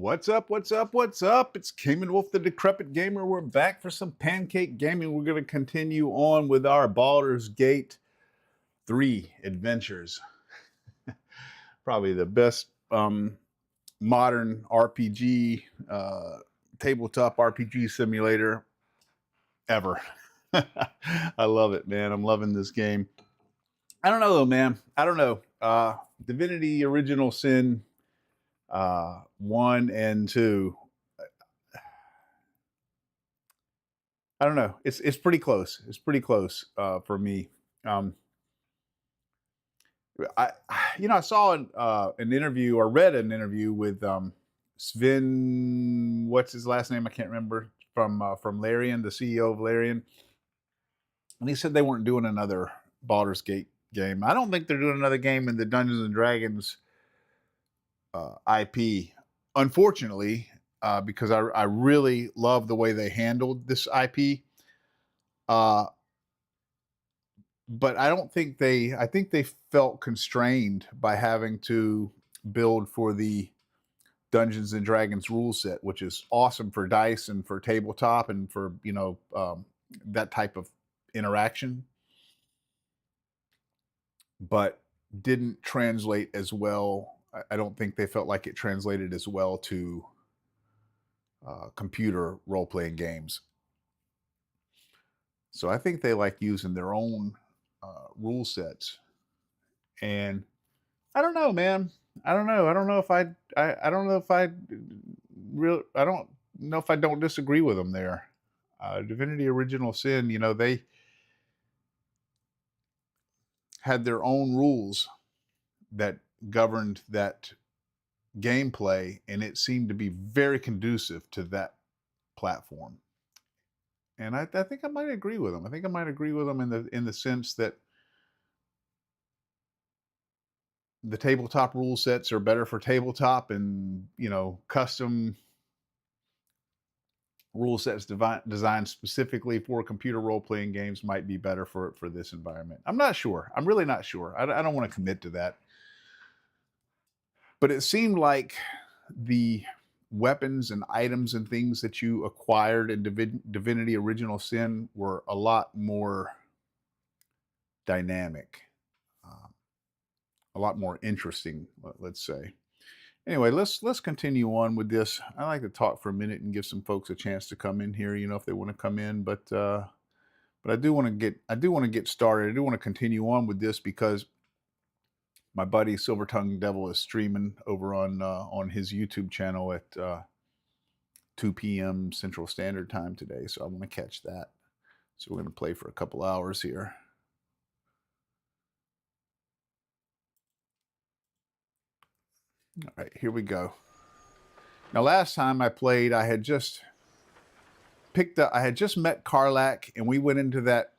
What's up? What's up? What's up? It's Cayman Wolf, the Decrepit Gamer. We're back for some pancake gaming. We're going to continue on with our Baldur's Gate 3 adventures. Probably the best modern RPG, tabletop RPG simulator ever. I love it, man. I'm loving this game. I don't know, though, man. I don't know. Divinity Original Sin 1 and 2. I don't know. It's pretty close. It's pretty close for me. I I saw an interview or read an interview with Sven. What's his last name? I can't remember. From Larian, the CEO of Larian, and he said they weren't doing another Baldur's Gate game. I don't think they're doing another game in the Dungeons and Dragons IP, unfortunately, because I really love the way they handled this IP. But I don't think I think they felt constrained by having to build for the Dungeons and Dragons rule set, which is awesome for dice and for tabletop and for, that type of interaction, but didn't translate as well. I don't think they felt like it translated as well to computer role-playing games. So I think they like using their own rule sets. And I don't know, man. I don't know. I don't know if I don't know if I don't know if I don't disagree with them there. Divinity Original Sin, they had their own rules that governed that gameplay, and it seemed to be very conducive to that platform. And I think I might agree with them. I think I might agree with them in the sense that the tabletop rule sets are better for tabletop, and custom rule sets designed specifically for computer role-playing games might be better for this environment. I'm not sure. I'm really not sure. I don't want to commit to that. But it seemed like the weapons and items and things that you acquired in Divinity Original Sin were a lot more dynamic, a lot more interesting, let's say. Anyway, let's continue on with this. I like to talk for a minute and give some folks a chance to come in here, if they want to come in. But I do want to get started. I do want to continue on with this because my buddy Silver Tongue Devil is streaming over on his YouTube channel at 2 p.m. Central Standard Time today. So I want to catch that. So we're going to play for a couple hours here. All right, here we go. Now, last time I played, I had just met Karlach, and we went into that,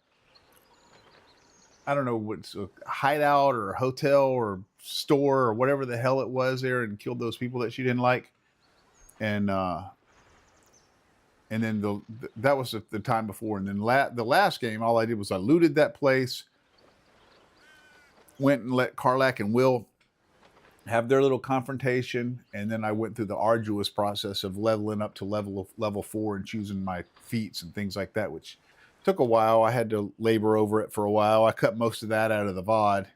I don't know what's a hideout or a hotel or store or whatever the hell it was there, and killed those people that she didn't like. And then that was the time before. And then the last game, all I did was I looted that place, went and let Karlach and Will have their little confrontation, and then I went through the arduous process of leveling up to level 4 and choosing my feats and things like that, which took a while. I had to labor over it for a while. I cut most of that out of the VOD.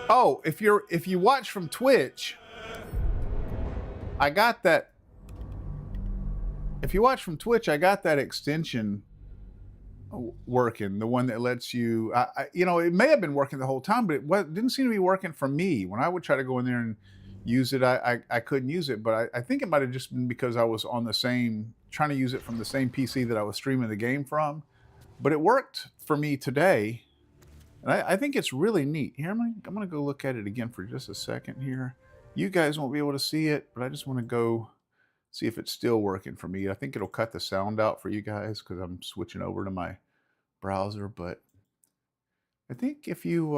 Oh, if you watch from Twitch, I got that. If you watch from Twitch, I got that extension working, the one that lets you, it may have been working the whole time, but it didn't seem to be working for me. When I would try to go in there and use it, I couldn't use it, but I think it might have just been because I was on trying to use it from the same PC that I was streaming the game from. But it worked for me today, and I think it's really neat. Here, I'm going to go look at it again for just a second here. You guys won't be able to see it, but I just want to go see if it's still working for me. I think it'll cut the sound out for you guys because I'm switching over to my browser. But I think if you,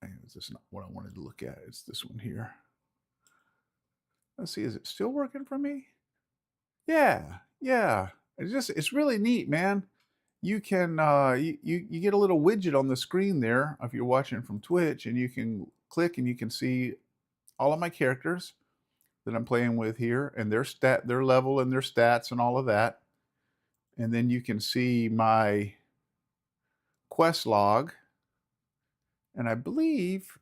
is this not what I wanted to look at? It's this one here. Let's see, is it still working for me? Yeah. It's really neat, man. you can you get a little widget on the screen there if you're watching from Twitch, and you can click and you can see all of my characters that I'm playing with here, and their level and their stats and all of that. And then you can see my quest log, and I believe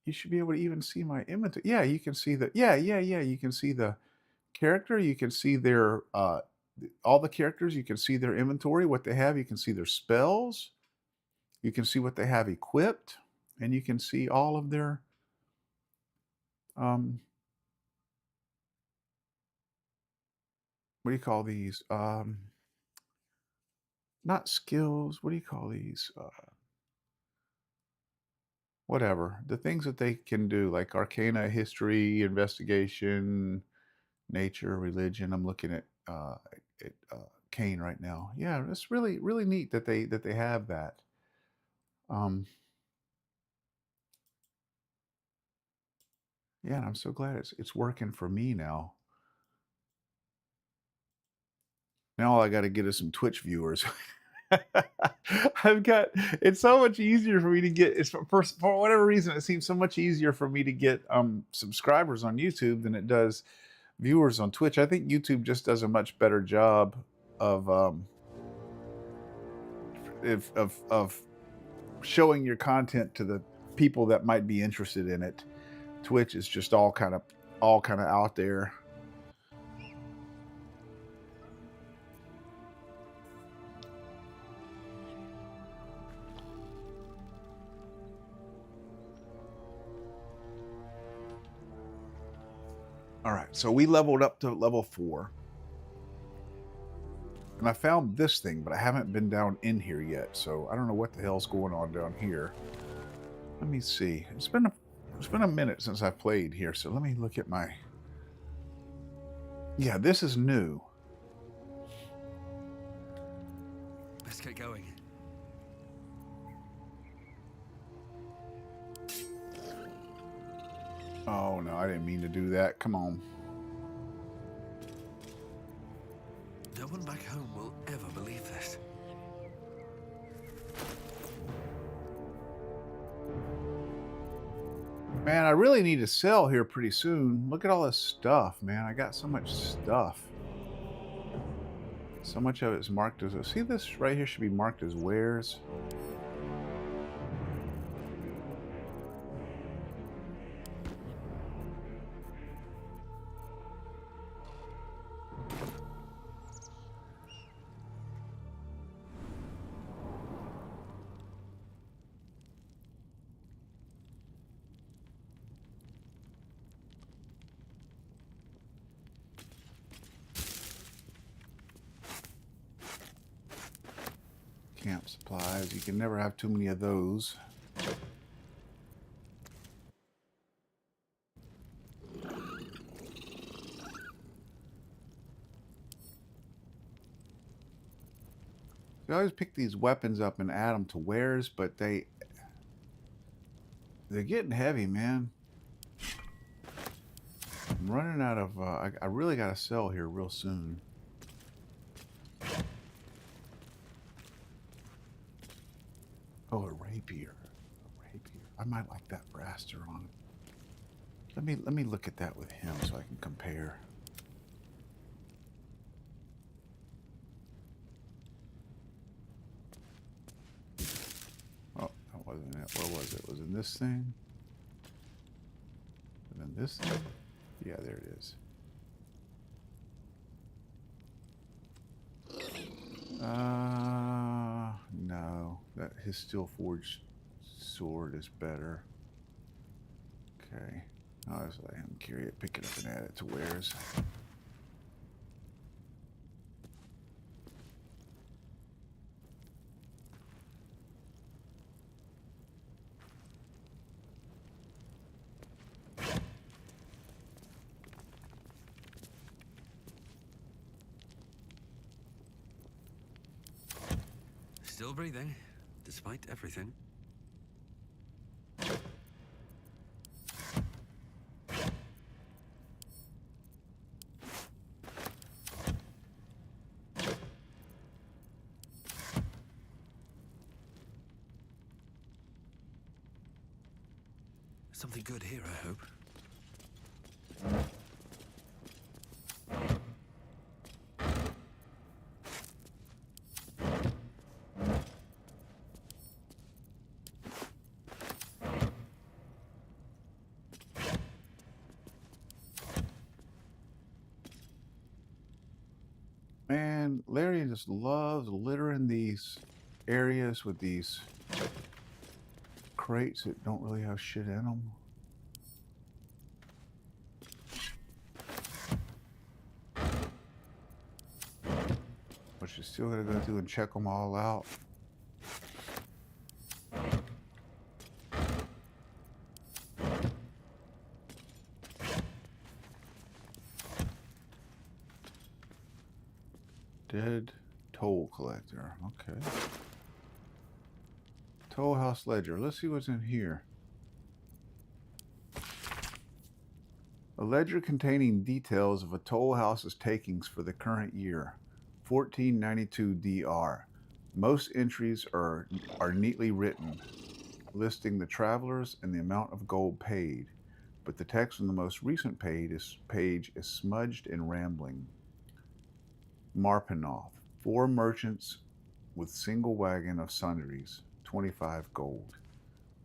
you should be able to even see my inventory. Yeah, you can see the you can see the character, you can see their all the characters, you can see their inventory, what they have, you can see their spells, you can see what they have equipped, and you can see all of their um what do you call these? Not skills, what do you call these? Whatever. The things that they can do, like arcana, history, investigation, nature, religion. I'm looking at Kane right now. Yeah, it's really really neat that they have that. Um, yeah, and I'm so glad it's working for me now. Now all I got to get is some Twitch viewers. I've got it's so much easier for me to get it's for whatever reason it seems so much easier for me to get subscribers on YouTube than it does viewers on Twitch. I think YouTube just does a much better job of of showing your content to the people that might be interested in it. Twitch is just all kind of out there. All right, so we leveled up to level 4. And I found this thing, but I haven't been down in here yet, so I don't know what the hell's going on down here. Let me see. It's been a minute since I've played here, so let me look at my... Yeah, this is new. Let's get going. Oh, no, I didn't mean to do that. Come on. No one back home will ever believe this. Man, I really need to sell here pretty soon. Look at all this stuff, man. I got so much stuff. So much of it is marked as... See, this right here should be marked as wares. Camp supplies. You can never have too many of those. I always pick these weapons up and add them to wares, but they're getting heavy, man. I'm running out of... I really got to sell here real soon. Oh, a rapier. I might like that braster on it. Let me look at that with him so I can compare. Oh, that wasn't it. Where was it? Was it in this thing? And then this thing? Yeah, there it is. No. His steel forged sword is better. Okay. I'll just let him carry it, pick it up, and add it to wares. Still breathing, despite everything. Something good here, I hope. Man, Larry just loves littering these areas with these crates that don't really have shit in them. But you still gotta go through and check them all out. Dead toll collector. Okay. Toll house ledger. Let's see what's in here. A ledger containing details of a toll house's takings for the current year. 1492 DR. Most entries are neatly written, listing the travelers and the amount of gold paid, but the text on the most recent page is smudged and rambling. Marpenoth. 4 merchants with single wagon of sundries. 25 gold.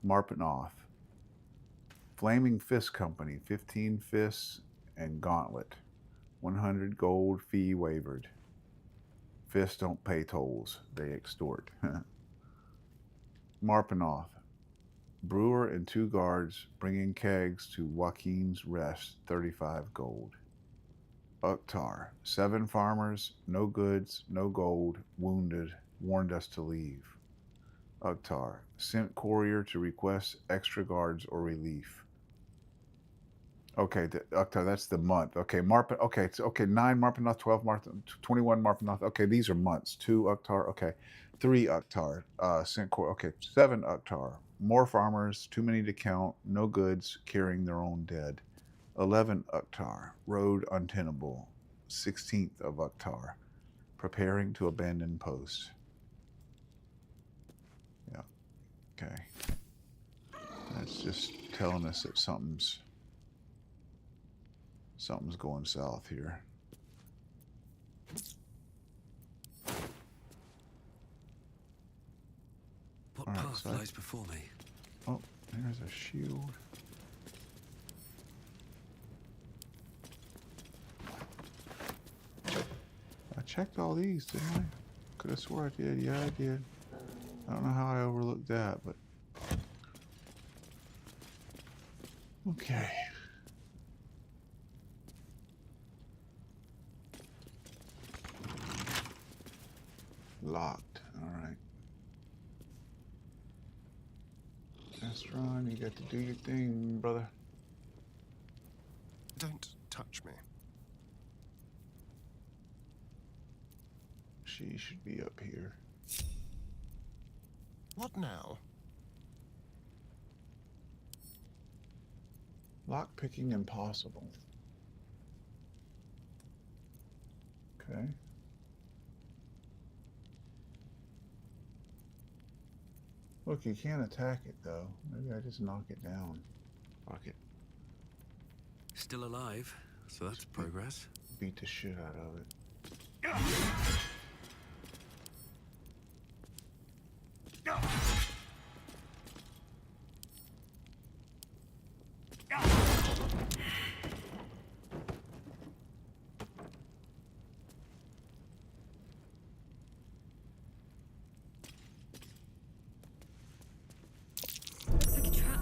Marpenoth. Flaming Fist Company. 15 fists and gauntlet. 100 gold fee wavered. Fists don't pay tolls. They extort. Marpenoth. Brewer and 2 guards bringing kegs to Joaquin's Rest. 35 gold. Uktar. 7 farmers, no goods, no gold, wounded, warned us to leave. Uktar. Sent courier to request extra guards or relief. Okay, Uktar, that's the month. Okay, okay, it's okay, 9 Marpenoth, 12 21 Marpenoth. Okay, these are months. 2 Uktar, okay. 3 Uktar, sent courier, okay, 7 Uktar. More farmers, too many to count, no goods, carrying their own dead. 11 Uktar, road untenable. 16th of Uktar, preparing to abandon post. Yeah, okay. That's just telling us that something's going south here. What path lies before me? Oh, there's a shield. I checked all these, didn't I? Could have swore I did. Yeah, I did. I don't know how I overlooked that, but... Okay. Locked. Alright. Astron, you got to do your thing, brother. Don't touch me. She should be up here. What now? Lock picking impossible. Okay. Look, you can't attack it though. Maybe I just knock it down. Fuck it. Still alive, so that's progress. Beat the shit out of it. Looks like a trap.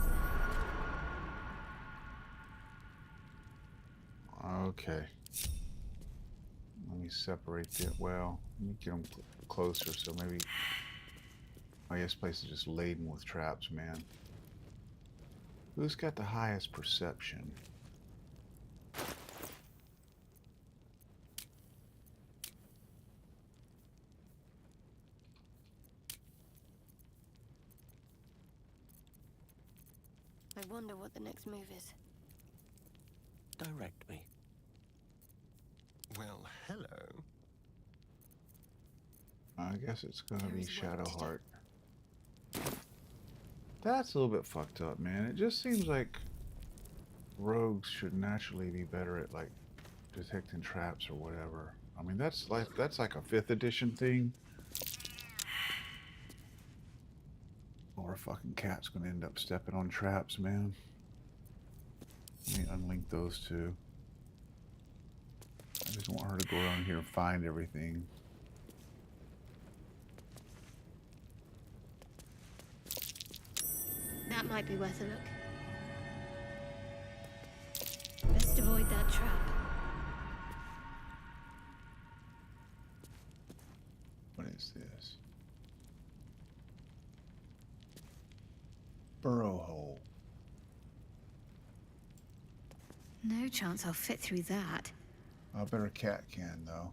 Okay. Let me separate it. Well, let me get them closer so maybe... I guess this place is just laden with traps, man. Who's got the highest perception? I wonder what the next move is. Direct me. Well, hello. I guess it's gonna There be is work to do. Shadowheart. That's a little bit fucked up, man. It just seems like rogues should naturally be better at like detecting traps or whatever. I mean, that's like a 5th edition thing. Or a fucking cat's gonna end up stepping on traps, man. Let me unlink those two. I just want her to go around here and find everything. That might be worth a look. Best avoid that trap. What is this? Burrow hole. No chance I'll fit through that. I bet her cat can, though.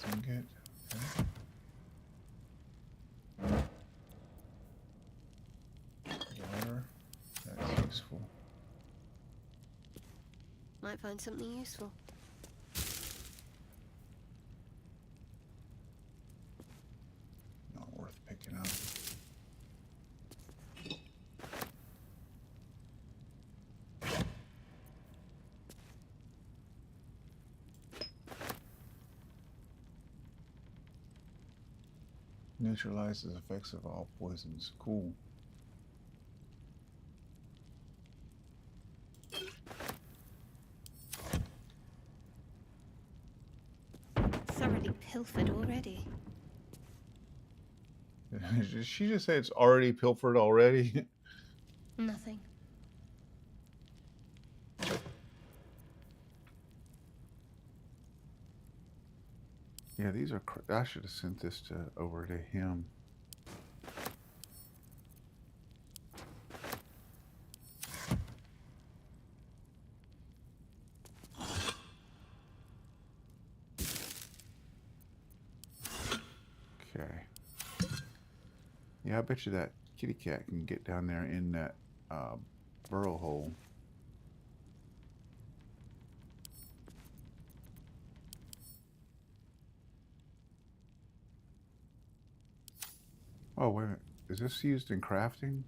Anything good? Okay. Water. That's useful. Might find something useful. Not worth picking up. Neutralizes effects of all poisons. Cool. Thoroughly pilfered already. Did she just say it's already pilfered already? Nothing. Yeah, these are. I should have sent this over to him. Okay. Yeah, I bet you that kitty cat can get down there in that burrow hole. Oh, wait a minute. Is this used in crafting?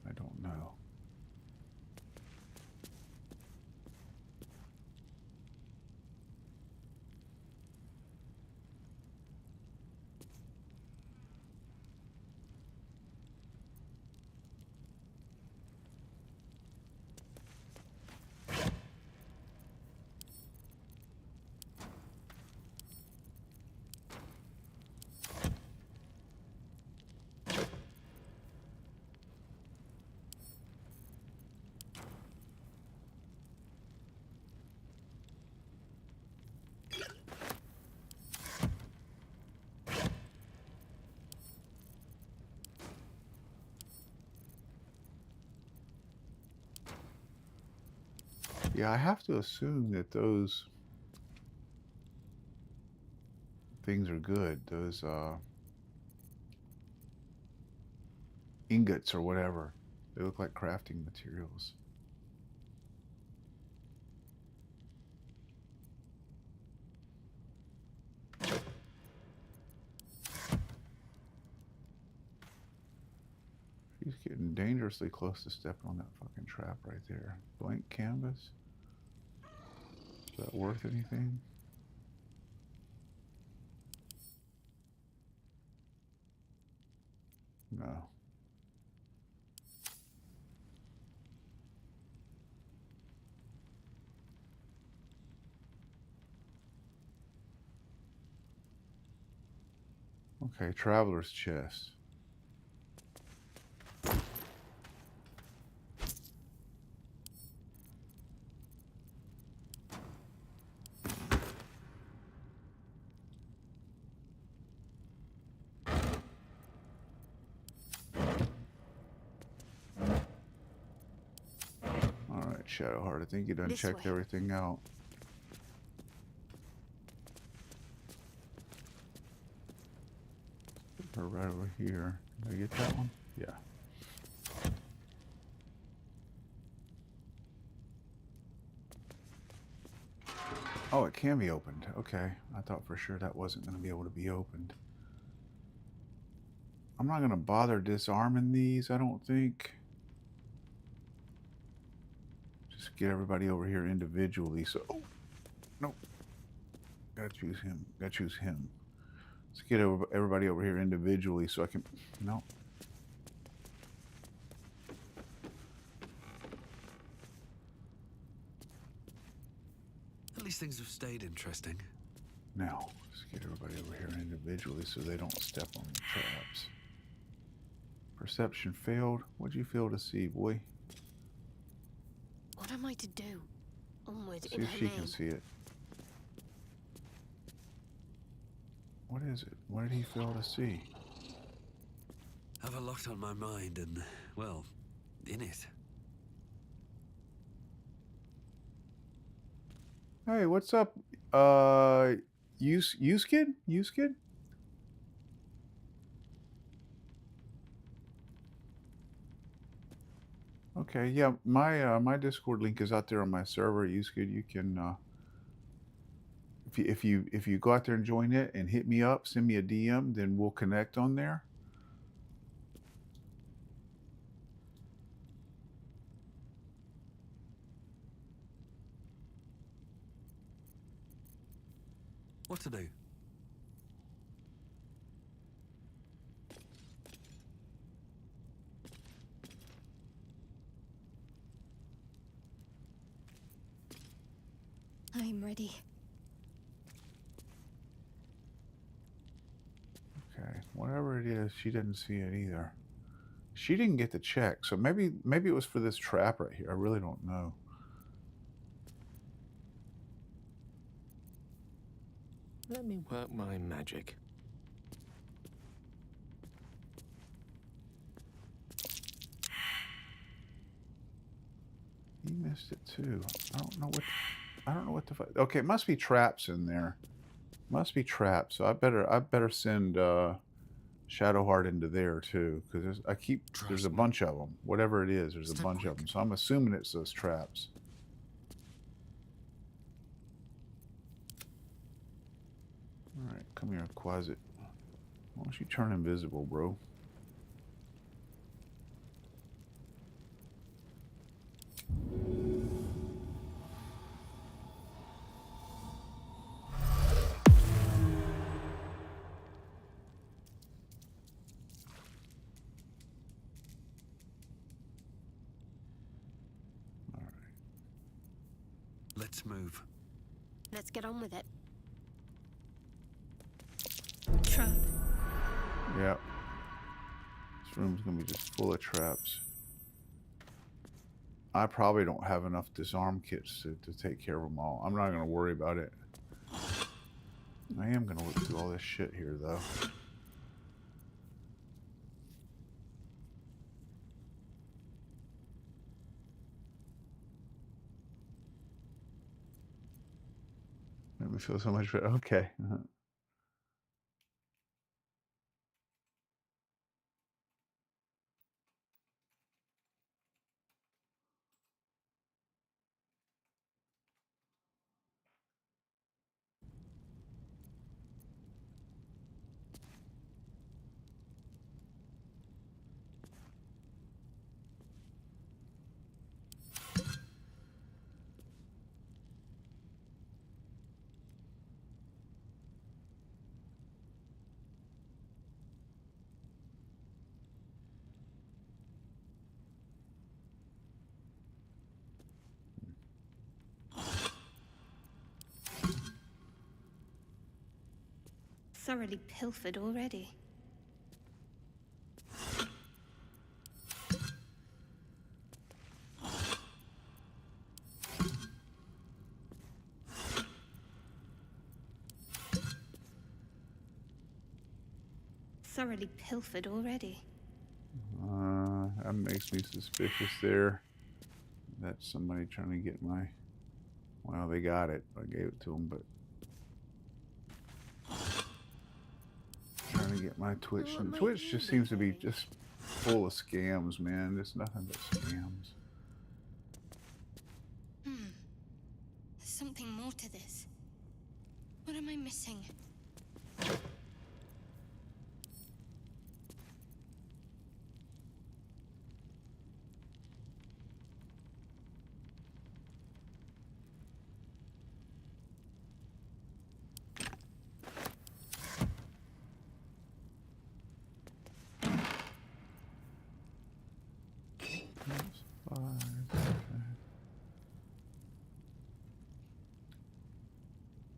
I don't know. Yeah, I have to assume that those things are good. Those ingots or whatever. They look like crafting materials. He's getting dangerously close to stepping on that fucking trap right there. Blank canvas. Is that worth anything? No. Okay, traveler's chest. Shadowheart. I think you done This checked way. everything out. Put her right over here. Did I get that one? Yeah. Oh, it can be opened. Okay. I thought for sure that wasn't going to be able to be opened. I'm not going to bother disarming these, I don't think. Just get everybody over here individually. So, oh, no. Gotta choose him. Gotta choose him. Let's get everybody over here individually so I can... No. At least things have stayed interesting. Now, let's get everybody over here individually so they don't step on the traps. Perception failed. What'd you fail to see, boy? What am I to do? Onward See in if her she name. can see it. What is it? What did he fail to see? Have a lot on my mind and, well, in it. Hey, what's up? Use kid? Okay, yeah, my Discord link is out there on my server. Use kid, you can if you go out there and join it and hit me up, send me a DM, then we'll connect on there. What to do? I'm ready. Okay, whatever it is, she didn't see it either. She didn't get the check, so maybe it was for this trap right here. I really don't know. Let me work my magic. He missed it too. I don't know what the fuck. Okay, it must be traps in there. Must be traps. So I better send Shadowheart into there too, because there's a bunch of them. Whatever it is, there's a bunch of them. So I'm assuming it's those traps. All right, come here, Quasit. Why don't you turn invisible, bro? Let's move. Let's get on with it. Trap. Yeah. This room's gonna be just full of traps. I probably don't have enough disarm kits to take care of them all. I'm not gonna worry about it. I am gonna look through all this shit here, though. Made me feel so much better. Okay. Thoroughly pilfered already. Thoroughly pilfered already. That makes me suspicious there. That's somebody trying to get my... Well, they got it. I gave it to them, but... Trying to get my Twitch. And Twitch just seems to be just full of scams, man. There's nothing but scams. There's something more to this. What am I missing?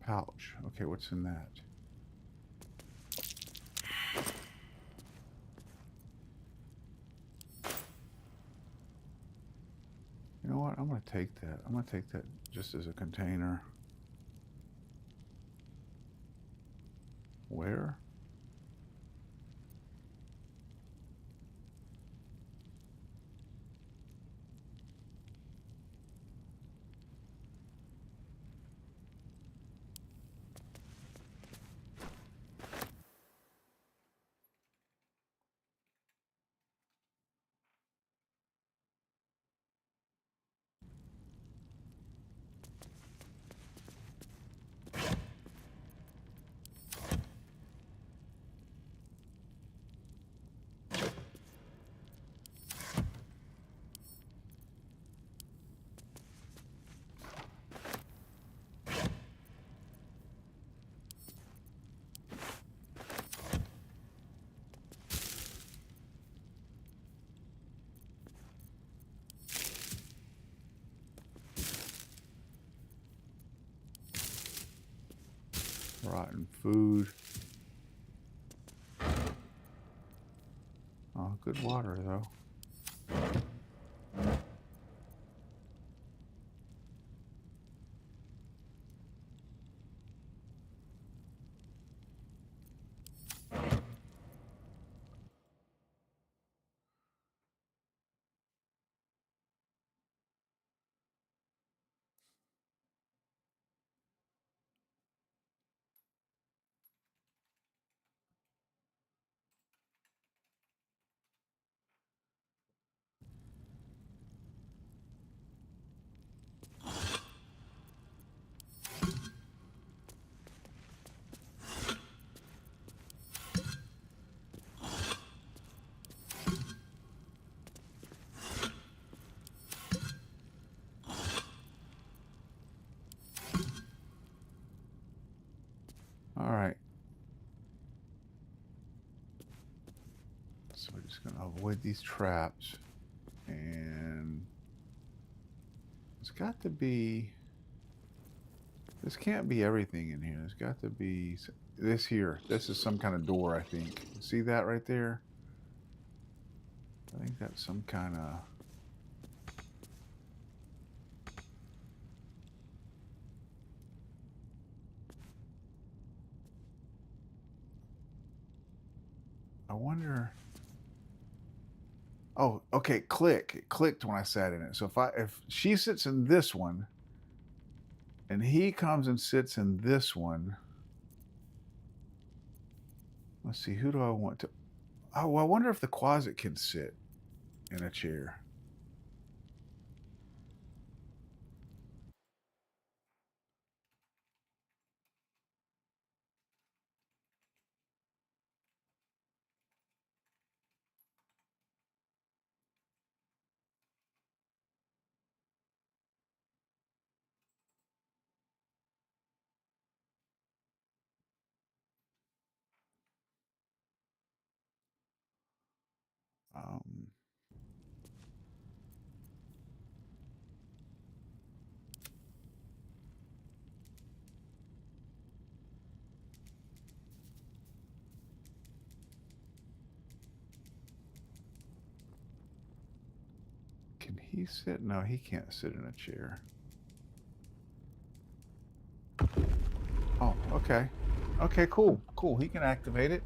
Pouch. Okay, what's in that? You know what? I'm going to take that. I'm going to take that just as a container. Where? Rotten food. Oh, good water, though. All right. So we're just going to avoid these traps. And it's got to be... This can't be everything in here. There's got to be this here. This is some kind of door, I think. See that right there? I think that's some kind of... I wonder... Oh, okay, click. It clicked when I sat in it. So if she sits in this one, and he comes and sits in this one... Let's see, who do I want to... Oh, well, I wonder if the closet can sit in a chair. Um, can he sit? No, he can't sit in a chair. Oh, okay. Okay, cool. Cool. He can activate it.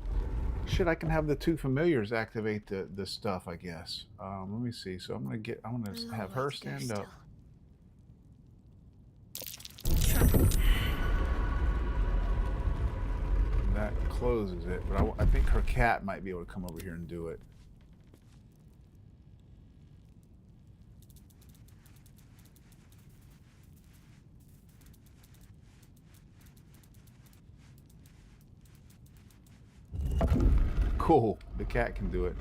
Shit, I can have the two familiars activate the stuff, I guess. Let me see. So I'm gonna have her stand up. That closes it, but I think her cat might be able to come over here and do it. Cool. The cat can do it.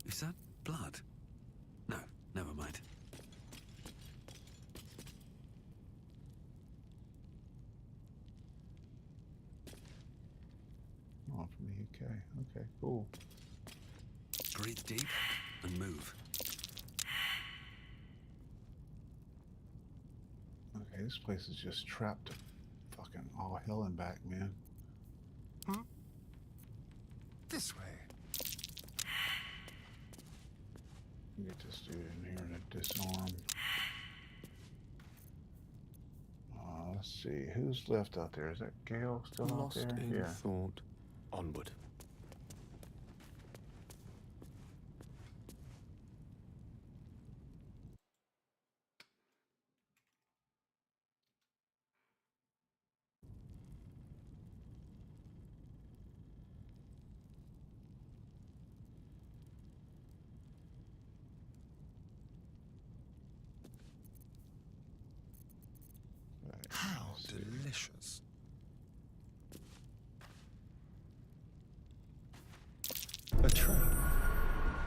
Is that blood? No, never mind. Oh, from the UK. Okay, cool. Breathe deep and move. Okay, this place is just trapped to fucking all hell and back, man. This way. Get this dude in here to disarm. Let's see, who's left out there? Is that Gale still Lost out there? in Yeah. thought. Onward. Right, How let's see. delicious. A trap.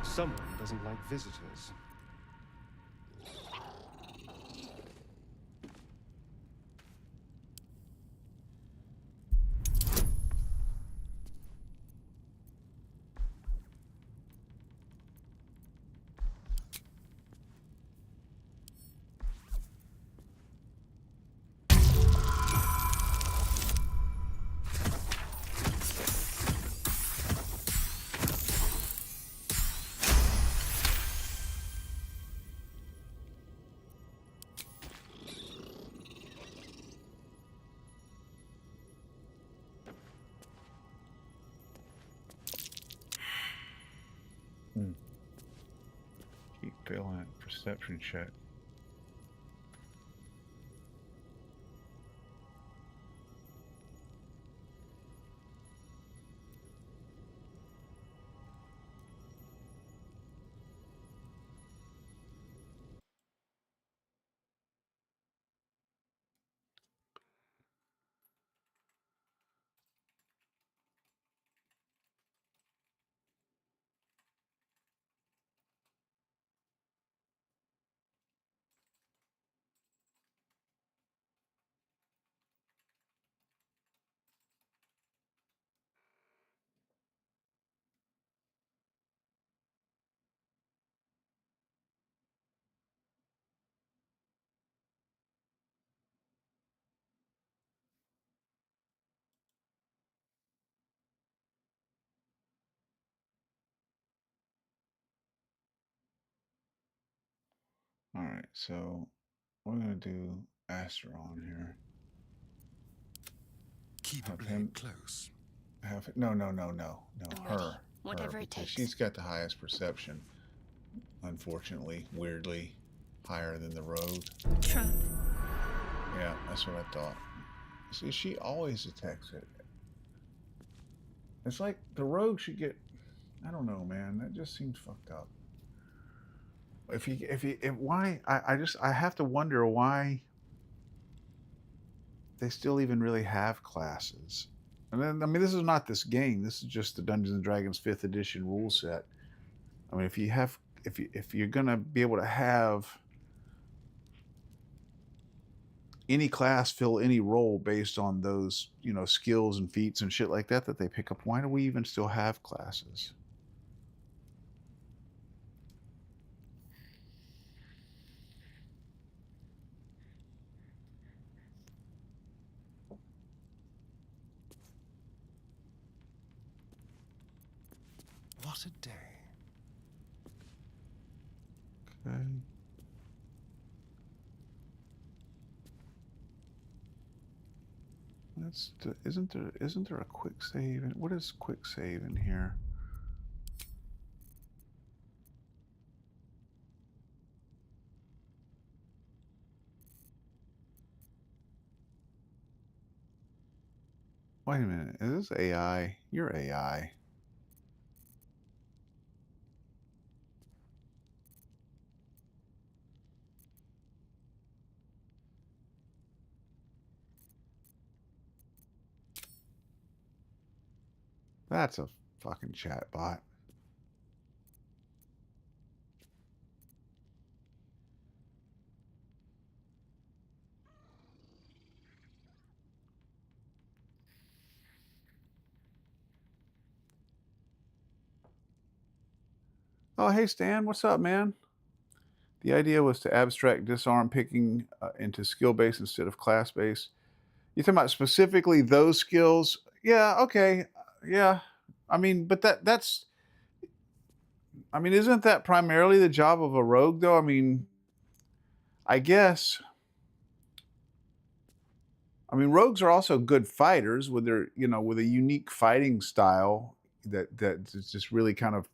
Someone doesn't like visitors. Keep failing it. Perception check. Alright, so we're gonna do Asteron here. Keep Have it him close. no, I'm her. ready. Whatever it Because takes. she's got the highest perception. Unfortunately, weirdly, higher than the rogue. Trap. Yeah, that's what I thought. See, she always attacks it. It's like the rogue should get. I don't know, man. That just seems fucked up. Why? I have to wonder why they still even really have classes. And then, I mean, this is not this game. This is just the Dungeons and Dragons 5th edition rule set. I mean, if you're gonna be able to have any class fill any role based on those, skills and feats and shit like that they pick up, why do we even still have classes? What a day. Okay. Isn't there a quick save? What is quick save in here? Wait a minute. Is this AI? You're AI. That's a fucking chat bot. Oh, hey Stan, what's up, man? The idea was to abstract disarm picking into skill-based instead of class-based. You talking about specifically those skills? Yeah, okay. Yeah. I mean, but that's I mean, isn't that primarily the job of a rogue though? I mean, I guess rogues are also good fighters with their, with a unique fighting style that's just really kind of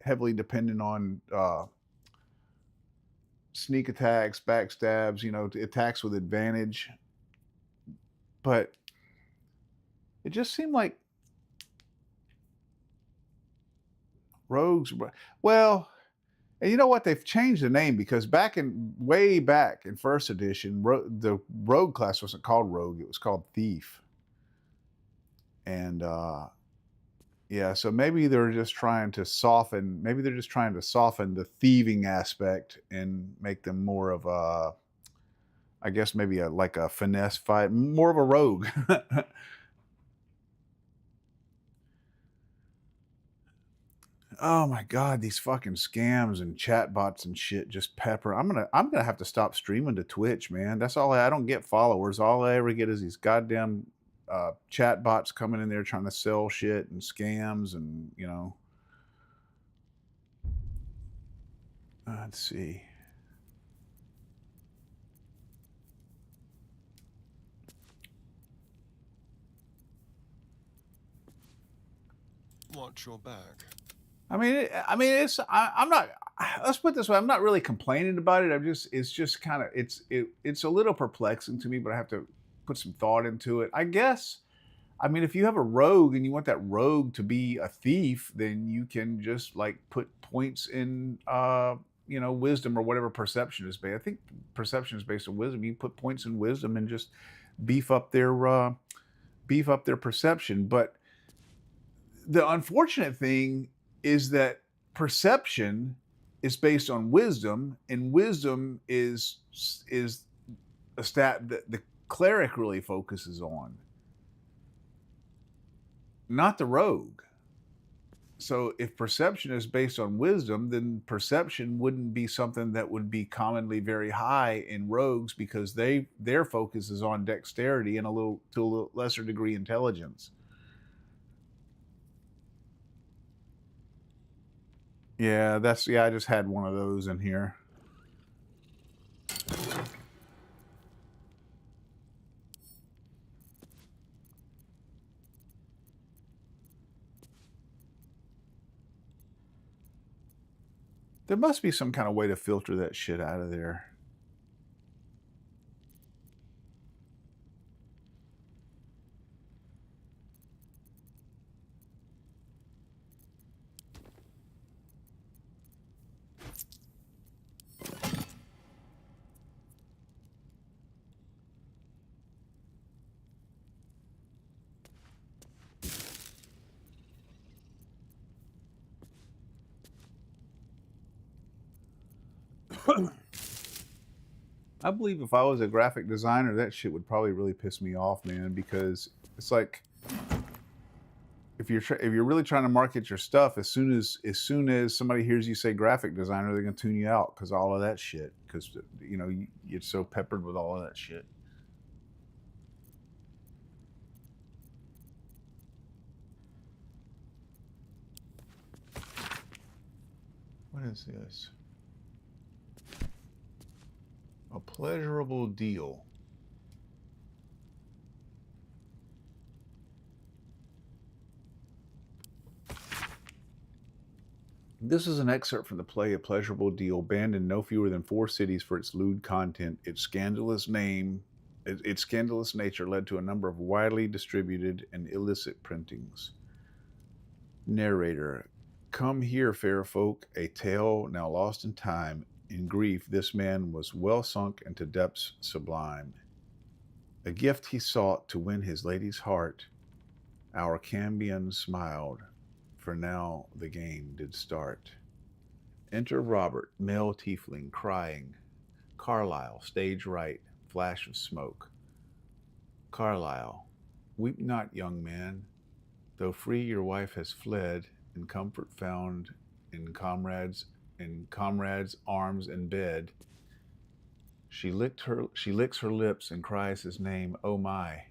heavily dependent on sneak attacks, backstabs, attacks with advantage. But it just seemed like rogues. Well, and you know what? They've changed the name because way back in first edition, the rogue class wasn't called rogue; it was called thief. And yeah, so maybe they're just trying to soften. Maybe they're just trying to soften the thieving aspect and make them more of a, I guess maybe like a finesse fight, more of a rogue. Oh my god, these fucking scams and chatbots and shit just pepper. I'm gonna have to stop streaming to Twitch, man. That's all I don't get followers. All I ever get is these goddamn chatbots coming in there trying to sell shit and scams and let's see. Watch your back. I'm not. Let's put it this way. I'm not really complaining about it. it's just kind of, it's a little perplexing to me, but I have to put some thought into it. I guess. I mean, if you have a rogue and you want that rogue to be a thief, then you can just like put points in, wisdom or whatever perception is based. I think perception is based on wisdom. You put points in wisdom and just beef up their perception. But the unfortunate thing is that perception is based on wisdom, and wisdom is a stat that the cleric really focuses on, not the rogue. So if perception is based on wisdom, then perception wouldn't be something that would be commonly very high in rogues because their focus is on dexterity and to a little lesser degree intelligence. Yeah, I just had one of those in here. There must be some kind of way to filter that shit out of there. I believe if I was a graphic designer, that shit would probably really piss me off, man, because it's like if you're really trying to market your stuff, as soon as somebody hears you say graphic designer, they're gonna tune you out because all of that shit, because you're so peppered with all of that shit. What is this? A pleasurable deal. This is an excerpt from the play A Pleasurable Deal, banned in no fewer than 4 cities for its lewd content. Its scandalous nature led to a number of widely distributed and illicit printings. Narrator, come here, fair folk, a tale now lost in time. In grief, this man was well sunk into depths sublime. A gift he sought to win his lady's heart. Our Cambion smiled, for now the game did start. Enter Robert, male tiefling, crying. Carlyle, stage right, flash of smoke. Carlyle, weep not, young man. Though free your wife has fled, and comfort found in comrades' arms and bed. She licks her lips and cries his name, oh my,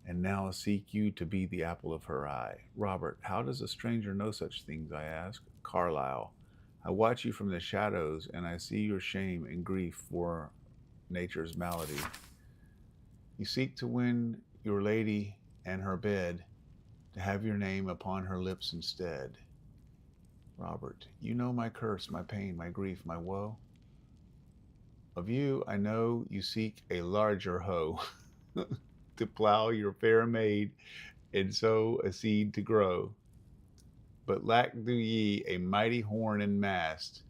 and now seek you to be the apple of her eye. Robert, how does a stranger know such things, I ask? Carlyle, I watch you from the shadows, and I see your shame and grief for nature's malady. You seek to win your lady and her bed, to have your name upon her lips instead. Robert, you know my curse, my pain, my grief, my woe. Of you I know you seek a larger hoe to plow your fair maid and sow a seed to grow. But lack do ye a mighty horn and mast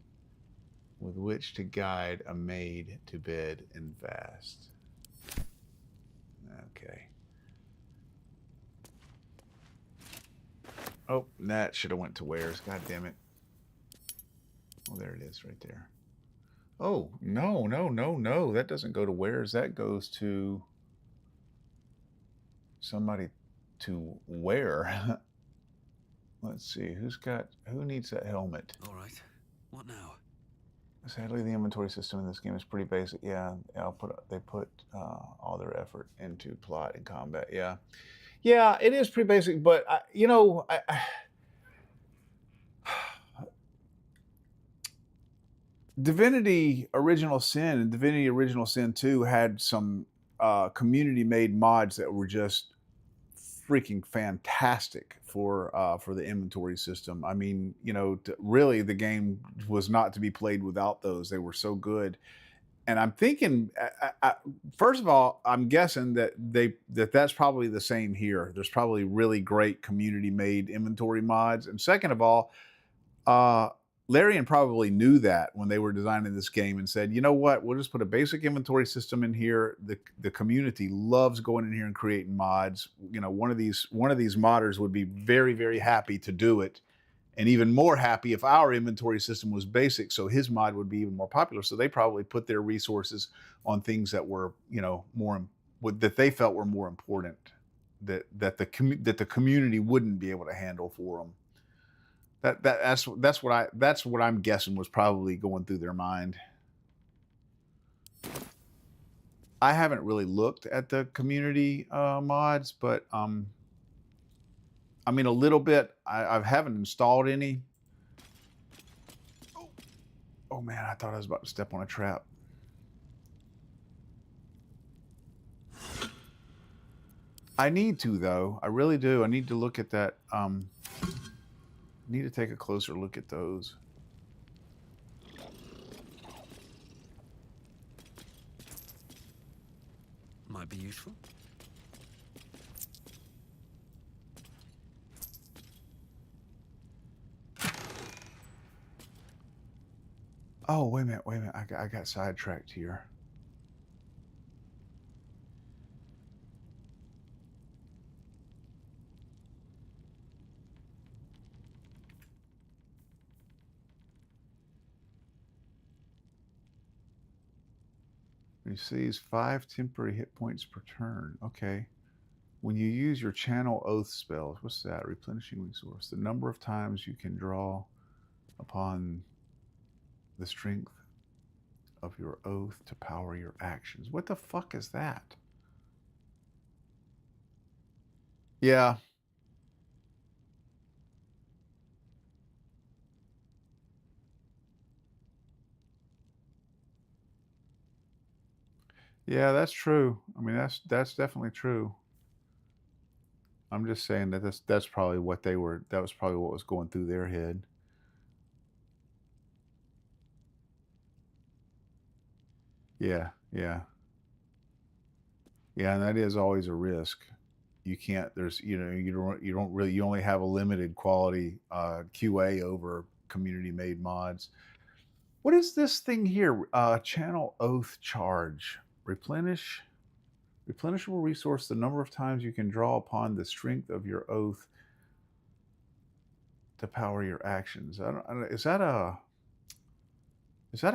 with which to guide a maid to bed and fast. Okay. Oh, that should have went to wares. God damn it. Oh, there it is right there. Oh, no, no, no, no. That doesn't go to wares. That goes to somebody to wear. Let's see. Who needs that helmet? All right. What now? Sadly, the inventory system in this game is pretty basic. Yeah, they put all their effort into plot and combat. Yeah. Yeah, it is pretty basic, but Divinity Original Sin and Divinity Original Sin 2 had some community-made mods that were just freaking fantastic for the inventory system. I mean, really, the game was not to be played without those. They were so good. And I'm thinking, first of all, I'm guessing that that's probably the same here. There's probably really great community-made inventory mods. And second of all, Larian probably knew that when they were designing this game and said, you know what, we'll just put a basic inventory system in here. The community loves going in here and creating mods. One of these modders would be very, very happy to do it, and even more happy if our inventory system was basic, so his mod would be even more popular. So they probably put their resources on things that were, that they felt were more important, that the community wouldn't be able to handle for them. That's what I'm guessing was probably going through their mind. I haven't really looked at the community mods, but I mean a little bit. I haven't installed any. Oh man, I thought I was about to step on a trap. I need to though. I really do. I need to look at that. Need to take a closer look at those. Might be useful. Oh, wait a minute. I got sidetracked here. Receives 5 temporary hit points per turn. Okay. When you use your channel oath spells, what's that? Replenishing resource. The number of times you can draw upon the strength of your oath to power your actions. What the fuck is that? Yeah. Yeah, that's true. I mean, that's definitely true. I'm just saying that that's probably what they were. That was probably what was going through their head. Yeah, yeah, yeah, and that is always a risk. You can't. There's you don't really you only have a limited quality QA over community made mods. What is this thing here? Channel oath charge. Replenishable resource, the number of times you can draw upon the strength of your oath to power your actions. I don't, is that a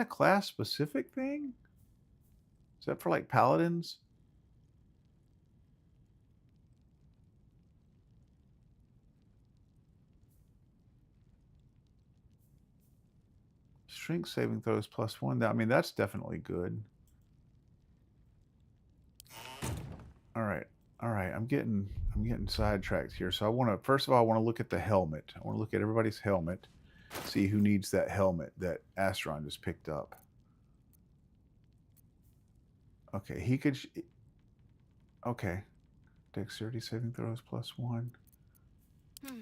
class specific thing? Is that for like paladins? Strength saving throws +1. I mean, that's definitely good. All right. All right. I'm getting sidetracked here. So I want to first of all I want to look at the helmet. I want to look at everybody's helmet. See who needs that helmet that Astron just picked up. Okay, he could okay. Dexterity saving throws +1. Hmm.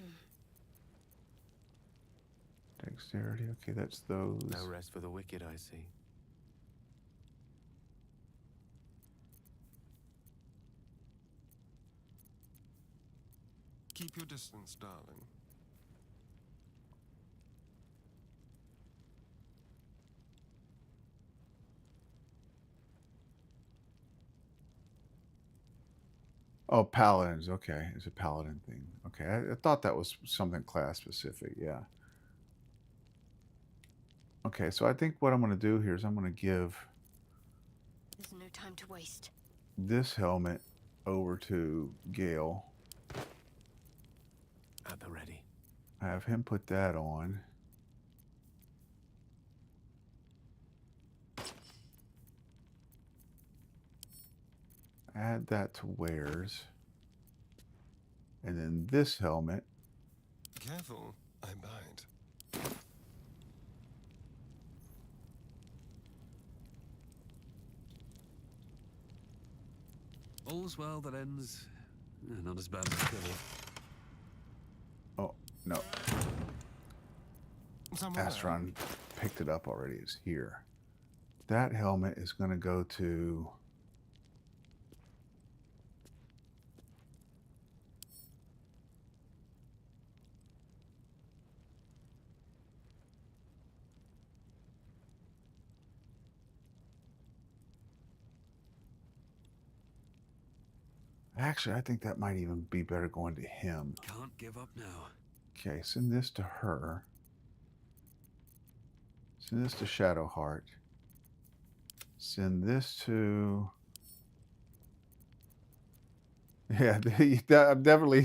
Dexterity. Okay, that's those. No rest for the wicked, I see. Keep your distance, darling. Oh, paladins. Okay, it's a paladin thing. Okay, I thought that was something class specific. Yeah. Okay, so I think what I'm going to do here is I'm going to give There's no time to waste. this helmet over to Gale. At the ready. Have him put that on. Add that to wares. And then this helmet. Careful, I bite. All's well that ends. Not as bad as it could have. Oh, no. Somewhere. Astron picked it up already. It's here. That helmet is going to go to... Actually, I think that might even be better going to him. Can't give up now. Okay, send this to her. Send this to Shadowheart. Send this to... Yeah, I'm definitely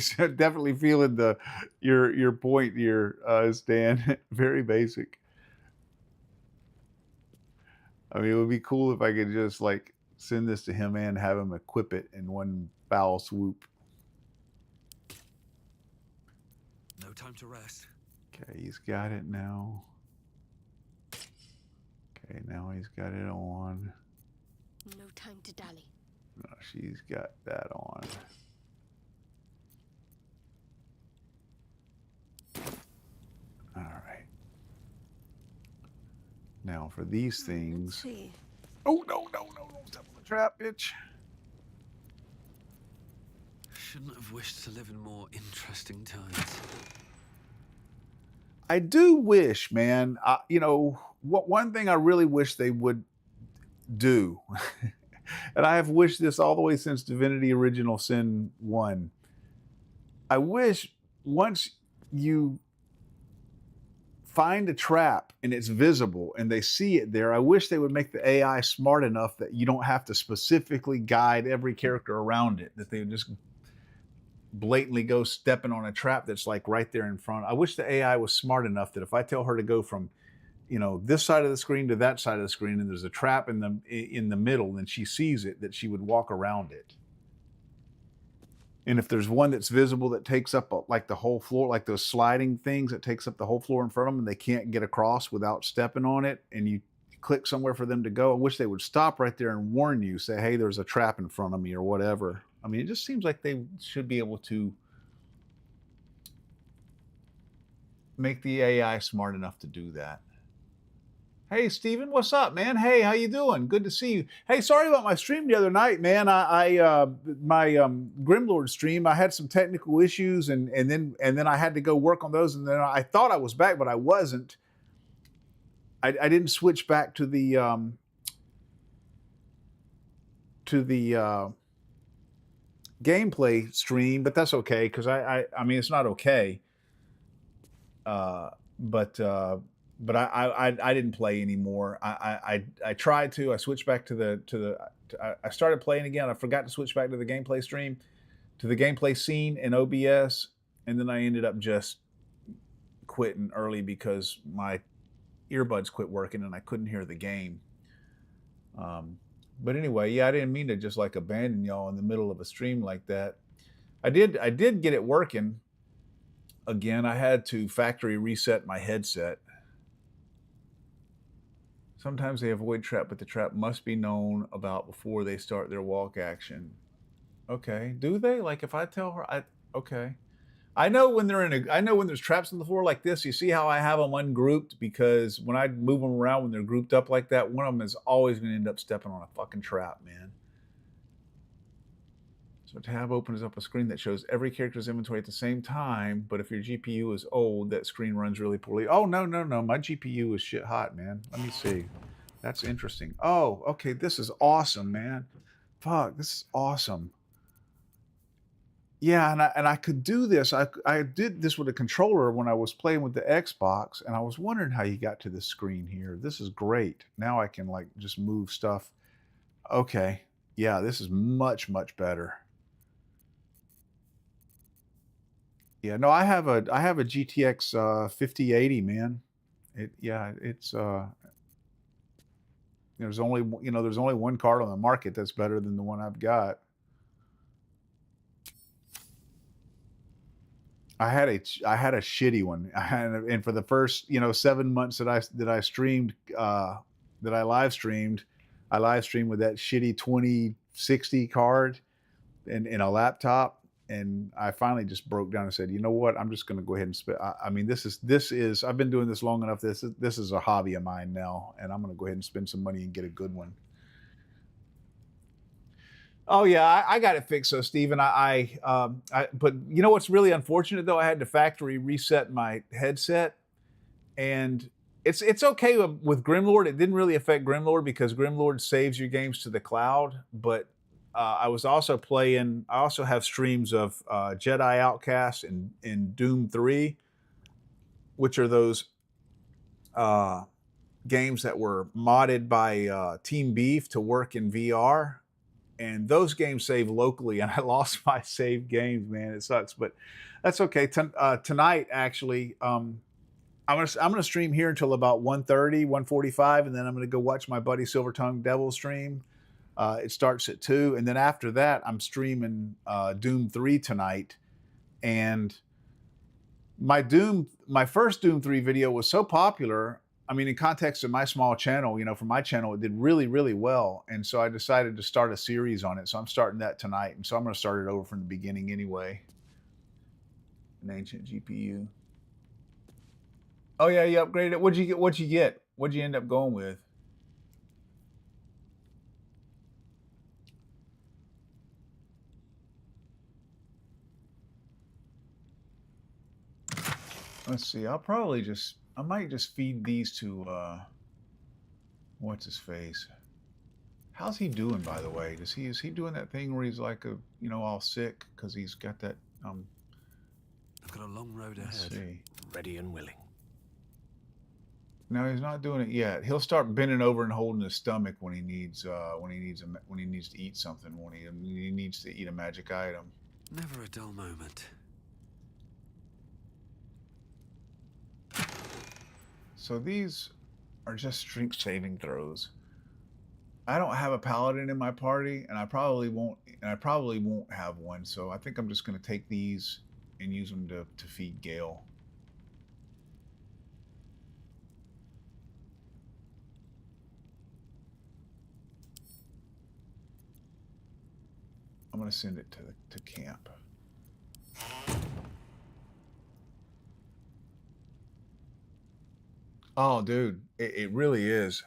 feeling your point here, Stan. Very basic. I mean, it would be cool if I could just like send this to him and have him equip it in one foul swoop. No time to rest. Okay, he's got it now. Okay, now he's got it on. No time to dally. No, she's got that on. All right. Now for these things. Let's see. Oh, no, step on the trap, bitch. Shouldn't have wished to live in more interesting times. I do wish, man, one thing I really wish they would do, and I have wished this all the way since Divinity Original Sin 1. I wish once you find a trap and it's visible and they see it there, I wish they would make the AI smart enough that you don't have to specifically guide every character around it, that they would just blatantly go stepping on a trap that's like right there in front. I wish the AI was smart enough that if I tell her to go from, this side of the screen to that side of the screen, and there's a trap in the middle, and she sees it, that she would walk around it. And if there's one that's visible that takes up like the whole floor, like those sliding things that takes up the whole floor in front of them, and they can't get across without stepping on it, and you click somewhere for them to go. I wish they would stop right there and warn you, say, hey, there's a trap in front of me or whatever. I mean, it just seems like they should be able to make the AI smart enough to do that. Hey, Steven, what's up, man? Hey, how you doing? Good to see you. Hey, sorry about my stream the other night, man. My Grimlord stream, I had some technical issues, and then I had to go work on those, and then I thought I was back, but I wasn't. I didn't switch back to the gameplay stream, but that's okay because I mean it's not okay. But I didn't play anymore. I tried to. I switched back to I started playing again. I forgot to switch back to the gameplay stream, to the gameplay scene in OBS, and then I ended up just quitting early because my earbuds quit working and I couldn't hear the game. But anyway, yeah, I didn't mean to just like abandon y'all in the middle of a stream like that. I did get it working again. I had to factory reset my headset. Sometimes they avoid trap, but the trap must be known about before they start their walk action. Okay, do they? Like if I tell her, okay. I know when I know when there's traps on the floor like this. You see how I have them ungrouped, because when I move them around when they're grouped up like that, one of them is always going to end up stepping on a fucking trap, man. So tab opens up a screen that shows every character's inventory at the same time, but if your GPU is old, that screen runs really poorly. Oh, no, my GPU is shit hot, man. Let me see. That's interesting. Oh, okay, this is awesome, man. Fuck, this is awesome. Yeah, and I could do this. I did this with a controller when I was playing with the Xbox, and I was wondering how you got to this screen here. This is great. Now I can like just move stuff. Okay, yeah, this is much better. Yeah, no, I have a GTX 5080, man. It's there's only one card on the market that's better than the one I've got. I had a shitty one, and for the first 7 months that I streamed, that I live streamed with that shitty 2060 card in a laptop, and I finally just broke down and said, you know what, I'm just going to go ahead and spend. I mean, this is I've been doing this long enough. This is a hobby of mine now, and I'm going to go ahead and spend some money and get a good one. Oh yeah, I got it fixed. So Steven, but you know what's really unfortunate though? I had to factory reset my headset, and it's okay with Grimlord. It didn't really affect Grimlord because Grimlord saves your games to the cloud. But I was also playing. I also have streams of Jedi Outcast and Doom 3, which are those games that were modded by Team Beef to work in VR. And those games save locally, and I lost my saved games, man. It sucks, but that's okay. Tonight, actually, I'm gonna stream here until about 1:30, 1:45, and then I'm gonna go watch my buddy Silvertongue Devil stream. It starts at 2, and then after that, I'm streaming Doom 3 tonight. And my first Doom 3 video was so popular. I mean, in context of my small channel, for my channel, it did really well. And so I decided to start a series on it. So I'm starting that tonight. And so I'm going to start it over from the beginning anyway. An ancient GPU. Oh yeah, you upgraded it. What'd you get? What'd you end up going with? Let's see. I might just feed these to what's his face? How's he doing, by the way? Is he doing that thing where he's like all sick because he's got that I've got a long road ahead. Let's see. Ready and willing. No, he's not doing it yet. He'll start bending over and holding his stomach when he needs to eat something, when he needs to eat a magic item. Never a dull moment. So these are just strength saving throws. I don't have a paladin in my party, and I probably won't have one. So I think I'm just going to take these and use them to feed Gale. I'm gonna send it to camp. Oh, dude, it really is.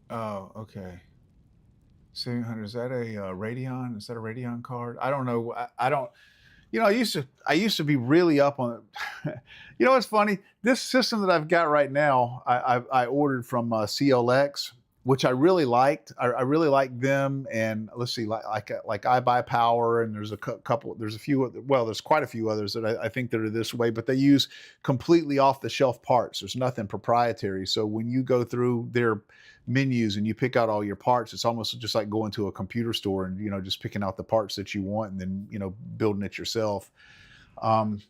Oh, okay. 700, is that a Radeon? Is that a Radeon card? I don't know. I don't. You know, I used to be really up on it. You know what's funny? This system that I've got right now, I ordered from CLX, which I really liked. I really liked them, and let's see, like I Buy Power, and there's a couple, there's a few, well, there's quite a few others that I think that are this way, but they use completely off the shelf parts. There's nothing proprietary. So when you go through their menus and you pick out all your parts, it's almost just like going to a computer store and, you know, just picking out the parts that you want and then, you know, building it yourself. Um,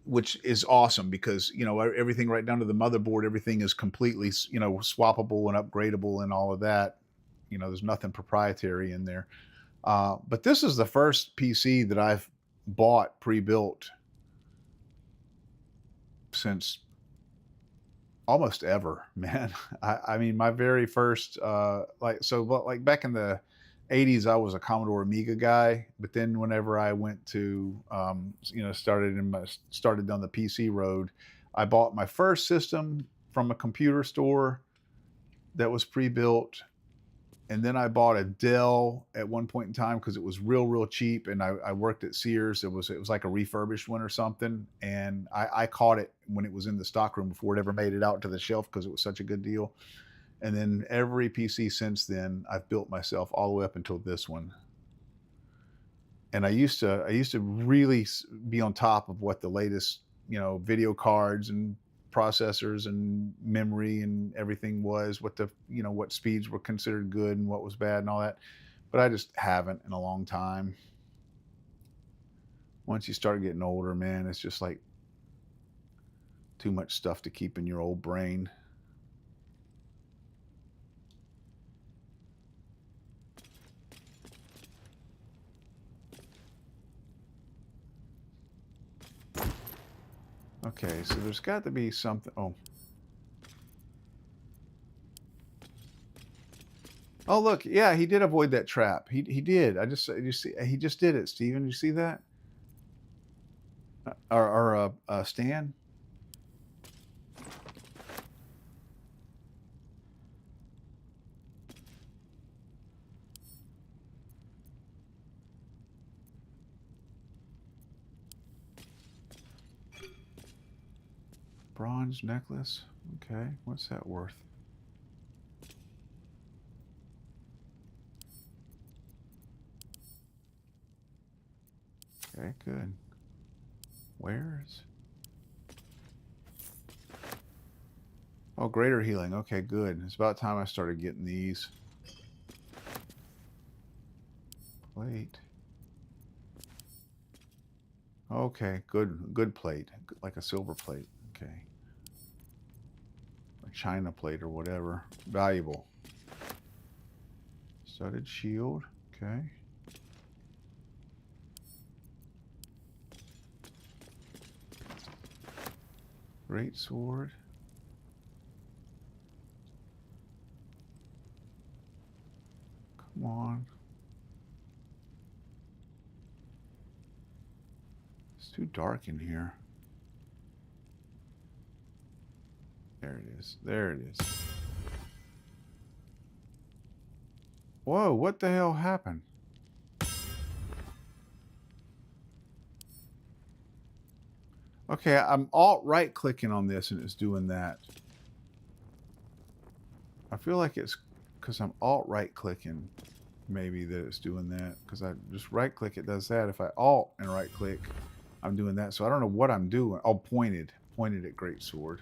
which is awesome because, you know, everything right down to the motherboard, everything is completely, you know, swappable and upgradable and all of that. You know, there's nothing proprietary in there. But this is the first PC that I've bought pre-built since almost ever, man. I mean, my very first, like back in the 80s, I was a Commodore Amiga guy. But then whenever I went to, you know, started down the PC road, I bought my first system from a computer store that was pre-built. And then I bought a Dell at one point in time because it was real cheap, and I worked at Sears. It was like a refurbished one or something, and I caught it when it was in the stockroom before it ever made it out to the shelf because it was such a good deal. And then every PC since then I've built myself all the way up until this one. And I used to really be on top of what the latest, you know, video cards and processors and memory and everything was, what the, you know, what speeds were considered good and what was bad and all that. But I just haven't in a long time. Once you start getting older, man, it's just like too much stuff to keep in your old brain. Okay, so there's got to be something. Oh, look, yeah, he did avoid that trap. He did. You see, he just did it, Steven. You see that? Or Stan? Bronze necklace. Okay, what's that worth? Okay, good. Where's? Oh, greater healing. Okay, good. It's about time I started getting these. Plate. Okay, good plate. Like a silver plate. Okay. A china plate or whatever. Valuable. Studded shield. Okay. Great sword. Come on. It's too dark in here. There it is. There it is. Whoa, what the hell happened? Okay, I'm alt right clicking on this and it's doing that. I feel like it's because I'm alt right clicking, maybe, that it's doing that. Because I just right click, it does that. If I alt and right click, I'm doing that. So I don't know what I'm doing. Oh, pointed at great sword.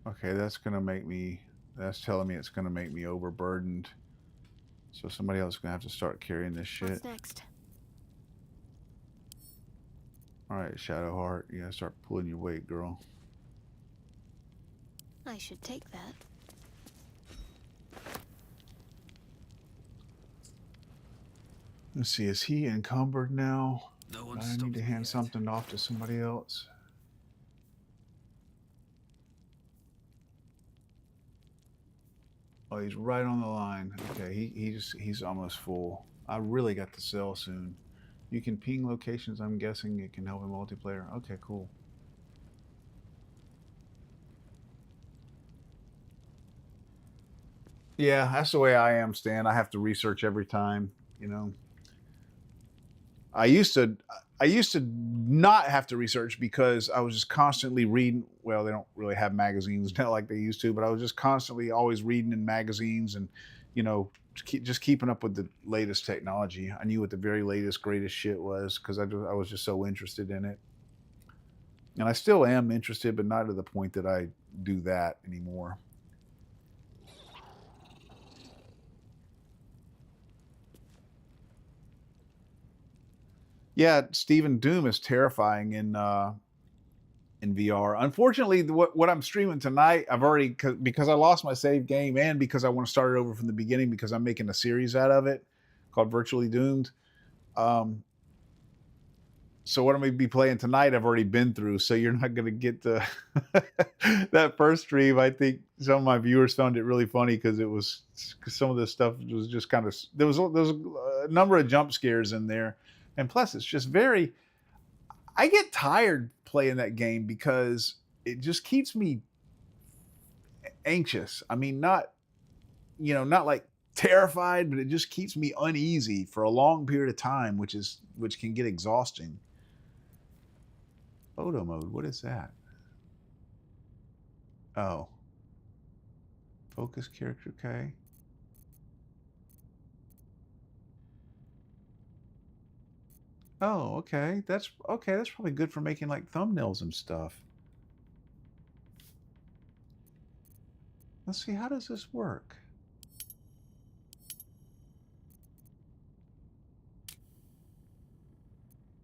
Okay, that's gonna make me That's telling me it's going to make me overburdened. So somebody else is going to have to start carrying this shit. What's next? All right, Shadowheart, you got to start pulling your weight, girl. I should take that. Let's see, is he encumbered now? No one I need to hand something off to somebody else. Oh, he's right on the line. Okay, he's almost full. I really got to sell soon. You can ping locations. I'm guessing it can help in multiplayer. Okay, cool. Yeah, that's the way I am, Stan. I have to research every time, you know. I used to not have to research because I was just constantly reading. Well, they don't really have magazines now like they used to, but I was just constantly always reading in magazines and, you know, just keeping up with the latest technology. I knew what the very latest, greatest shit was because I was just so interested in it. And I still am interested, but not to the point that I do that anymore. Yeah, Stephen, Doom is terrifying in VR. Unfortunately, what I'm streaming tonight, I've already, because I lost my save game and because I want to start it over from the beginning because I'm making a series out of it called Virtually Doomed. So what I'm going to be playing tonight, I've already been through. So you're not going to get the that first stream. I think some of my viewers found it really funny because some of this stuff was just kind of, there was a number of jump scares in there. And plus, it's just I get tired playing that game because it just keeps me anxious. I mean, not like terrified, but it just keeps me uneasy for a long period of time, which can get exhausting. Photo mode, what is that? Oh. Focus character, okay. Oh, okay. That's probably good for making like thumbnails and stuff. Let's see, how does this work?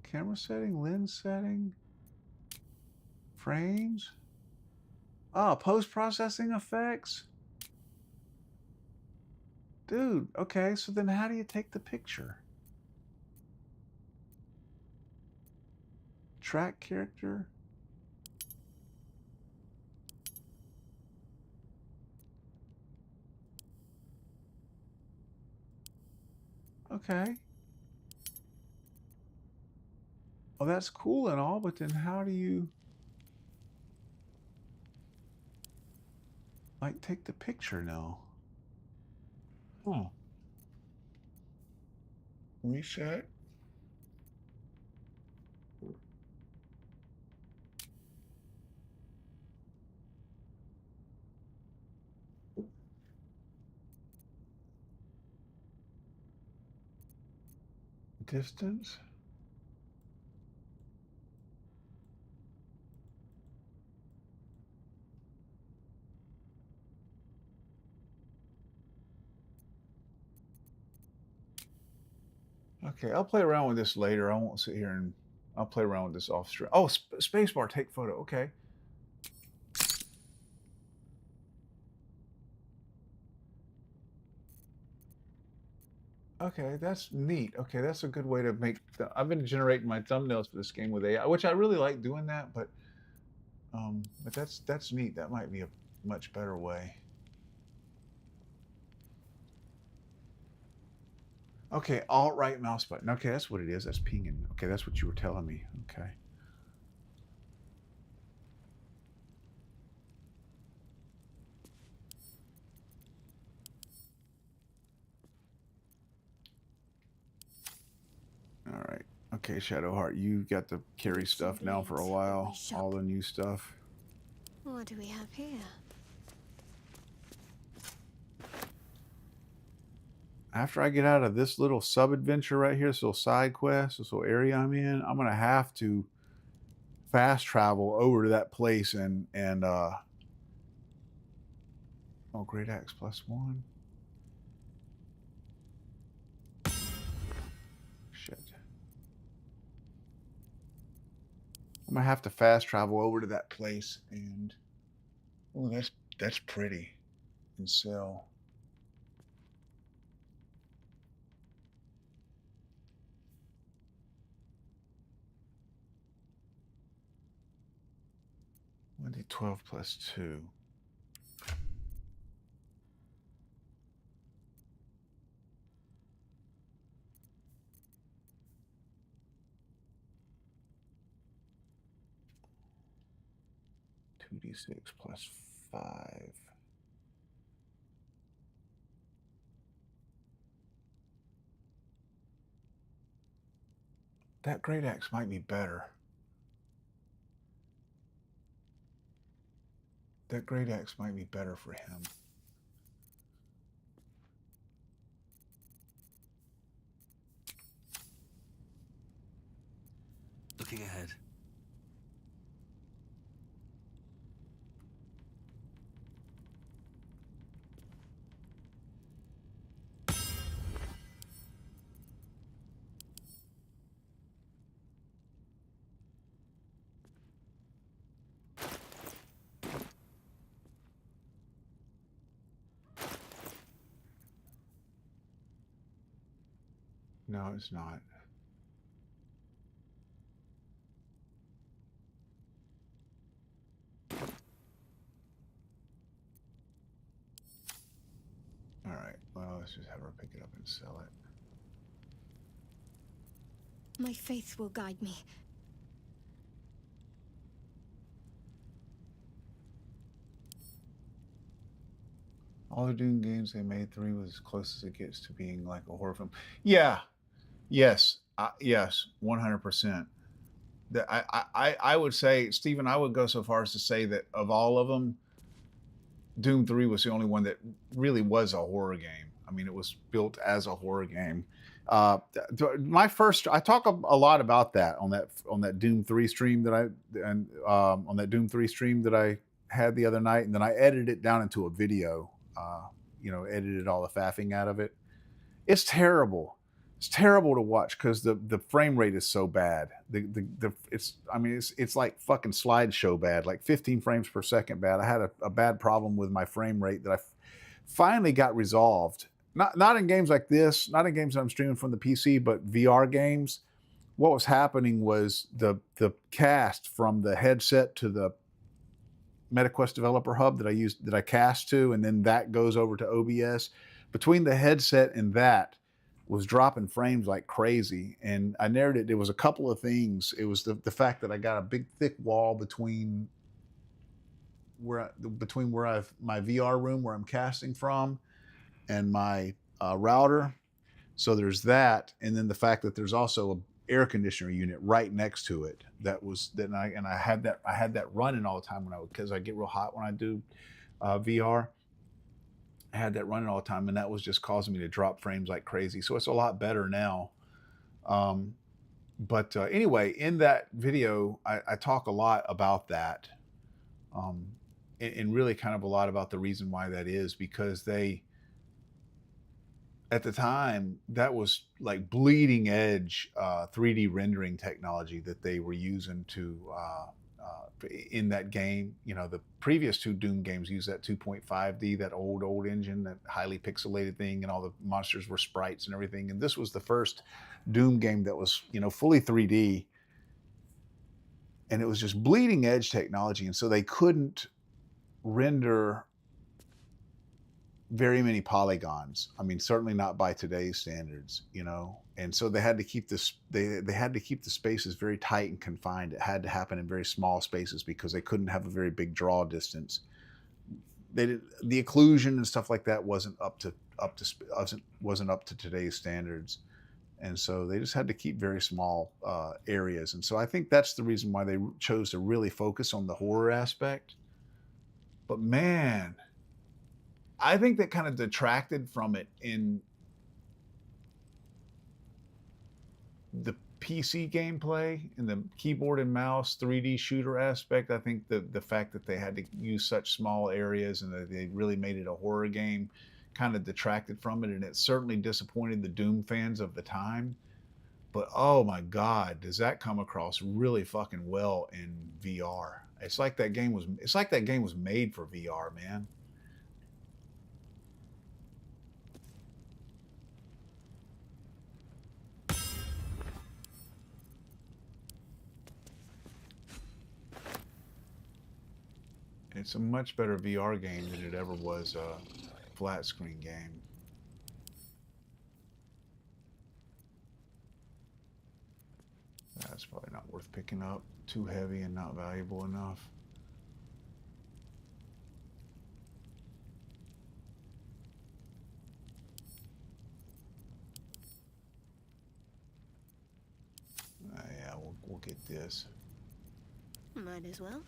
Camera setting, lens setting, frames. Oh, post-processing effects. Dude, okay, so then how do you take the picture? Track character. Okay. Well, that's cool and all, but then how do you like take the picture now? Huh. Reset. Distance. Okay, I'll play around with this later. I won't sit here and I'll play around with this off stream. Oh, spacebar, take photo. Okay. Okay, that's neat. Okay, that's a good way to make. I've been generating my thumbnails for this game with AI, which I really like doing that. But that's neat. That might be a much better way. Okay, alt right mouse button. Okay, that's what it is. That's pinging. Okay, that's what you were telling me. Okay. All right. Okay, Shadowheart, you got to carry stuff now for a while. All the new stuff. What do we have here? After I get out of this little sub-adventure right here, this little side quest, this little area I'm in, I'm going to have to fast travel over to that place and Oh, great axe +1. Shit. I'm gonna have to fast travel over to that place and oh, that's pretty. And sell. One D12 +2. Two D6 +5. That great axe might be better. That great axe might be better for him. Looking ahead. No, it's not. All right. Well, let's just have her pick it up and sell it. My faith will guide me. All the Doom games they made, 3 was as close as it gets to being like a horror film. Yeah. Yes. Yes. 100%. I would say, Stephen, I would go so far as to say that of all of them, Doom 3 was the only one that really was a horror game. I mean, it was built as a horror game. I talk a lot about that on that Doom 3 stream that on that Doom 3 stream that I had the other night, and then I edited it down into a video. Edited all the faffing out of it. It's terrible. It's terrible to watch because the frame rate is so bad. It's like fucking slideshow bad, like 15 frames per second bad. I had a bad problem with my frame rate that I finally got resolved. Not in games like this, not in games that I'm streaming from the PC, but VR games. What was happening was the cast from the headset to the MetaQuest Developer Hub that I cast to, and then that goes over to OBS. Between the headset and that was dropping frames like crazy. And I narrated it was a couple of things. It was the fact that I got a big thick wall between my VR room where I'm casting from and my router. So there's that, and then the fact that there's also a air conditioner unit right next to it. I had that running all the time because I get real hot when I do VR. I had that running all the time, and that was just causing me to drop frames like crazy. So it's a lot better now. But anyway, in that video, I talk a lot about that, and really kind of a lot about the reason why that is, because at the time, that was like bleeding edge 3D rendering technology that they were using in that game. The previous 2 Doom games used that 2.5D, that old engine, that highly pixelated thing, and all the monsters were sprites and everything. And this was the first Doom game that was, fully 3D. And it was just bleeding edge technology. And so they couldn't render very many polygons. I mean, certainly not by today's standards, And so they had to keep this. They had to keep the spaces very tight and confined. It had to happen in very small spaces because they couldn't have a very big draw distance. The occlusion and stuff like that wasn't up to today's standards, and so they just had to keep very small areas. And so I think that's the reason why they chose to really focus on the horror aspect. But man, I think that kind of detracted from it in PC gameplay and the keyboard and mouse 3D shooter aspect. I think the fact that they had to use such small areas and that they really made it a horror game kind of detracted from it, and it certainly disappointed the Doom fans of the time. But oh my God, does that come across really fucking well in VR? It's like that game was made for VR, man. It's a much better VR game than it ever was a flat screen game. That's probably not worth picking up. Too heavy and not valuable enough. Yeah, we'll get this. Might as well.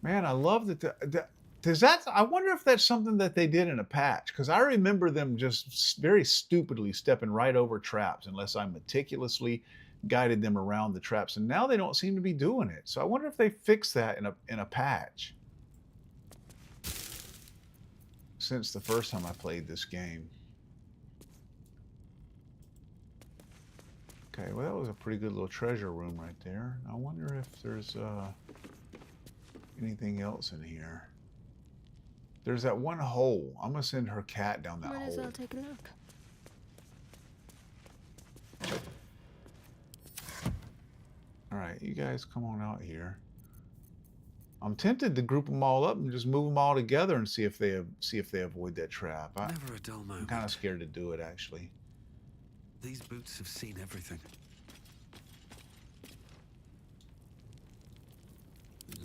Man, I love that. Does that? I wonder if that's something that they did in a patch, because I remember them just very stupidly stepping right over traps unless I meticulously guided them around the traps, and now they don't seem to be doing it. So I wonder if they fixed that in a patch since the first time I played this game. Okay, well, that was a pretty good little treasure room right there. I wonder if there's anything else in here. There's that one hole. I'm gonna send her cat down that hole. Might as well take a look. All right, you guys come on out here. I'm tempted to group them all up and just move them all together and see if they avoid that trap. Never a dull I'm moment. kind of scared to do it, actually. These boots have seen everything.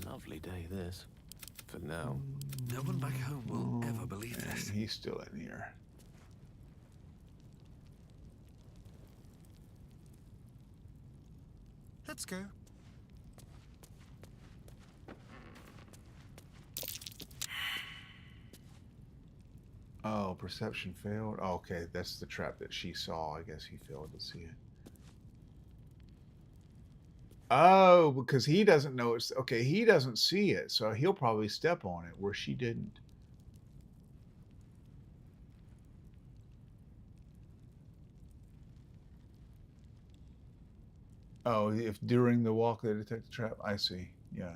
Lovely day, this. For now. No one back home will ever believe And this. he's still in here. Let's go. Oh, perception failed. Oh, okay, that's the trap that she saw. I guess he failed to see it. Oh, because he doesn't know it's okay. He doesn't see it, so he'll probably step on it where she didn't. Oh, if during the walk they detect the trap, I see. Yeah.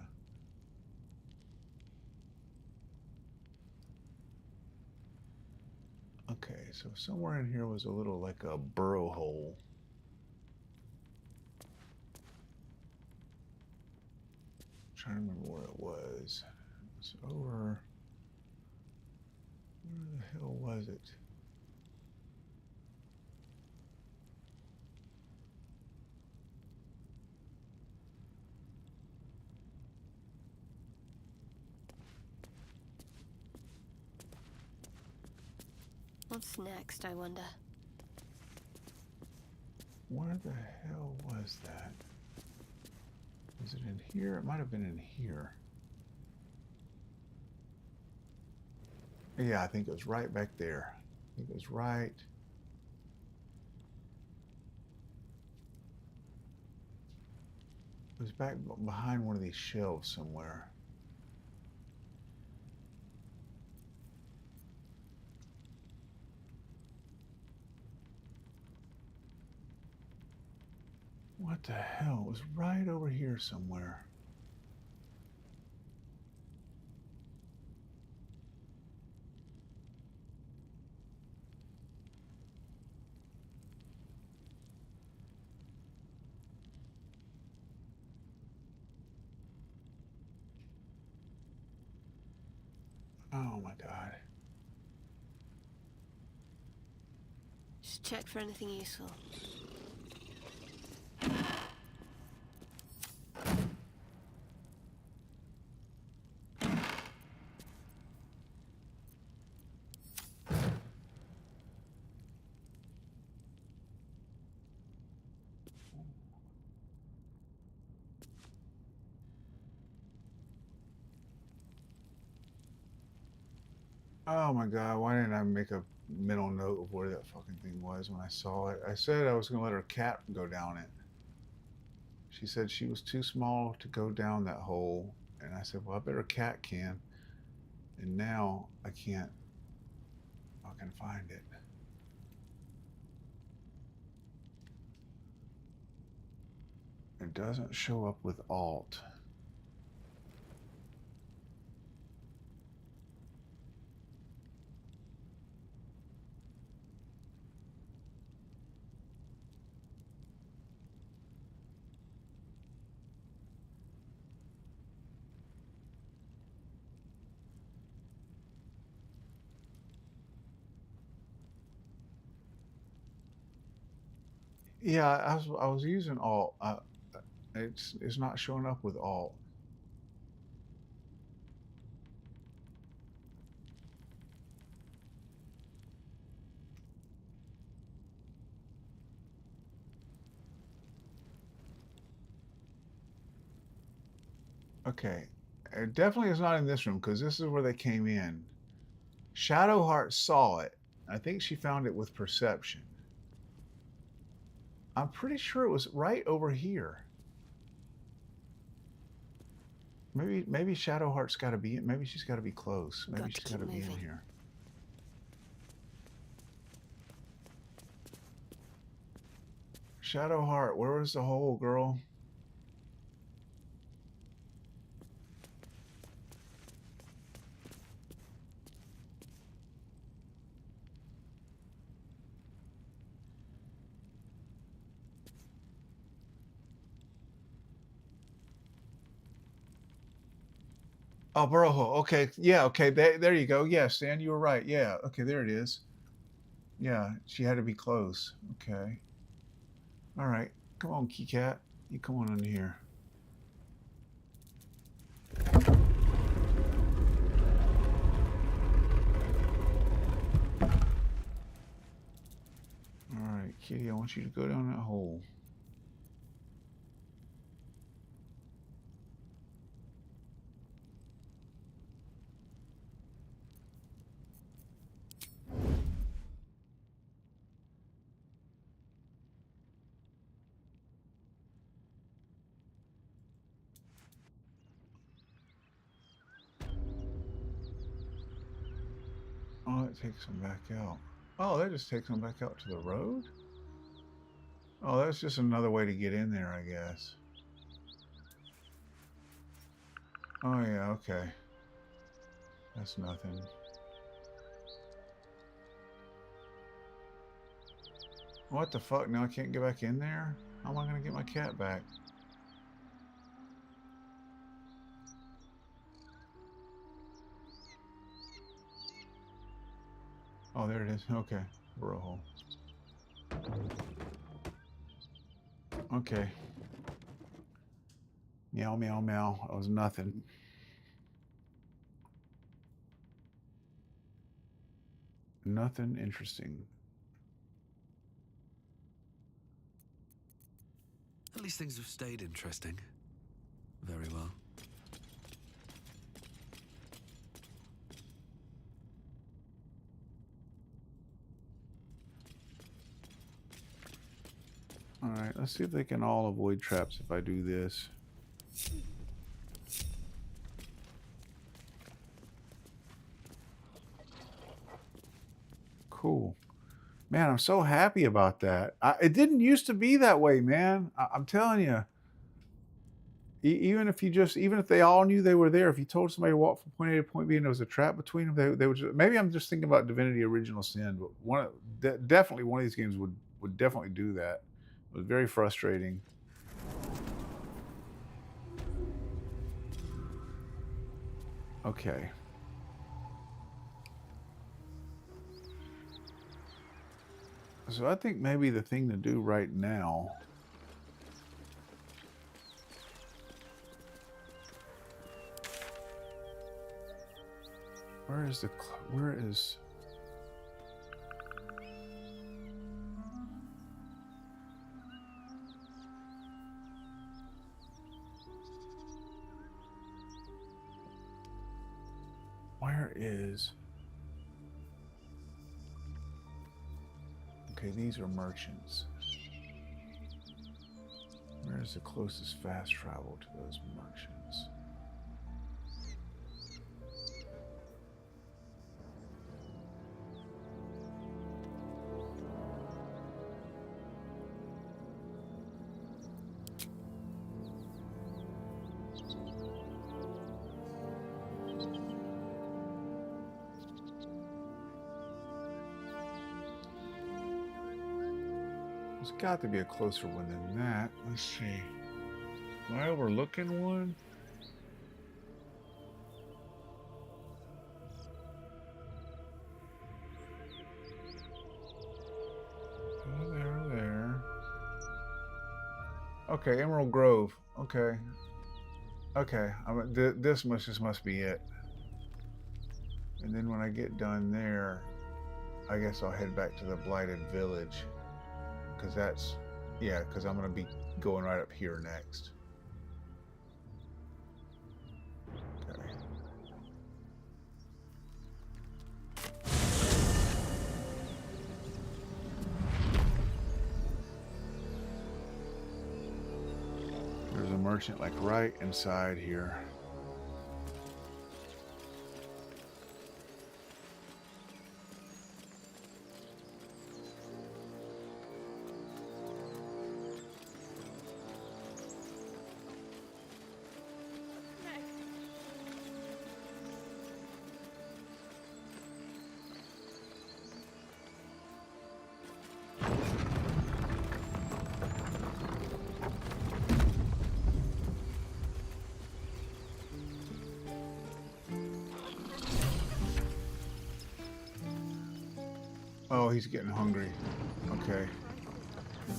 Okay, so somewhere in here was a little like a burrow hole. Trying to remember where it was. It was over. Where the hell was it? What's next, I wonder? Where the hell was that? Was it in here? It might have been in here. Yeah, I think it was right back there. I think it was right. It was back behind one of these shelves somewhere. What the hell? It was right over here somewhere. Oh my God. Just check for anything useful. Oh my god, why didn't I make a mental note of where that fucking thing was when I saw it? I said I was gonna let her cat go down it. She said she was too small to go down that hole. And I said, well, I bet her cat can. And now I can't fucking find it. It doesn't show up with Alt. Yeah, I was using Alt. It's not showing up with Alt. Okay, it definitely is not in this room because this is where they came in. Shadowheart saw it. I think she found it with perception. I'm pretty sure it was right over here. Maybe Shadowheart's got to be in. Maybe she's got to be close. Maybe Got to she's keep got to be in moving. here. Shadowheart, where was the hole, girl? Oh, burrow hole. Okay, yeah, okay. There you go. Yes, Dan, you were right. Yeah, okay, there it is. Yeah, she had to be close. Okay. All right. Come on, Keycat. You come on in here. All right, Kitty, I want you to go down that hole. Oh, it takes them back out. Oh, that just takes them back out to the road? Oh, that's just another way to get in there, I guess. Oh, yeah, okay. That's nothing. What the fuck? Now I can't get back in there? How am I going to get my cat back? Oh, there it is. Okay. Burrow hole. Okay. Meow, meow, meow. That was nothing. Nothing interesting. At least things have stayed interesting. Very well. All right, let's see if they can all avoid traps if I do this. Cool. Man, I'm so happy about that. It didn't used to be that way, man. I'm telling you. Even if they all knew they were there, if you told somebody to walk from point A to point B and there was a trap between them, they would just, maybe I'm just thinking about Divinity Original Sin, but definitely one of these games would definitely do that. It was very frustrating. Okay. So I think maybe the thing to do right now. Where is where is Okay, these are merchants. Where's the closest fast travel to those merchants? There's got to be a closer one than that. Let's see. Am I overlooking one? There. Okay, Emerald Grove. Okay. Okay. This must be it. And then when I get done there, I guess I'll head back to the Blighted Village. Because that's, yeah, because I'm going to be going right up here next. Okay. There's a merchant like right inside here. Oh, he's getting hungry. Okay.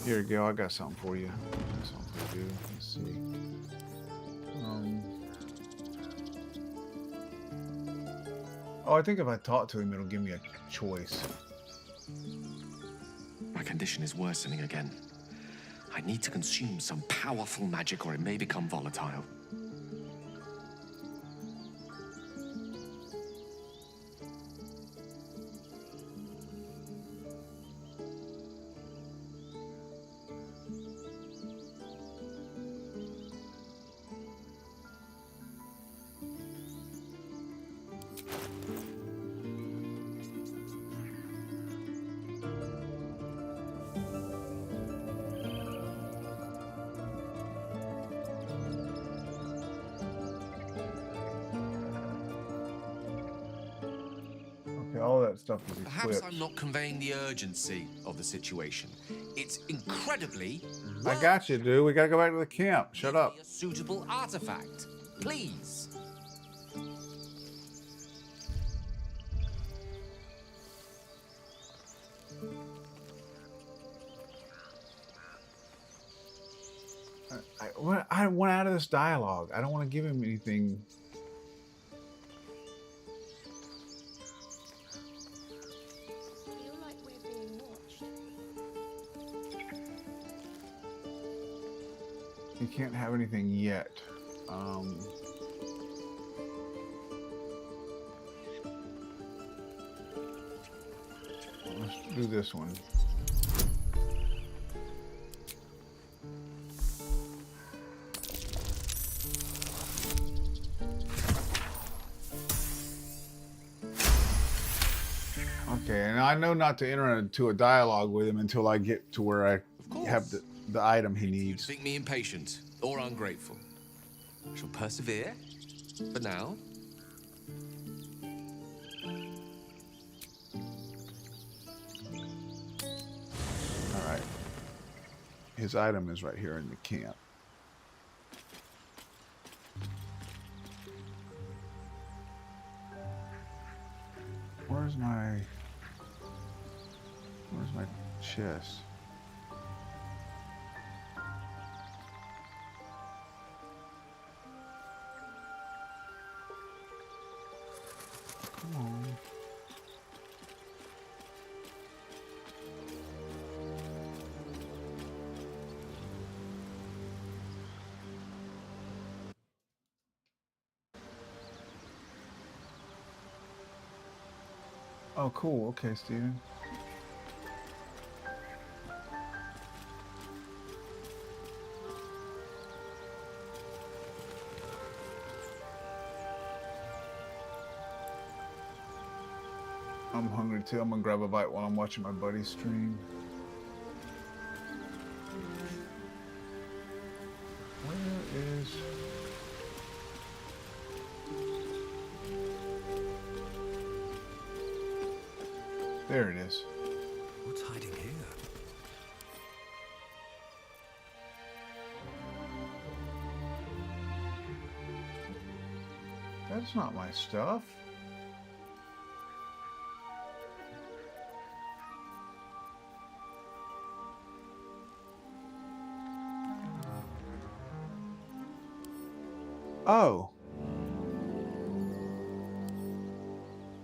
Here you go. I got something for you. Got something to do. Let's see. Oh, I think if I talk to him, it'll give me a choice. My condition is worsening again. I need to consume some powerful magic or it may become volatile. All that stuff is equipped. Perhaps I'm not conveying the urgency of the situation. It's incredibly... I got you, dude. We gotta go back to the camp. Shut up. A suitable artifact, please. I want out of this dialogue. I don't want to give him anything. You can't have anything yet. Let's do this one. Okay, and I know not to enter into a dialogue with him until I get to where I have the item he needs. You think me impatient or ungrateful? I shall persevere, but now... All right. His item is right here in the camp. Where's my chest? Come on. Oh, cool. Okay, Steven. I'm hungry too. I'm gonna grab a bite while I'm watching my buddy stream. Where is... There it is. What's hiding here? That's not my stuff. Oh.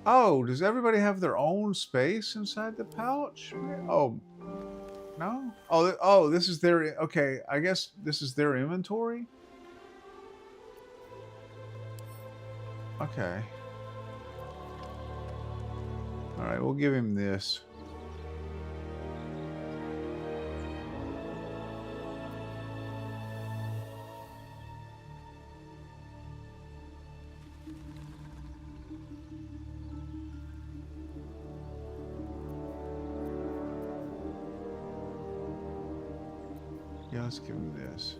Oh, does everybody have their own space inside the pouch? Oh, no? Oh, this is their... Okay, I guess this is their inventory? Okay. Alright, we'll give him this. Yeah, let's give him this.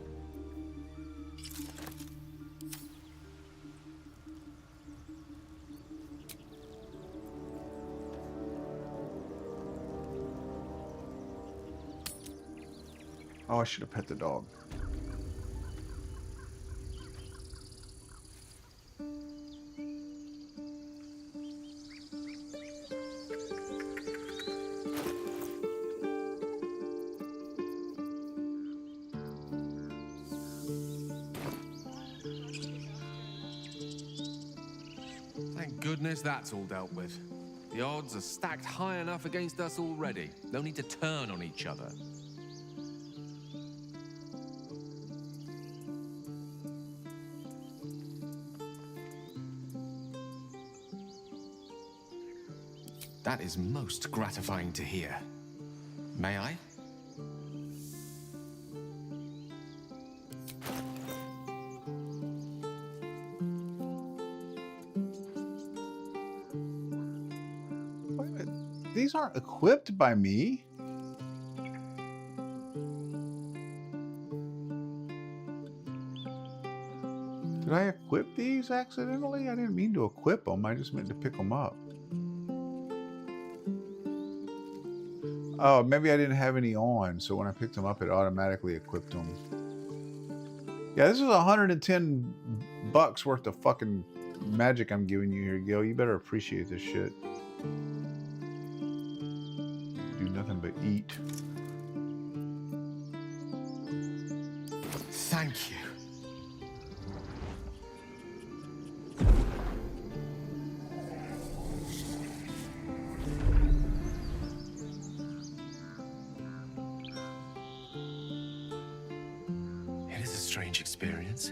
Oh, I should have pet the dog. Thank goodness that's all dealt with. The odds are stacked high enough against us already. No need to turn on each other. That is most gratifying to hear. May I? Wait a minute. These aren't equipped by me. Did I equip these accidentally? I didn't mean to equip them. I just meant to pick them up. Oh, maybe I didn't have any on, so when I picked them up, it automatically equipped them. Yeah, this is $110 worth of fucking magic I'm giving you here, Gil. You better appreciate this shit. Do nothing but eat. Thank you. It is a strange experience.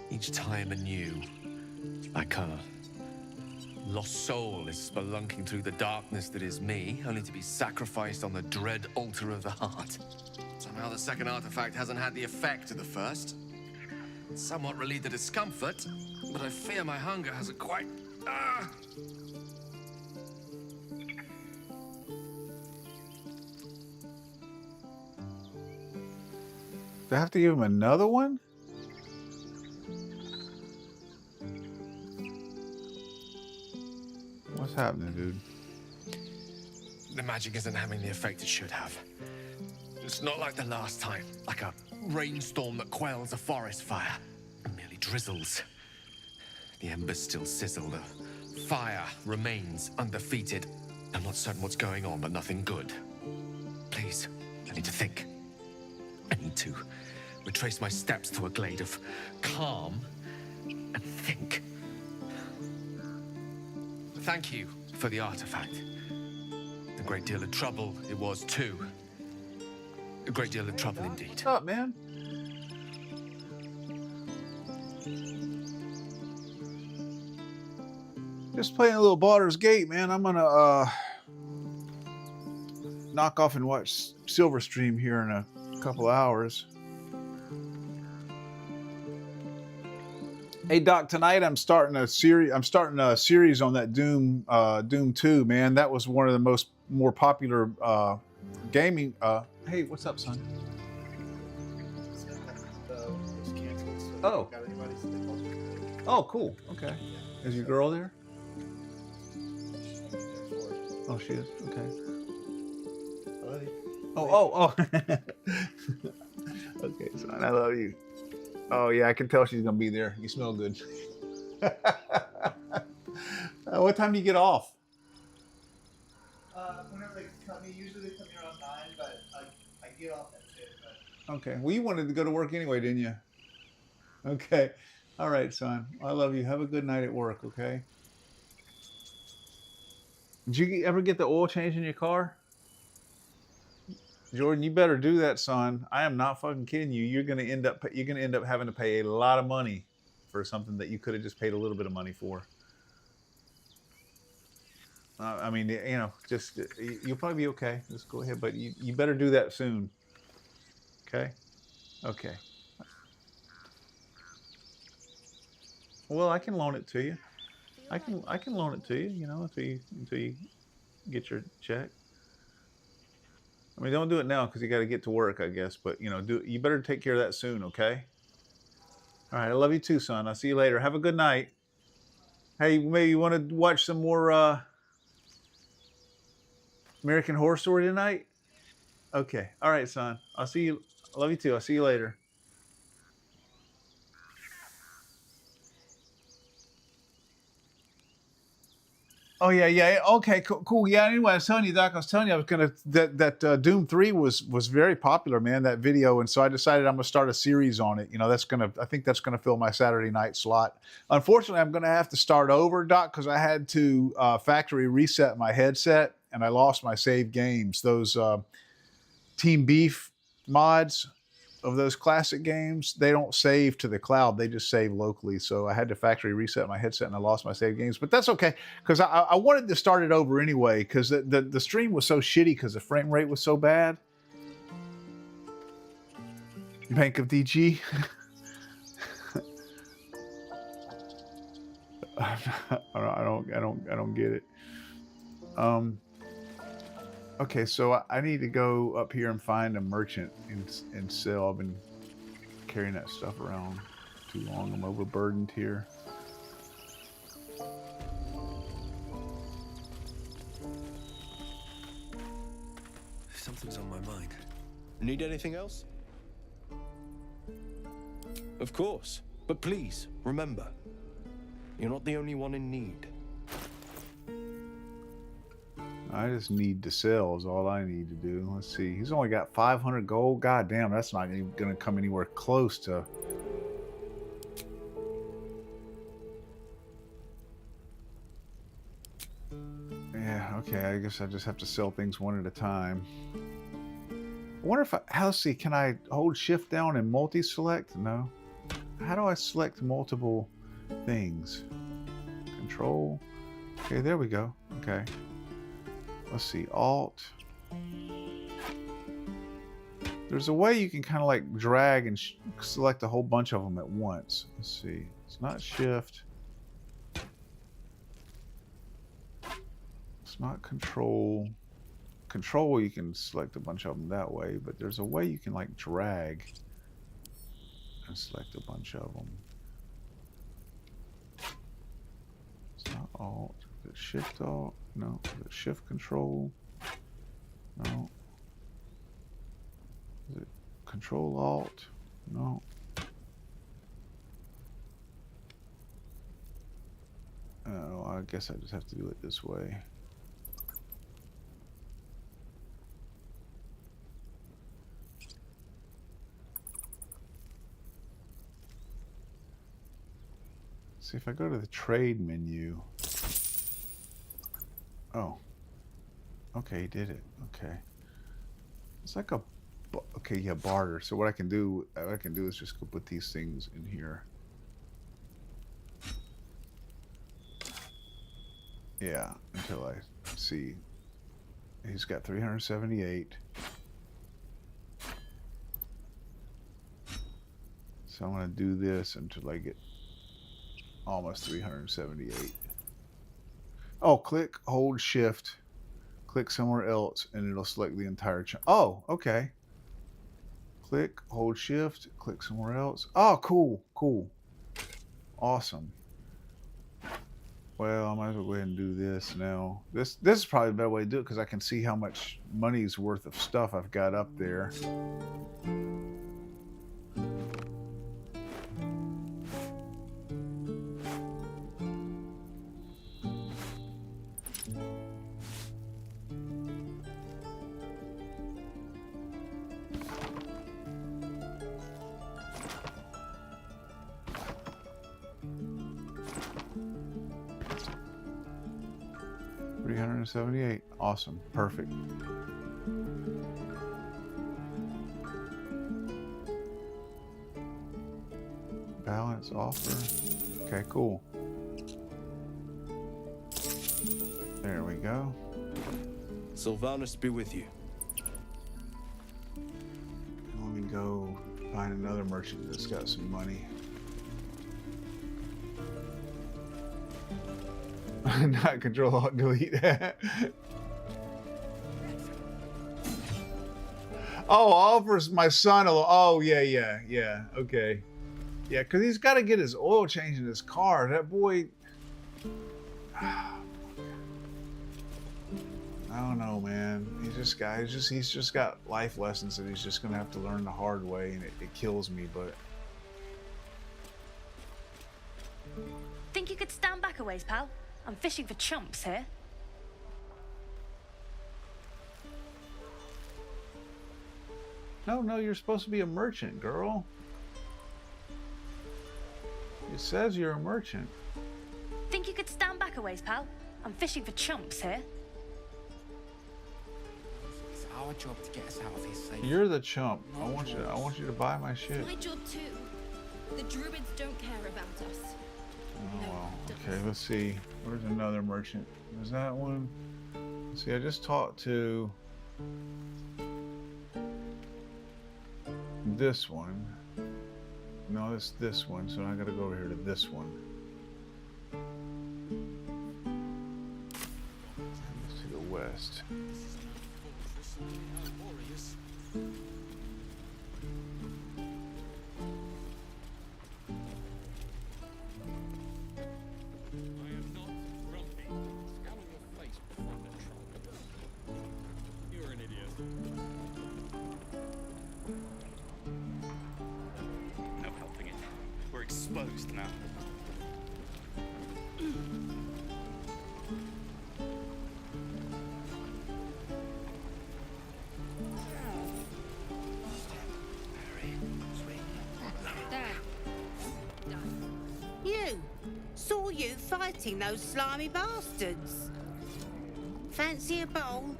Each time anew. Like a lost soul is spelunking through the darkness that is me, only to be sacrificed on the dread altar of the heart. Somehow the second artifact hasn't had the effect of the first. It's somewhat relieved the discomfort, but I fear my hunger hasn't quite... Do I have to give him another one? What's happening, dude? The magic isn't having the effect it should have. It's not like the last time, like a rainstorm that quells a forest fire. It merely drizzles. The embers still sizzle, the fire remains undefeated. I'm not certain what's going on, but nothing good. Please, I need to think. I need to retrace my steps to a glade of calm and think. Thank you for the artifact. A great deal of trouble it was too. A great deal of trouble indeed. What's up, man? Just playing a little Baldur's Gate, man. I'm gonna knock off and watch Silver stream here in a couple hours. Hey Doc, tonight I'm starting a series. I'm starting a series on that Doom 2. Man, that was one of the more popular gaming. Hey, what's up, son? Oh. Oh, cool. Okay. Is your girl there? Oh, she is. Okay. Oh. Okay, son. I love you. Oh yeah, I can tell she's gonna be there. You smell good. What time do you get off? Whenever they cut me, usually they cut me around 9, but I get off at 10. But Okay. Well, you wanted to go to work anyway, didn't you? Okay. All right, son. I love you. Have a good night at work, okay? Did you ever get the oil change in your car? Jordan, you better do that, son. I am not fucking kidding you. You're gonna end up having to pay a lot of money for something that you could have just paid a little bit of money for. I mean, you know, just you'll probably be okay. Just go ahead, but you better do that soon. Okay. Okay. Well, I can loan it to you. I can loan it to you. You know, until you get your check. I mean, don't do it now because you got to get to work, I guess. But you know, you better take care of that soon, okay? All right, I love you too, son. I'll see you later. Have a good night. Hey, maybe you want to watch some more American Horror Story tonight? Okay. All right, son. I'll see you. I love you too. I'll see you later. Oh yeah. Okay, cool. Yeah. Anyway, I was telling you, Doc. I was telling you, I was gonna that Doom 3 was very popular, man. That video, and so I decided I'm gonna start a series on it. You know, I think that's gonna fill my Saturday night slot. Unfortunately, I'm gonna have to start over, Doc, because I had to factory reset my headset, and I lost my save games. Those Team Beef mods of those classic games, they don't save to the cloud. They just save locally. So I had to factory reset my headset and I lost my save games. But that's okay, because I wanted to start it over anyway, because the stream was so shitty because the frame rate was so bad. Bank of DG. I don't get it. Okay, so I need to go up here and find a merchant and sell. I've been carrying that stuff around too long. I'm overburdened here. Something's on my mind. Need anything else? Of course. But please, remember, you're not the only one in need. I just need to sell is all I need to do. Let's see. He's only got 500 gold. God damn, that's not even going to come anywhere close to... Yeah, okay. I guess I just have to sell things one at a time. I wonder if let's see. Can I hold shift down and multi-select? No. How do I select multiple things? Control. Okay, there we go. Okay. Let's see, Alt. There's a way you can kind of like drag and select a whole bunch of them at once. Let's see, it's not Shift. It's not Control. Control, you can select a bunch of them that way, but there's a way you can like drag and select a bunch of them. It's not Alt. Is it Shift Alt? No. Is it Shift Control? No. Is it Control Alt? No. Oh, I guess I just have to do it this way. See, if I go to the trade menu. Oh. Okay, he did it. Okay. It's like a... Okay, yeah, barter. So what I can do is just go put these things in here. Yeah, until I see. He's got 378. So I'm going to do this until I get Almost 378. Oh, click, hold shift, click somewhere else, and it'll select the entire chunk. Oh, okay. Click, hold shift, click somewhere else. Oh, cool, cool. Awesome. Well, I might as well go ahead and do this now. This is probably the better way to do it because I can see how much money's worth of stuff I've got up there. 378. Awesome. Perfect. Balance offer. Okay, cool. There we go. Sylvanus be with you. Let me go find another merchant that's got some money. Not control alt delete. Oh, offers my son a oh yeah. Okay. Yeah, because he's got to get his oil changed in his car. That boy, I don't know, man. He's just got life lessons that he's just gonna have to learn the hard way, and it kills me. But think you could stand back a ways, pal? I'm fishing for chumps here. no, you're supposed to be a merchant, girl. It says you're a merchant. Think you could stand back a ways, pal? I'm fishing for chumps here. It's our job to get us out of here safe. You're the chump. I want you to buy my shit. My job too. The druids don't care about us. Oh, well. Okay, let's see. Where's another merchant? Is that one? See, I just talked to this one. No, it's this one, so I gotta go over here to this one. Let's to the west. Exposed now. You! Saw you fighting those slimy bastards. Fancy a bowl?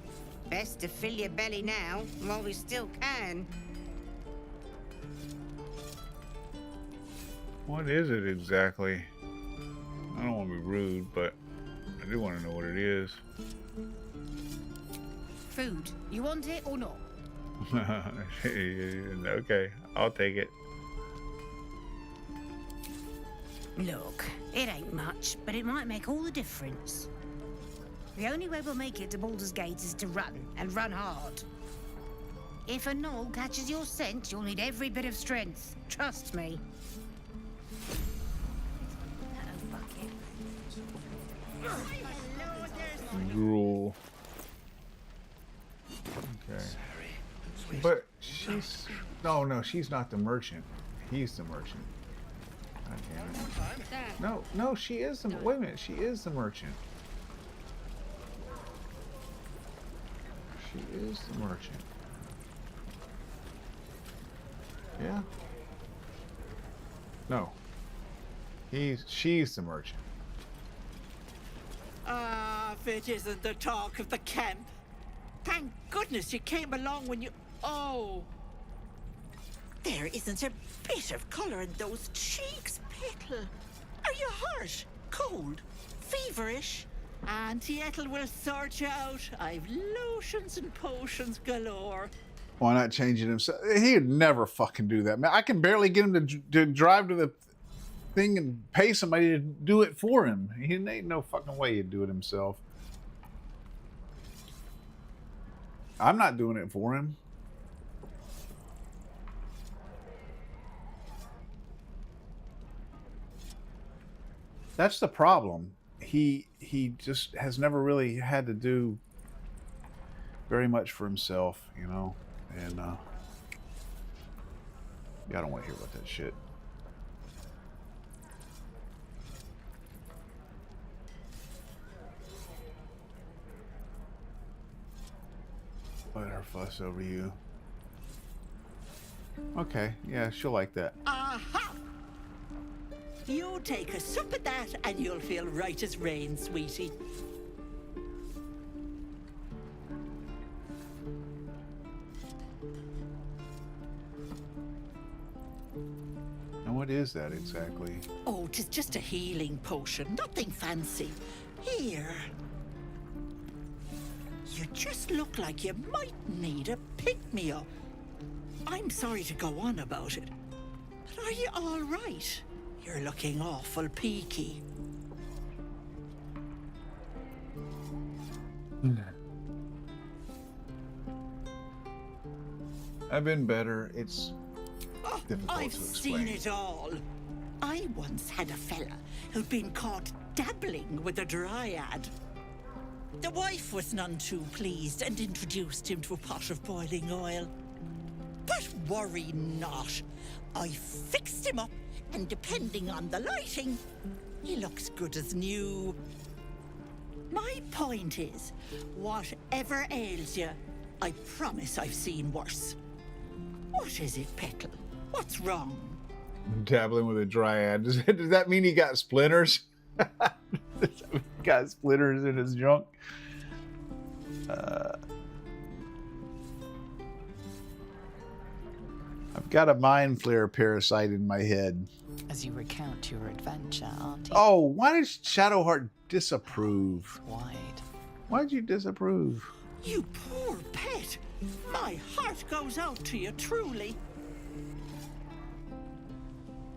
Best to fill your belly now, while we still can. What is it exactly? I don't want to be rude, but I do want to know what it is. Food. You want it or not? Okay, I'll take it. Look, it ain't much, but it might make all the difference. The only way we'll make it to Baldur's Gate is to run, and run hard. If a gnoll catches your scent, you'll need every bit of strength. Trust me. Gruel. Okay. But she's... No, she's not the merchant. He's the merchant. God damn it. No, she is the... Wait a minute, she is the merchant. She is the merchant. Yeah? No. She's the merchant. Ah, if it isn't the talk of the camp. Thank goodness you came along when you... Oh. There isn't a bit of colour in those cheeks, Petal. Are you hurt? Cold? Feverish? Auntie Ethel will sort you out. I've lotions and potions galore. Why not change it himself? He'd never fucking do that, man. I can barely get him to drive to the... thing and pay somebody to do it for him. He ain't no fucking way he'd do it himself. I'm not doing it for him. That's the problem. He just has never really had to do very much for himself, you know. And yeah, I don't want to hear about that shit. Let her fuss over you. Okay, yeah, she'll like that. Aha! You take a sup at that and you'll feel right as rain, sweetie. And what is that exactly? Oh, 'tis just a healing potion, nothing fancy. Here. You just look like you might need a pick-me-up. I'm sorry to go on about it, but are you all right? You're looking awful peaky. I've been better. It's difficult I've to seen explain. it all. I once had a fella who'd been caught dabbling with a dryad. The wife was none too pleased and introduced him to a pot of boiling oil. But worry not. I fixed him up, and depending on the lighting, he looks good as new. My point is, whatever ails you, I promise I've seen worse. What is it, Petal? What's wrong? Dabbling with a dryad. Does that mean he got splinters? Got splinters in his junk. I've got a mind flare parasite in my head. As you recount your adventure, Auntie. Oh, why did Shadowheart disapprove? Wide. Why'd you disapprove? You poor pet. My heart goes out to you, truly.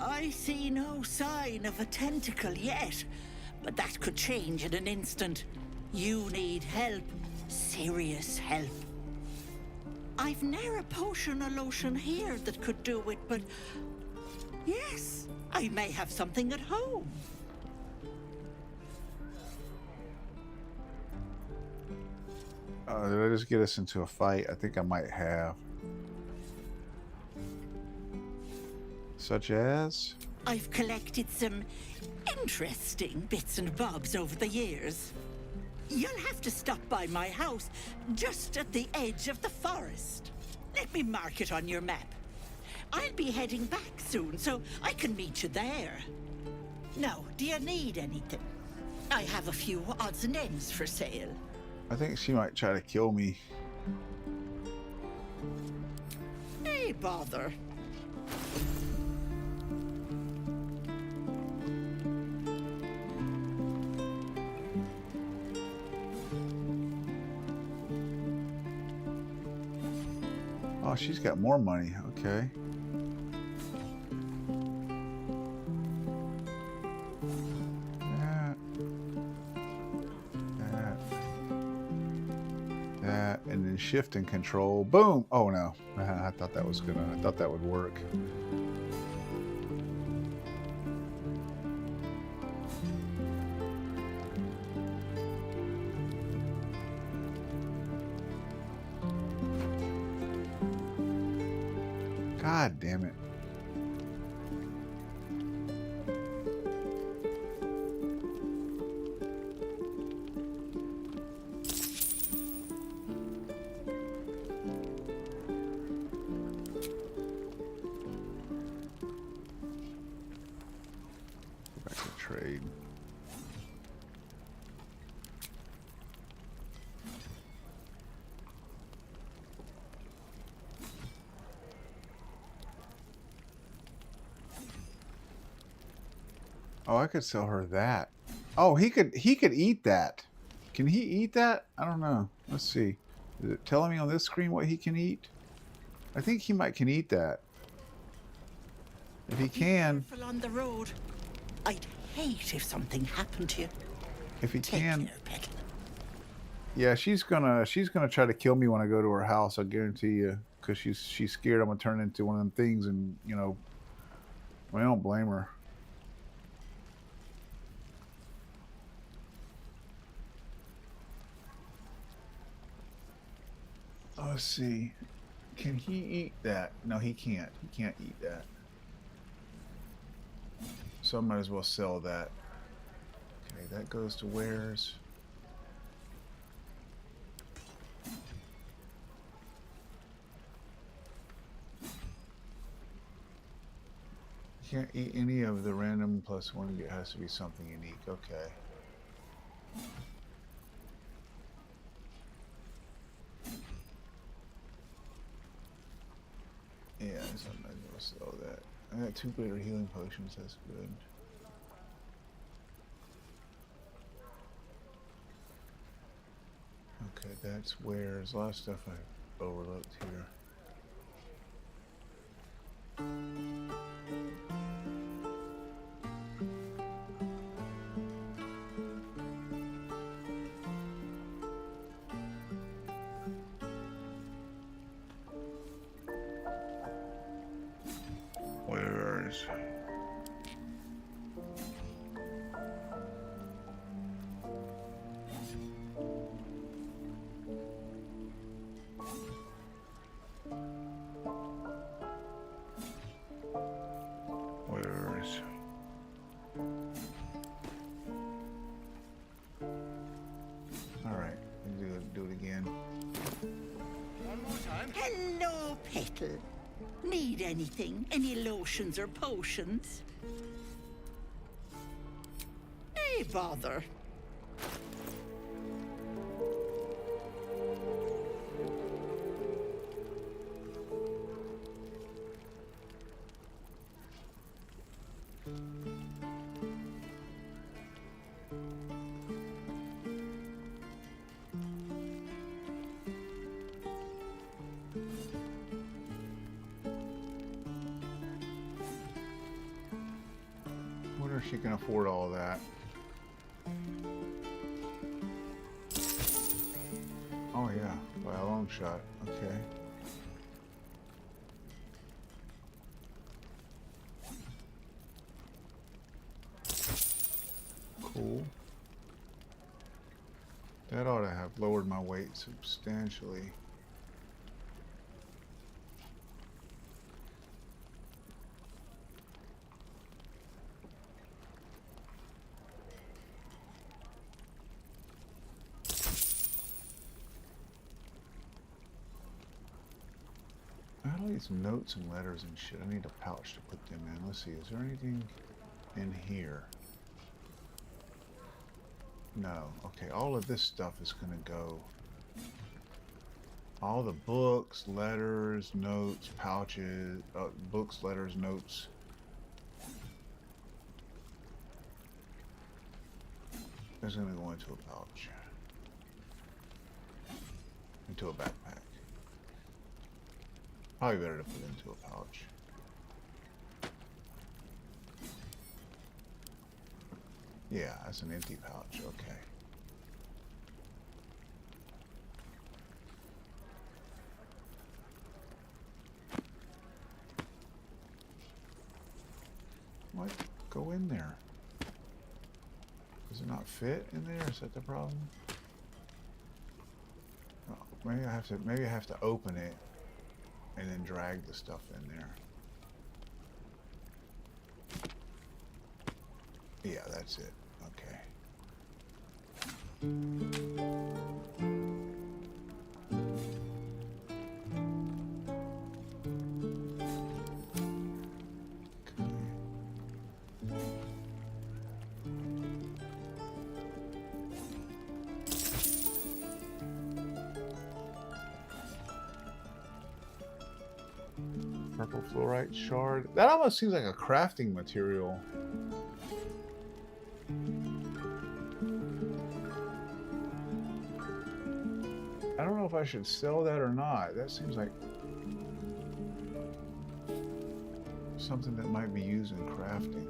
I see no sign of a tentacle yet, but that could change in an instant. You need help. Serious help. I've ne'er a potion or lotion here that could do it, but yes, I may have something at home. Did I just get us into a fight? I think I might have. Such as? I've collected some interesting bits and bobs over the years. You'll have to stop by my house, just at the edge of the forest. Let me mark it on your map. I'll be heading back soon, so I can meet you there. Now, do you need anything? I have a few odds and ends for sale. I think she might try to kill me. Hey, bother. Oh, she's got more money. Okay. That, and then shift and control. Boom. Oh no. I thought that would work. God damn it. Go back to trade. Oh, I could sell her that. Oh, he could eat that. Can he eat that? I don't know. Let's see. Is it telling me on this screen what he can eat? I think he can eat that. If he can. Be careful on the road. I'd hate if something happened to you. If he Take can. care, Petal. Yeah, she's gonna try to kill me when I go to her house. I guarantee you, because she's scared I'm gonna turn into one of them things, and you know, I don't blame her. Let's see. Can he eat that? No, he can't. He can't eat that. So I might as well sell that. Okay, that goes to wares. Can't eat any of the random +1. It has to be something unique. Okay. Yeah, so I might as well sell that. I got 2 greater healing potions. That's good. Okay, that's where there's a lot of stuff I overlooked here. Where's Alright, do it again. One more time. Hello, Petal. Need anything? Any lotions or potions? Hey, bother. Wonder if she can afford all that. Oh yeah, by a long shot. Okay. Cool. That ought to have lowered my weight substantially. I need some notes and letters and shit. I need a pouch to put them in. Let's see, is there anything in here? No. Okay, all of this stuff is gonna go. All the books, letters, notes, pouches, books, letters, notes. That's gonna go into a pouch. Into a backpack. Probably better to put into a pouch. Yeah, that's an empty pouch. Okay. What? Go in there. Does it not fit in there? Is that the problem? Oh, maybe I have to open it and then drag the stuff in there. Yeah, that's it. Okay. Purple fluorite shard. That almost seems like a crafting material. I don't know if I should sell that or not. That seems like something that might be used in crafting.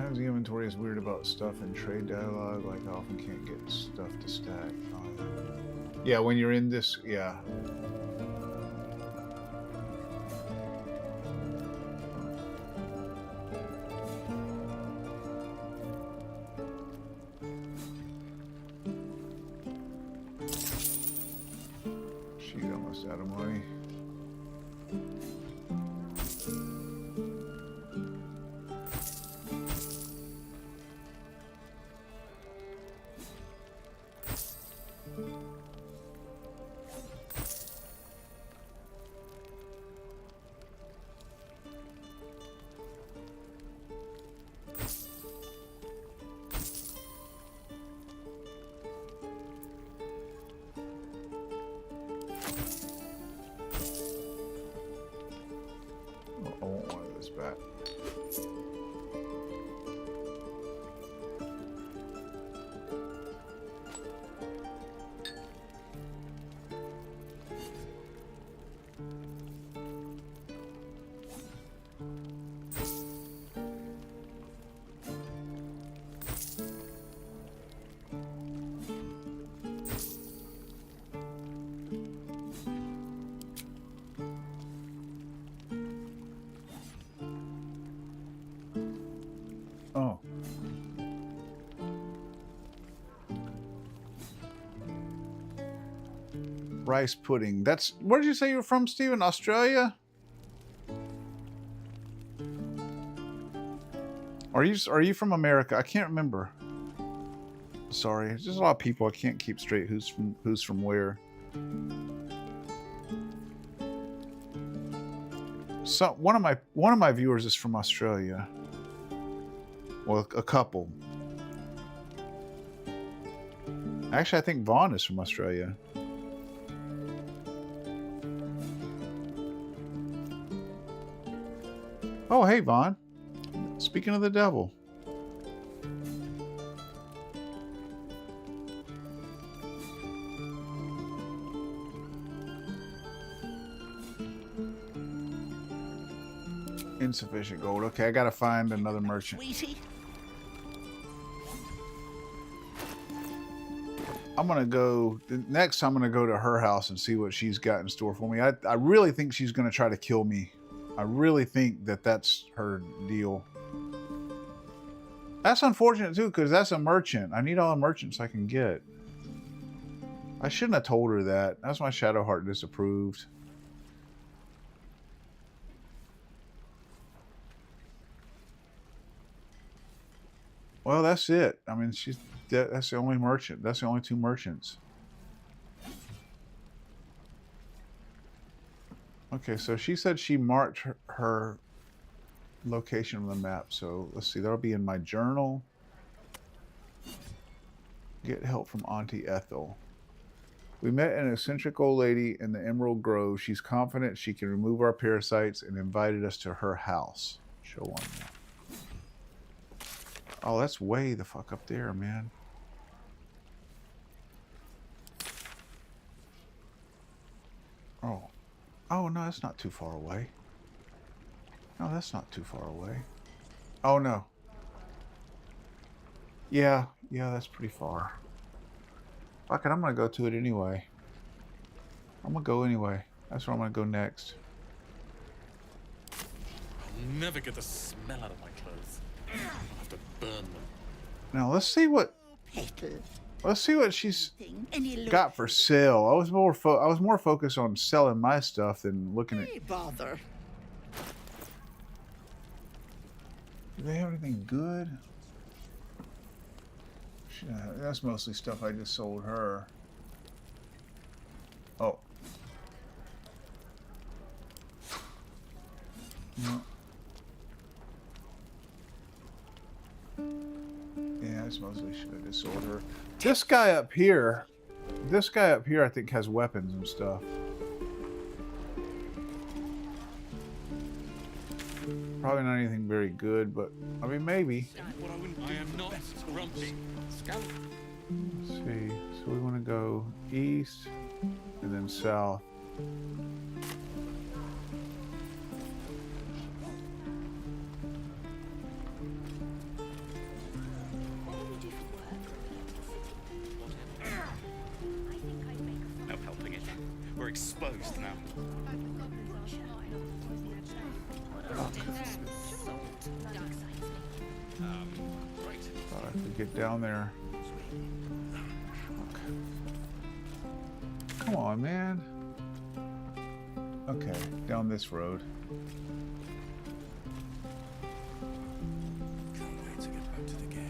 Sometimes the inventory is weird about stuff in trade dialogue, like I often can't get stuff to stack. Yeah, when you're in this, yeah. She's almost out of money. I want one of those back. Oh. Rice pudding. That's, where did you say you were from, Steven? Australia? Are you from America? I can't remember. Sorry, there's just a lot of people I can't keep straight who's from where. So one of my viewers is from Australia. Well, a couple. Actually, I think Vaughn is from Australia. Oh, hey, Vaughn. Speaking of the devil. Insufficient gold. Okay, I gotta find another merchant. Sweetie. I'm gonna go next. I'm gonna go to her house and see what she's got in store for me. I really think she's gonna try to kill me. I really think that that's her deal. That's unfortunate too, because that's a merchant. I need all the merchants I can get. I shouldn't have told her that. That's why Shadow Heart disapproved. Well, that's it. I mean, that's the only merchant. That's the only two merchants. Okay, so she said she marked her location on the map. So let's see, that'll be in my journal. Get help from Auntie Ethel. We met an eccentric old lady in the Emerald Grove. She's confident she can remove our parasites and invited us to her house. Show on that. Oh, that's way the fuck up there, man. Oh. Oh, no, that's not too far away. No, that's not too far away. Oh, no. Yeah, that's pretty far. Fuck it, I'm gonna go to it anyway. I'm gonna go anyway. That's where I'm gonna go next. I'll never get the smell out of my clothes. I'll have to burn them. Now let's see what she's got for sale. I was more focused on selling my stuff than looking at. Hey, bother. Do they have anything good? That's mostly stuff I just sold her. Oh. No. Yeah, that's mostly shit I just sold her. This guy up here I think has weapons and stuff. Probably not anything very good, but I mean maybe. I am not grumpy. Let's see. So we want to go east and then south. exposed now. Right. Thought I could get down there. Okay. Come on, man. Okay, down this road. Can't wait to get back to the gate.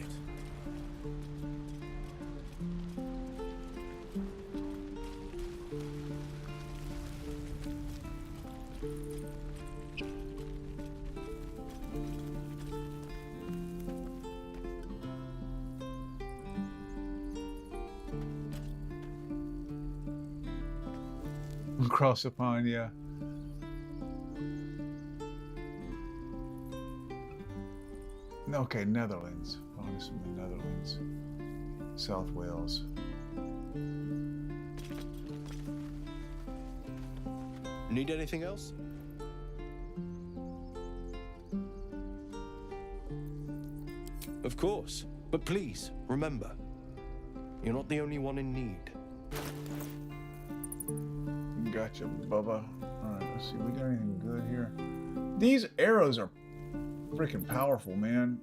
Across the pond, yeah. Okay, Netherlands. Bonus from the Netherlands. South Wales. Need anything else? Of course. But please, remember, you're not the only one in need. Gotcha, Bubba. Alright, let's see. We got anything good here? These arrows are freaking powerful, man.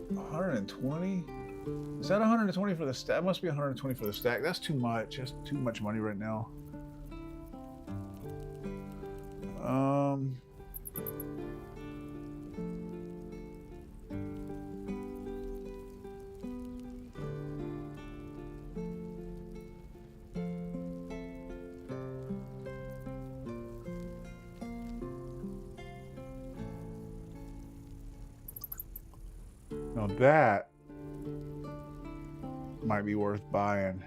120? Is that 120 for the stack? Must be 120 for the stack. That's too much. That's too much money right now. Now that might be worth buying.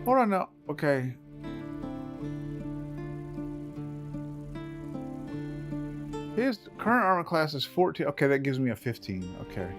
Hold on now. Okay. His current armor class is 14. Okay, that gives me a 15. Okay.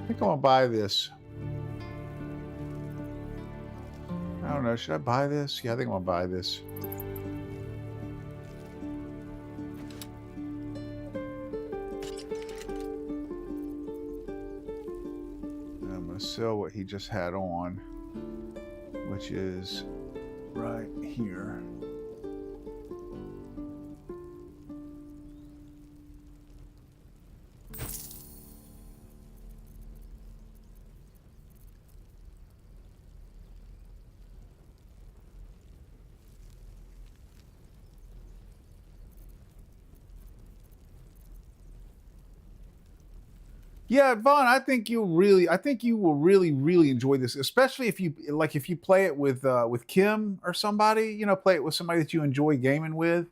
I think I'm gonna buy this. I don't know. Should I buy this? Yeah, I think I'm gonna buy this. And I'm gonna sell what he just had on, which is right here. Yeah, Vaughn, I think you will really enjoy this, especially if you play it with Kim or somebody, play it with somebody that you enjoy gaming with.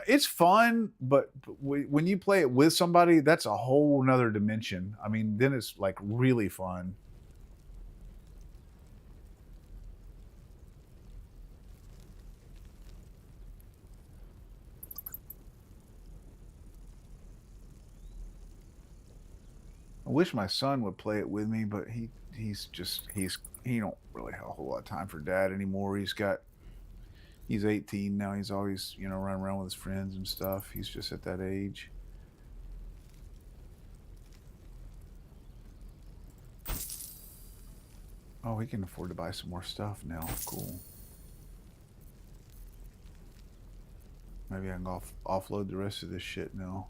It's fun, but when you play it with somebody, that's a whole nother dimension. I mean, then it's like really fun. I wish my son would play it with me, but he don't really have a whole lot of time for dad anymore. He's 18 now. He's always, running around with his friends and stuff. He's just at that age. Oh, he can afford to buy some more stuff now. Cool. Maybe I can offload the rest of this shit now.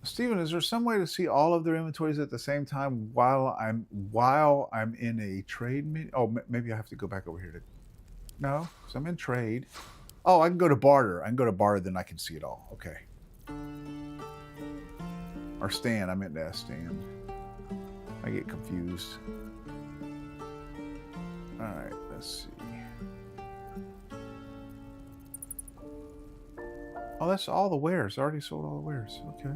Steven, is there some way to see all of their inventories at the same time while I'm in a trade menu? Oh, maybe I have to go back over here to. No, so I'm in trade. Oh, I can go to barter. I can go to barter, then I can see it all. Okay. Or stand. I meant to ask stand. I get confused. right, let's see. Oh, that's all the wares. I already sold all the wares. Okay.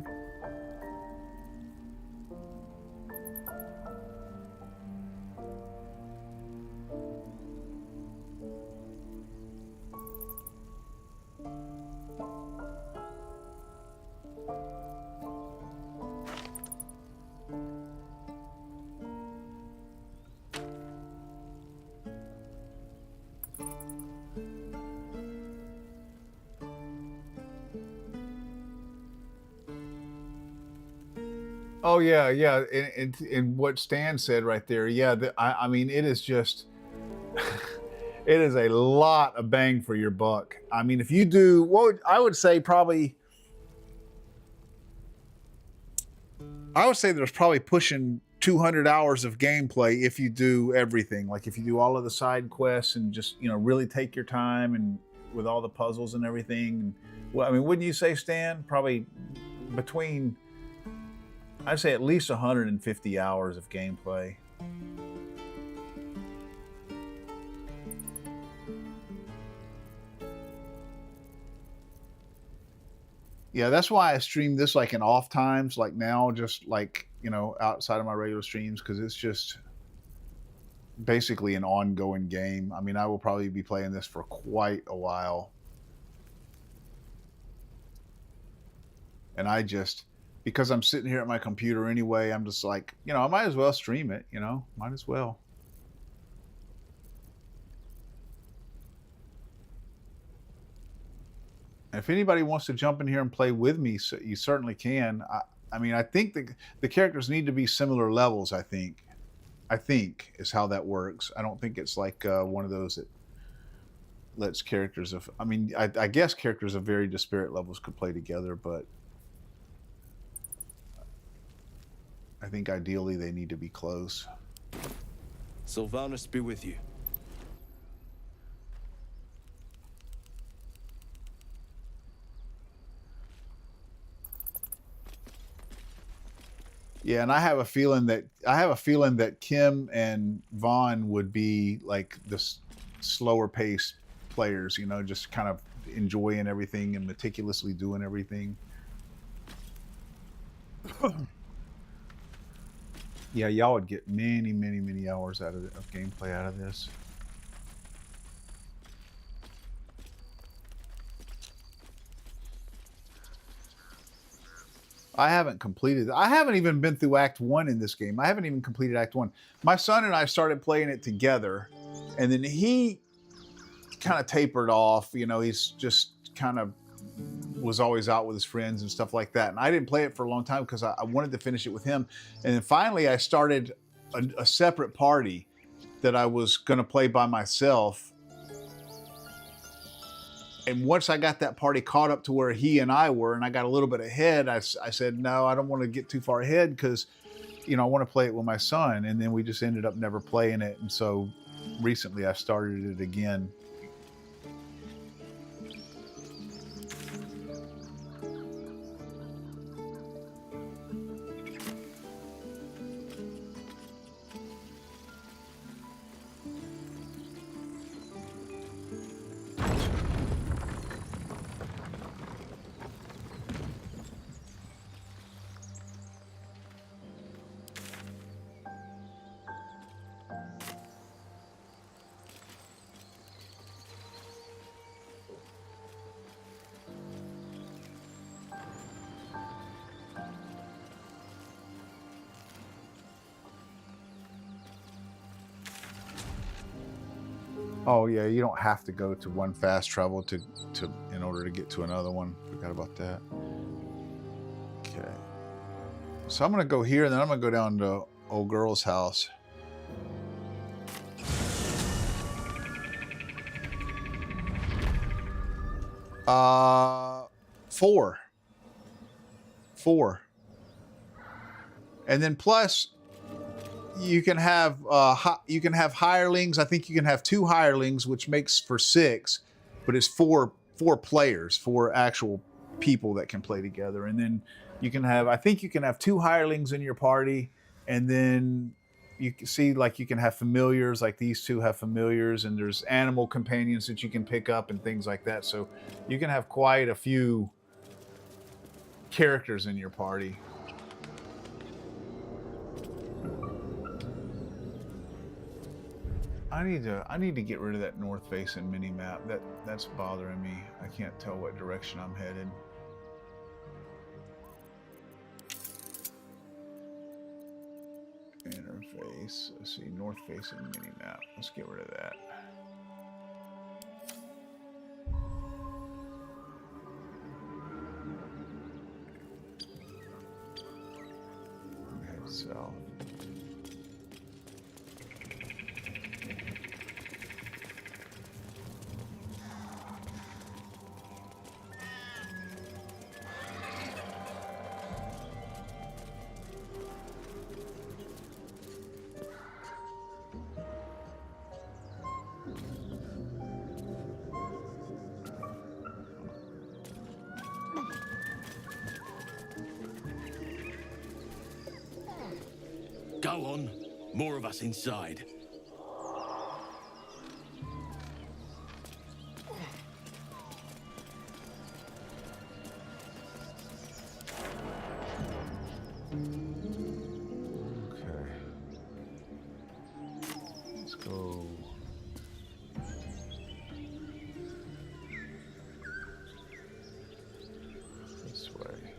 Oh yeah, yeah, and what Stan said right there, yeah. I mean, it is just, it is a lot of bang for your buck. I mean, if you do, well, I would say probably, I would say there's probably pushing 200 hours of gameplay if you do everything. Like if you do all of the side quests and just, you know, really take your time and with all the puzzles and everything. Well, I mean, wouldn't you say, Stan? Probably between, I'd say at least 150 hours of gameplay. Yeah, that's why I stream this like in off times, like now, just like, you know, outside of my regular streams, because it's just basically an ongoing game. I mean, I will probably be playing this for quite a while. And I just, because I'm sitting here at my computer anyway, I'm just like, you know, I might as well stream it, you know, might as well. If anybody wants to jump in here and play with me, so you certainly can. I mean, I think the characters need to be similar levels, I think is how that works. I don't think it's like one of those that lets characters of, I mean, I guess characters of very disparate levels could play together, but I think ideally they need to be close. Sylvanus be with you. Yeah, and I have a feeling that Kim and Vaughn would be like the slower paced players, you know, just kind of enjoying everything and meticulously doing everything. Yeah, y'all would get many, many, many hours out of gameplay out of this. I haven't completed. I haven't even been through Act 1 in this game. I haven't even completed Act 1. My son and I started playing it together, and then he kind of tapered off. You know, he's just kind of was always out with his friends and stuff like that. And I didn't play it for a long time because I wanted to finish it with him. And then finally I started a separate party that I was going to play by myself. And once I got that party caught up to where he and I were, and I got a little bit ahead, I said, no, I don't want to get too far ahead because, you know, I want to play it with my son. And then we just ended up never playing it. And so recently I started it again. Oh yeah, you don't have to go to one fast travel to in order to get to another one. Forgot about that. Okay. So I'm gonna go here and then I'm gonna go down to old girl's house. Four. And then plus you can have hirelings. I think you can have 2 hirelings, which makes for 6, but it's four players, 4 actual people that can play together. And then you can have, I think you can have 2 hirelings in your party, and then you can see like you can have familiars, like these two have familiars, and there's animal companions that you can pick up and things like that. So you can have quite a few characters in your party. I need to get rid of that north facing mini map. That's bothering me. I can't tell what direction I'm headed. Interface. Let's see, north facing mini map. Let's get rid of that. Head south. Go on. More of us inside. Okay. Let's go. This way.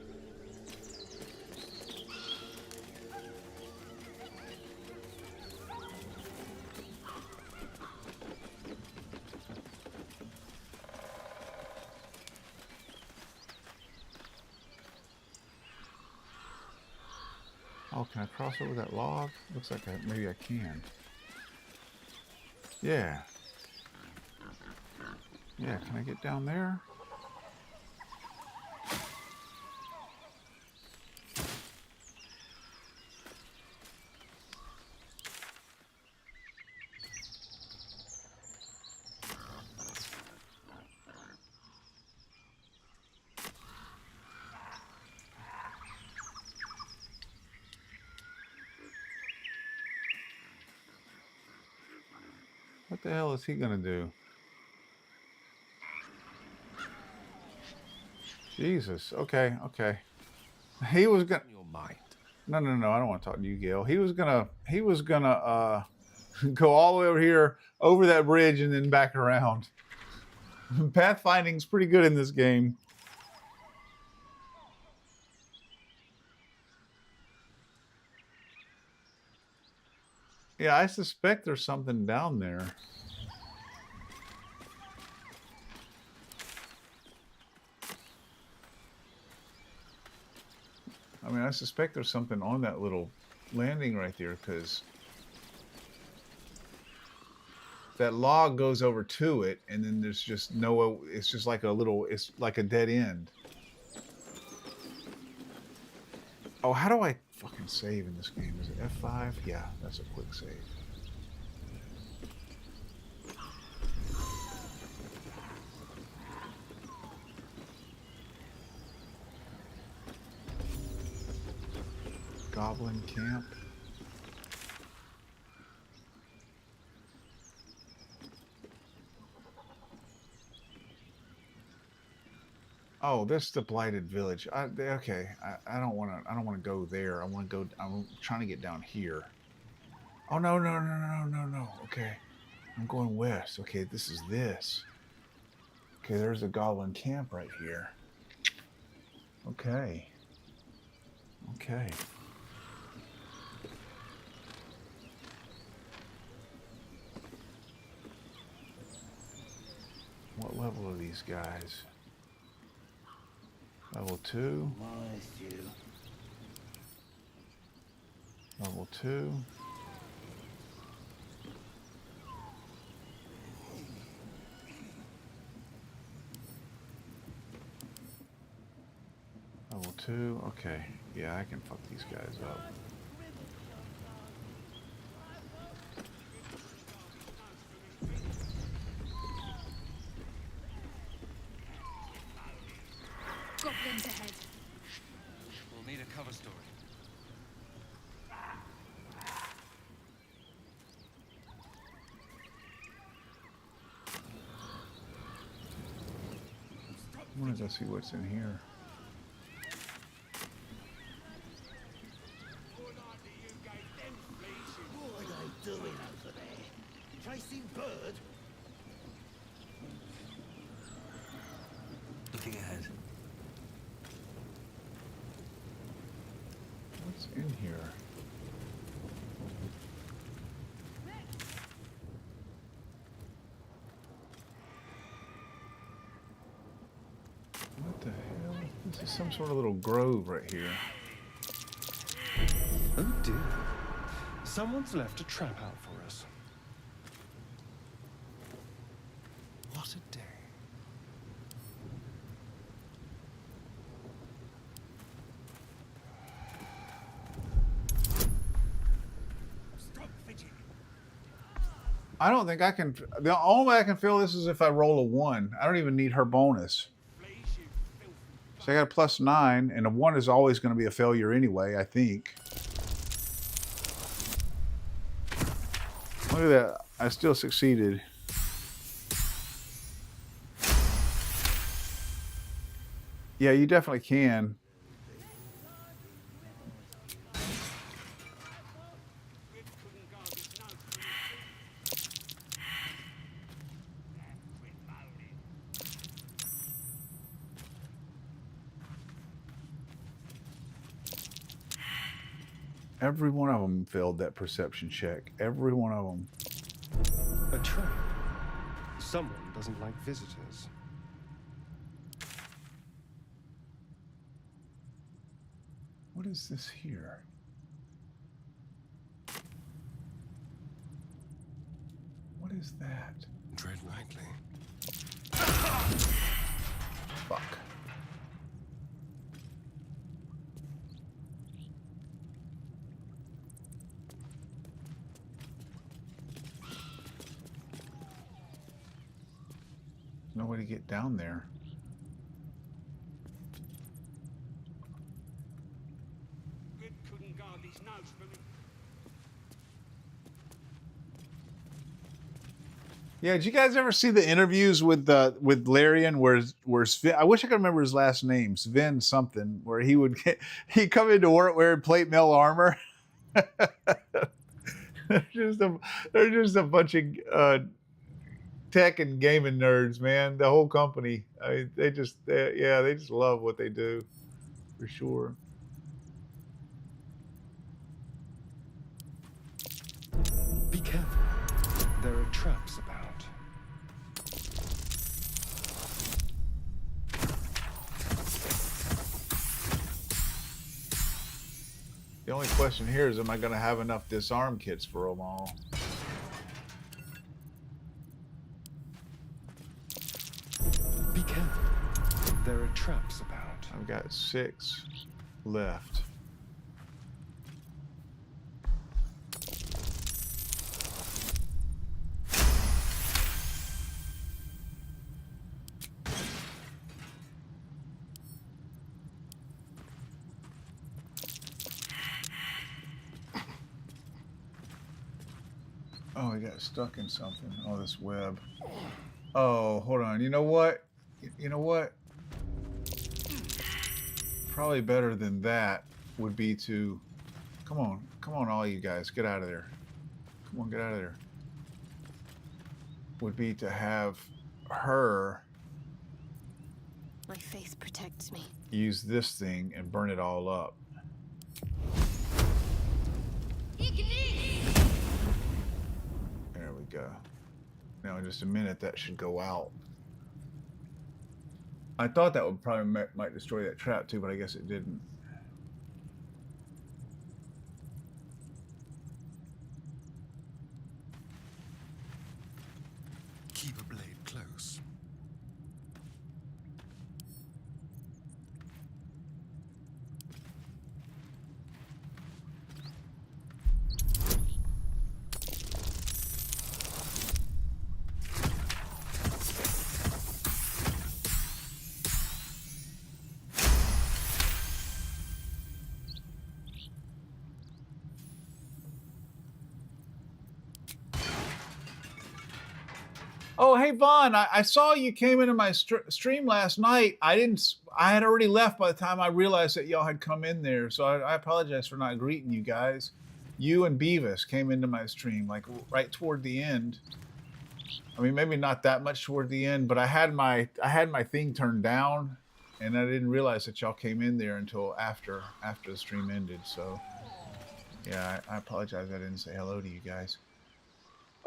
Oh, can I cross over that log? Looks like maybe I can. Yeah. Yeah, can I get down there? What the hell is he gonna do? Jesus. Okay, okay. He was gonna. Your mind. No, I don't want to talk to you, Gil. He was gonna go all the way over here, over that bridge, and then back around. Pathfinding's pretty good in this game. Yeah, I suspect there's something down there. I mean, I suspect there's something on that little landing right there, because that log goes over to it, and then there's just no, it's just like a little, it's like a dead end. Oh, how do I fucking save in this game? Is it F5? Yeah, that's a quick save. Goblin camp. Oh, this is the blighted village. Okay, I don't want to go there. I want to go. I'm trying to get down here. Oh no. Okay, I'm going west. Okay, this is this. Okay, there's a goblin camp right here. Okay. What level are these guys? Level 2. Level 2. Level 2. Okay. Yeah, I can fuck these guys up. Goblins ahead. We'll need a cover story. I want to go see what's in here. What are they doing over there? Chasing bird? Looking ahead. What's in here? What the hell? This is some sort of little grove right here. Oh dear. Someone's left a trap out for us. What a day. I don't think I can. The only way I can fill this is if I roll a 1. I don't even need her bonus. So I got a +9, and a 1 is always going to be a failure anyway, I think. Look at that. I still succeeded. Yeah, you definitely can. Every one of them failed that perception check. Every one of them. A trap. Someone doesn't like visitors. What is this here? What is that? Tread lightly. Fuck. No way to get down there. Yeah, did you guys ever see the interviews with Larian where Sven, I wish I could remember his last name, Sven something, where he'd come into work wearing plate mail armor. they're just a bunch of tech and gaming nerds, man. The whole company. They just love what they do, for sure. Be careful. There are traps about. The only question here is, am I going to have enough disarm kits for them all? Be careful. There are traps about. I've got 6 left. Oh, I got stuck in something. Oh, this web. Oh, hold on. You know what? You know what? Probably better than that would be to... Come on, all you guys. Get out of there. Come on, get out of there. Would be to have her... My faith protects me. Use this thing and burn it all up. There we go. Now in just a minute that should go out. I thought that would probably might destroy that trap too, but I guess it didn't. Keep a blade close. Oh, hey Vaughn, I saw you came into my stream last night. I had already left by the time I realized that y'all had come in there. So I apologize for not greeting you guys. You and Beavis came into my stream like right toward the end. I mean, maybe not that much toward the end, but I had my thing turned down, and I didn't realize that y'all came in there until after the stream ended. So yeah, I apologize I didn't say hello to you guys.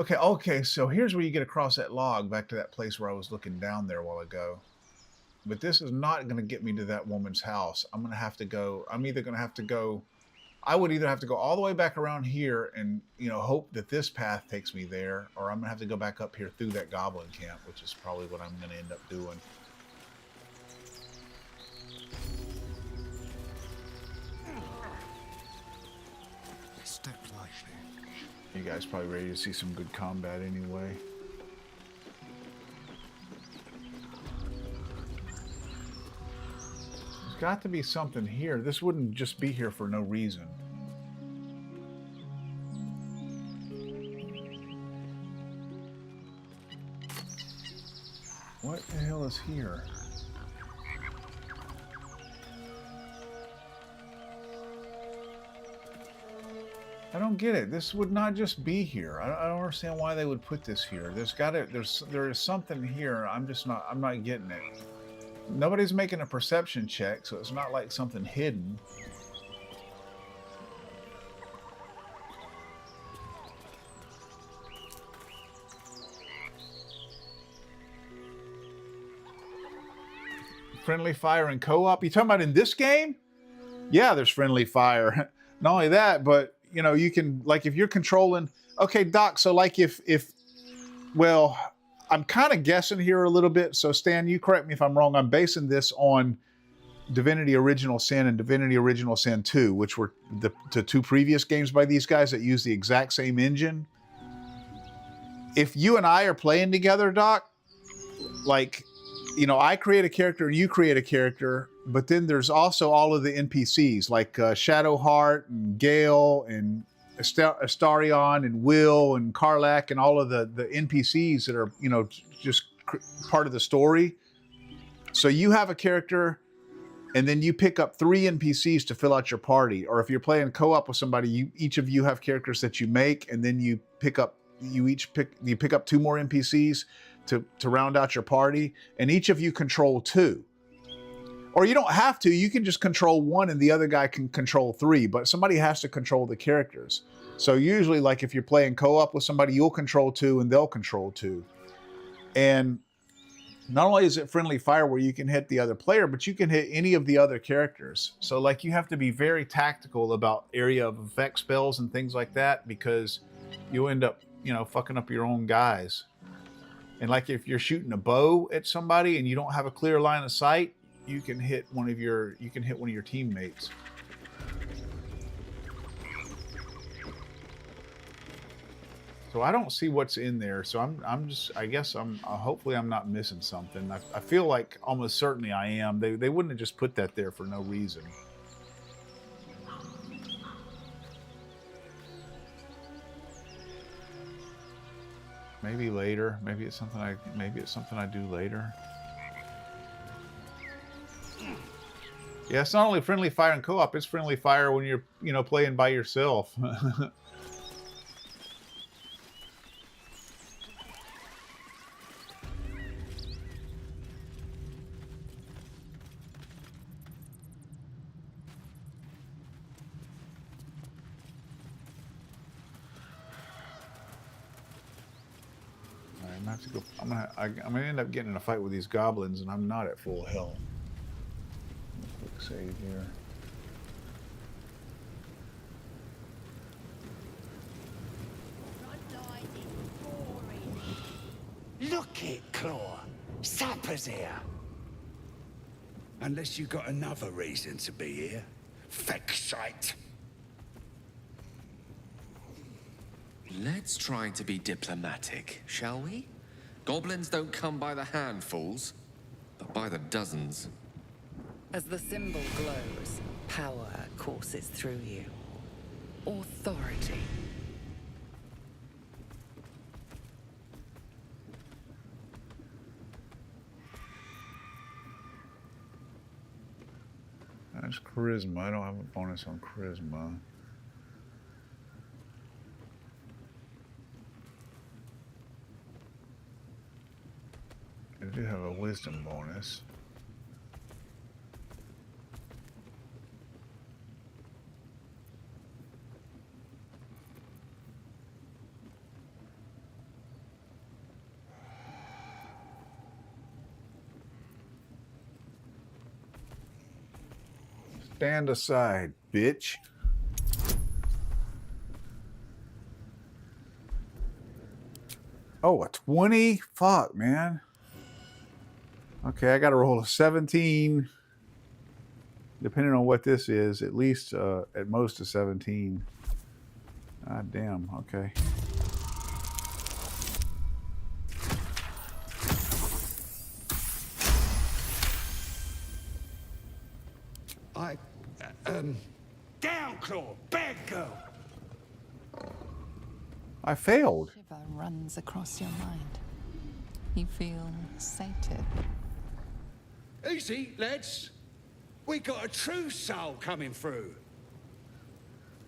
Okay, so here's where you get across that log back to that place where I was looking down there a while ago. But this is not going to get me to that woman's house. I'm either going to have to go, I would either have to go all the way back around here and, you know, hope that this path takes me there, or I'm going to have to go back up here through that goblin camp, which is probably what I'm going to end up doing. Step lightly. You guys probably ready to see some good combat anyway. There's got to be something here. This wouldn't just be here for no reason. What the hell is here? I don't get it. This would not just be here. I don't understand why they would put this here. There is something here. I'm not getting it. Nobody's making a perception check, so it's not like something hidden. Friendly fire and co-op. You talking about in this game? Yeah, there's friendly fire. Not only that, but you know, you can, like, if you're controlling, okay, Doc, so like well, I'm kind of guessing here a little bit, so Stan, you correct me if I'm wrong. I'm basing this on Divinity Original Sin and Divinity Original Sin 2, which were the two previous games by these guys that use the exact same engine. If you and I are playing together, Doc, like, you know, I create a character and you create a character, but then there's also all of the NPCs like Shadowheart and Gale and Astarion and Will and Karlak and all of the NPCs that are, you know, just part of the story. So you have a character and then you pick up 3 NPCs to fill out your party. Or if you're playing co-op with somebody, each of you have characters that you make, and then you pick up 2 more NPCs to round out your party, and each of you control 2. Or you don't have to, you can just control 1 and the other guy can control 3, but somebody has to control the characters. So usually, like if you're playing co-op with somebody, you'll control 2 and they'll control 2. And not only is it friendly fire where you can hit the other player, but you can hit any of the other characters. So like you have to be very tactical about area of effect spells and things like that, because you'll end up, you know, fucking up your own guys. And like if you're shooting a bow at somebody and you don't have a clear line of sight, you can hit one of your teammates. So I don't see what's in there. So hopefully I'm not missing something. I feel like almost certainly I am. They wouldn't have just put that there for no reason. Maybe later. Maybe it's something I do later. Yeah, it's not only friendly fire and co-op, it's friendly fire when you're, you know, playing by yourself. I'm gonna end up getting in a fight with these goblins, and I'm not at full health. Quick save here. Look it, Claw. Sapper's here. Unless you got another reason to be here. Feck shite. Let's try to be diplomatic, shall we? Goblins don't come by the handfuls, but by the dozens. As the symbol glows, power courses through you. Authority. Where's charisma? I don't have a bonus on charisma. I do have a wisdom bonus. Stand aside, bitch. Oh, a 20? Fuck, man. Okay, I got to roll a 17. Depending on what this is, at least at most a 17. Ah, damn. Okay. Down, Claw! Bad girl! I failed. Shiver runs across your mind. You feel sated. Easy, lads. We got a true soul coming through.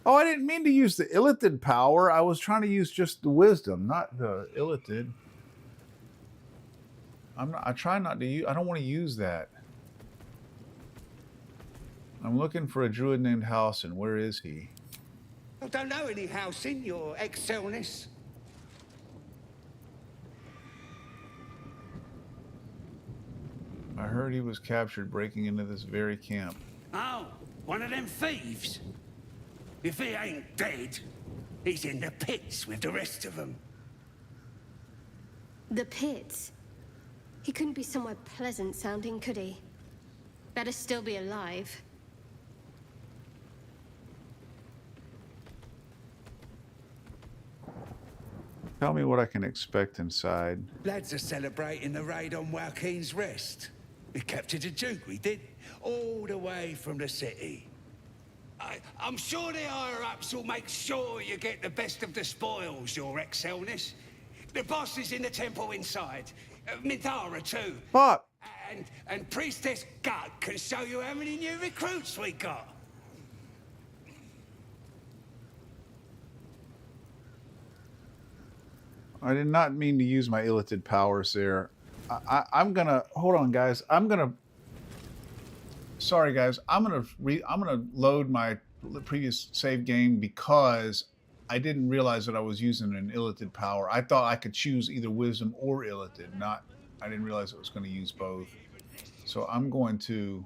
Oh, I didn't mean to use the illithid power. I was trying to use just the wisdom, not the illithid. I try not to use. I don't want to use that. I'm looking for a druid named Halsin. Where is he? I don't know any Halsin, your excelleness. I heard he was captured breaking into this very camp. Oh, one of them thieves? If he ain't dead, he's in the pits with the rest of them. The pits? He couldn't be somewhere pleasant sounding, could he? Better still be alive. Tell me what I can expect inside. Lads are celebrating the raid on Joaquin's Rest. We captured a duke, we did, all the way from the city. I'm sure the higher-ups will make sure you get the best of the spoils, your excelleness. The boss is in the temple inside. Mithara too. Fuck! And Priestess Gut can show you how many new recruits we got. I did not mean to use my illithid powers there. I'm gonna hold on, guys. Sorry, guys. I'm gonna load my previous save game because I didn't realize that I was using an illithid power. I thought I could choose either wisdom or illithid. I didn't realize it was going to use both. So I'm going to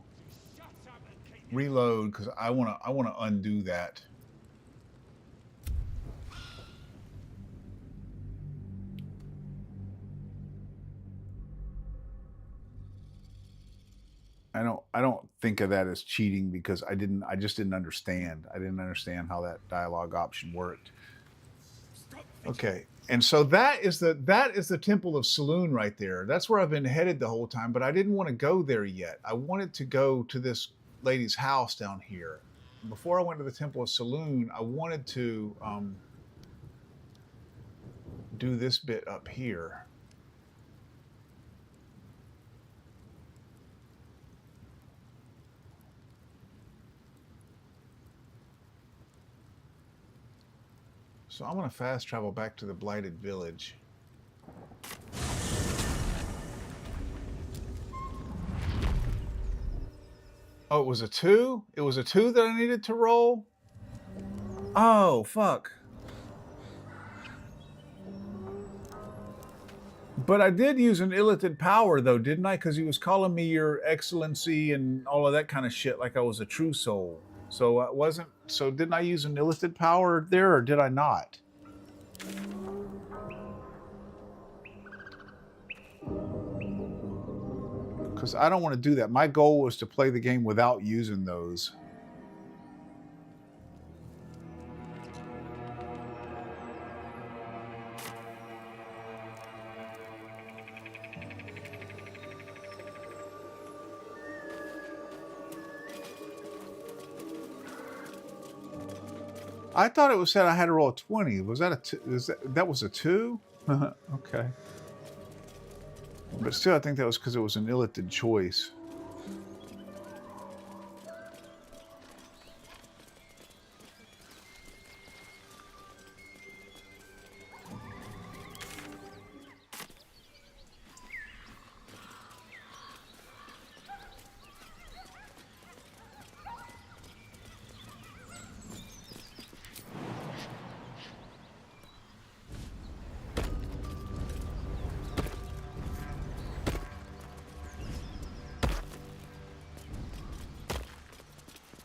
reload because I want to undo that. I don't think of that as cheating because I just didn't understand. I didn't understand how that dialogue option worked. Okay. And so that is the Temple of Selune right there. That's where I've been headed the whole time, but I didn't want to go there yet. I wanted to go to this lady's house down here. Before I went to the Temple of Selune, I wanted to do this bit up here. So I'm going to fast travel back to the Blighted Village. Oh, it was a 2? It was a 2 that I needed to roll? Oh, fuck. But I did use an illithid power, though, didn't I? Because he was calling me your excellency and all of that kind of shit like I was a true soul. So I wasn't. So didn't I use an illicit power there, or did I not? Because I don't want to do that. My goal was to play the game without using those. I thought it was said I had to roll a 20. Was that a 2? That was a 2? Okay. But still, I think that was because it was an illithid choice.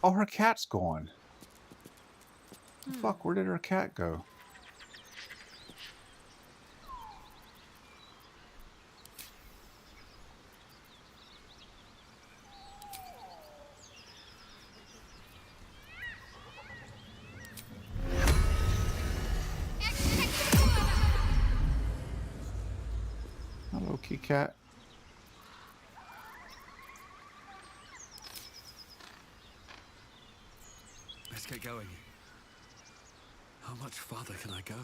Oh, her cat's gone. Fuck, where did her cat go? Hello, kitty cat. Let's get going. How much farther can I go?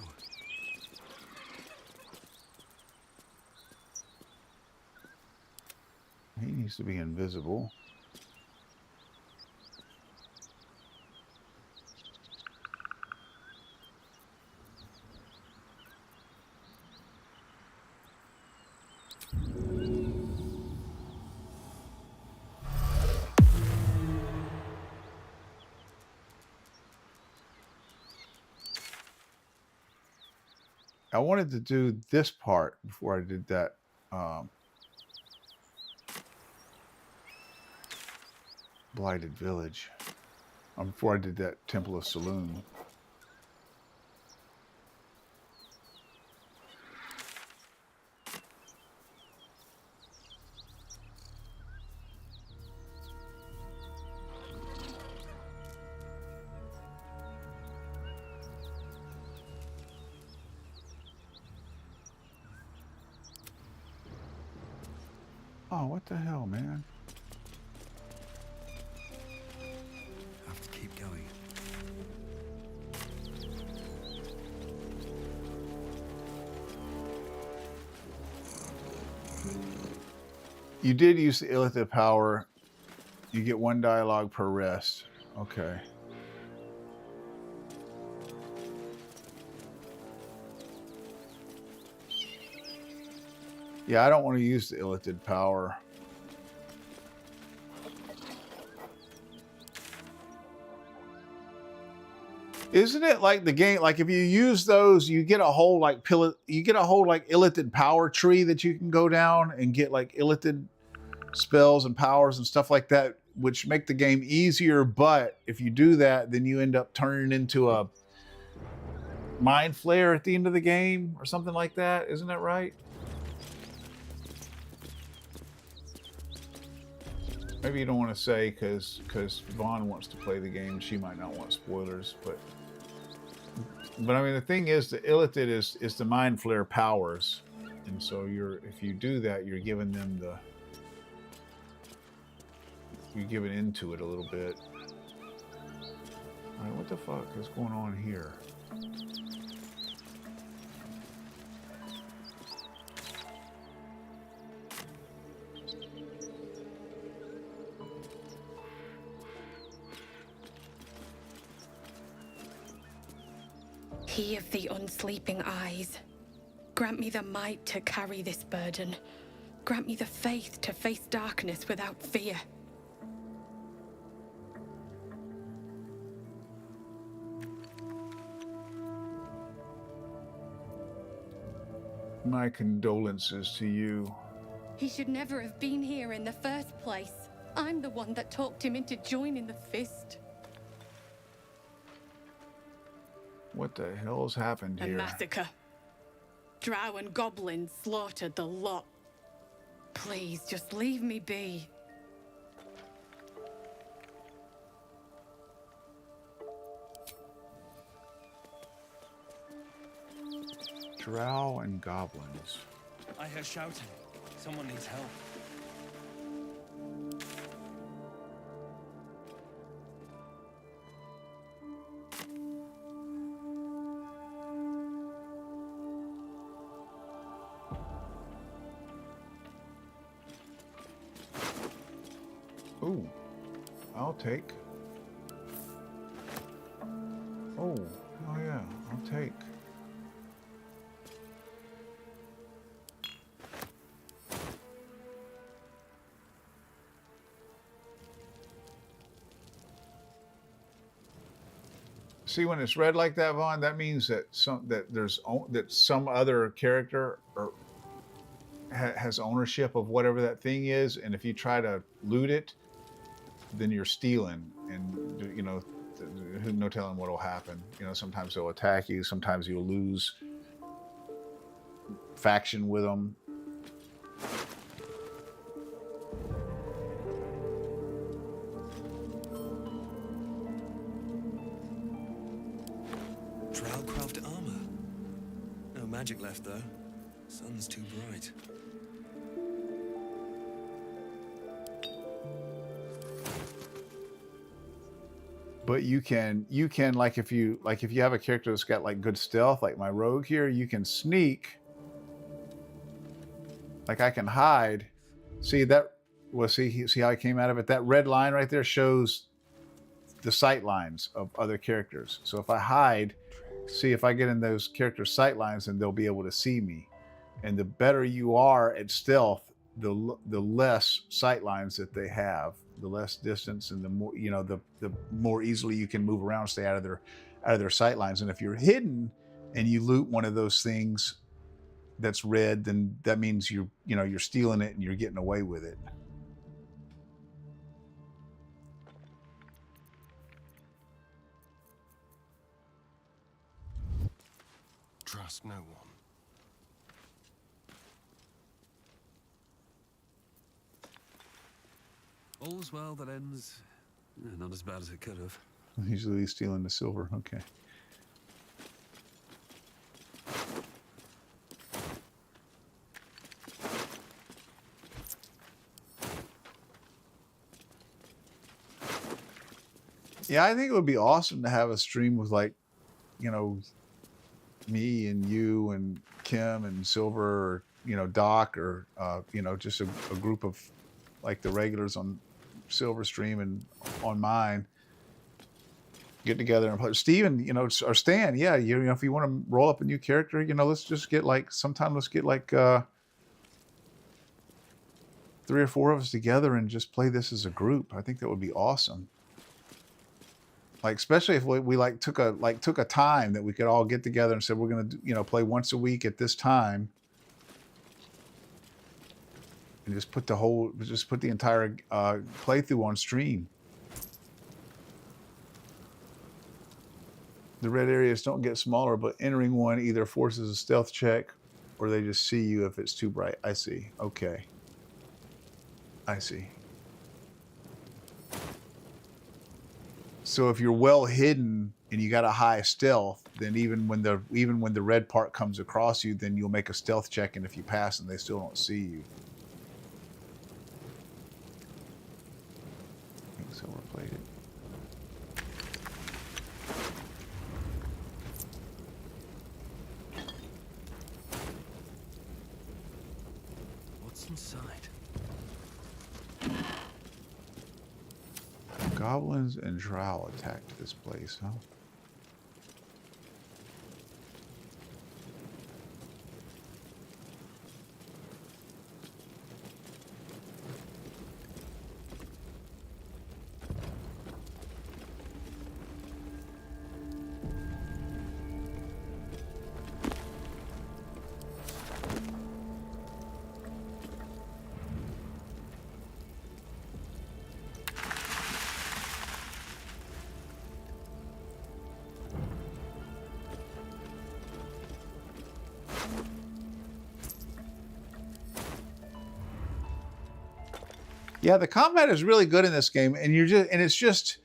He needs to be invisible. I wanted to do this part before I did that. Blighted Village. Before I did that Temple of Selune. Oh, what the hell, man? Have to keep going. You did use the illithid power. You get 1 dialogue per rest. Okay. Yeah, I don't want to use the illithid power. Isn't it like the game? Like if you use those, you get a whole like illithid power tree that you can go down and get like illithid spells and powers and stuff like that, which make the game easier. But if you do that, then you end up turning into a mind flayer at the end of the game or something like that. Isn't that right? Maybe you don't want to say because Vaughn wants to play the game. She might not want spoilers, but I mean the thing is, the illithid is the mind flare powers, and so if you do that, you're giving them you're giving into it a little bit. All right, what the fuck is going on here? He of the unsleeping eyes, grant me the might to carry this burden. Grant me the faith to face darkness without fear. My condolences to you. He should never have been here in the first place. I'm the one that talked him into joining the Fist. What the hell's happened here? A massacre. Drow and goblins slaughtered the lot. Please, just leave me be. Drow and goblins. I hear shouting. Someone needs help. Ooh, I'll take. Oh yeah, I'll take. See, when it's red like that, Vaughn, that means that some other character has ownership of whatever that thing is, and if you try to loot it, then you're stealing, and you know, no telling what'll happen. You know, sometimes they'll attack you, sometimes you'll lose faction with them. Drowcraft armor. No magic left though. Sun's too bright. But you can like if you have a character that's got like good stealth, like my rogue here, you can sneak. Like I can hide. See that? Well, see how I came out of it. That red line right there shows the sight lines of other characters. So if I hide, see if I get in those characters' sight lines, then they'll be able to see me. And the better you are at stealth, the less sight lines that they have, the less distance, and the more, you know, the more easily you can move around, stay out of their sight lines. And if you're hidden and you loot one of those things that's red, then that means you're stealing it and you're getting away with it. Trust no one. All's well that ends not as bad as it could have. Usually stealing the silver. Okay. Yeah, I think it would be awesome to have a stream with, like, you know, me and you and Kim and Silver, or, you know, Doc, or you know, just a group of like the regulars on Silver stream and on mine, get together and play. Steven, you know, or Stan, yeah, you know, if you want to roll up a new character, you know, let's just get like, sometime let's get like 3 or 4 of us together and just play this as a group. I think that would be awesome. Like, especially if we like took a time that we could all get together and said we're gonna, you know, play once a week at this time, and just put the entire playthrough on stream. The red areas don't get smaller, but entering one either forces a stealth check or they just see you if it's too bright. I see. Okay. I see. So if you're well hidden and you got a high stealth, then even when the red part comes across you, then you'll make a stealth check, and if you pass and they still don't see you. I think Silver played it. What's inside? Goblins and drow attacked this place, huh? Yeah, the combat is really good in this game, and it's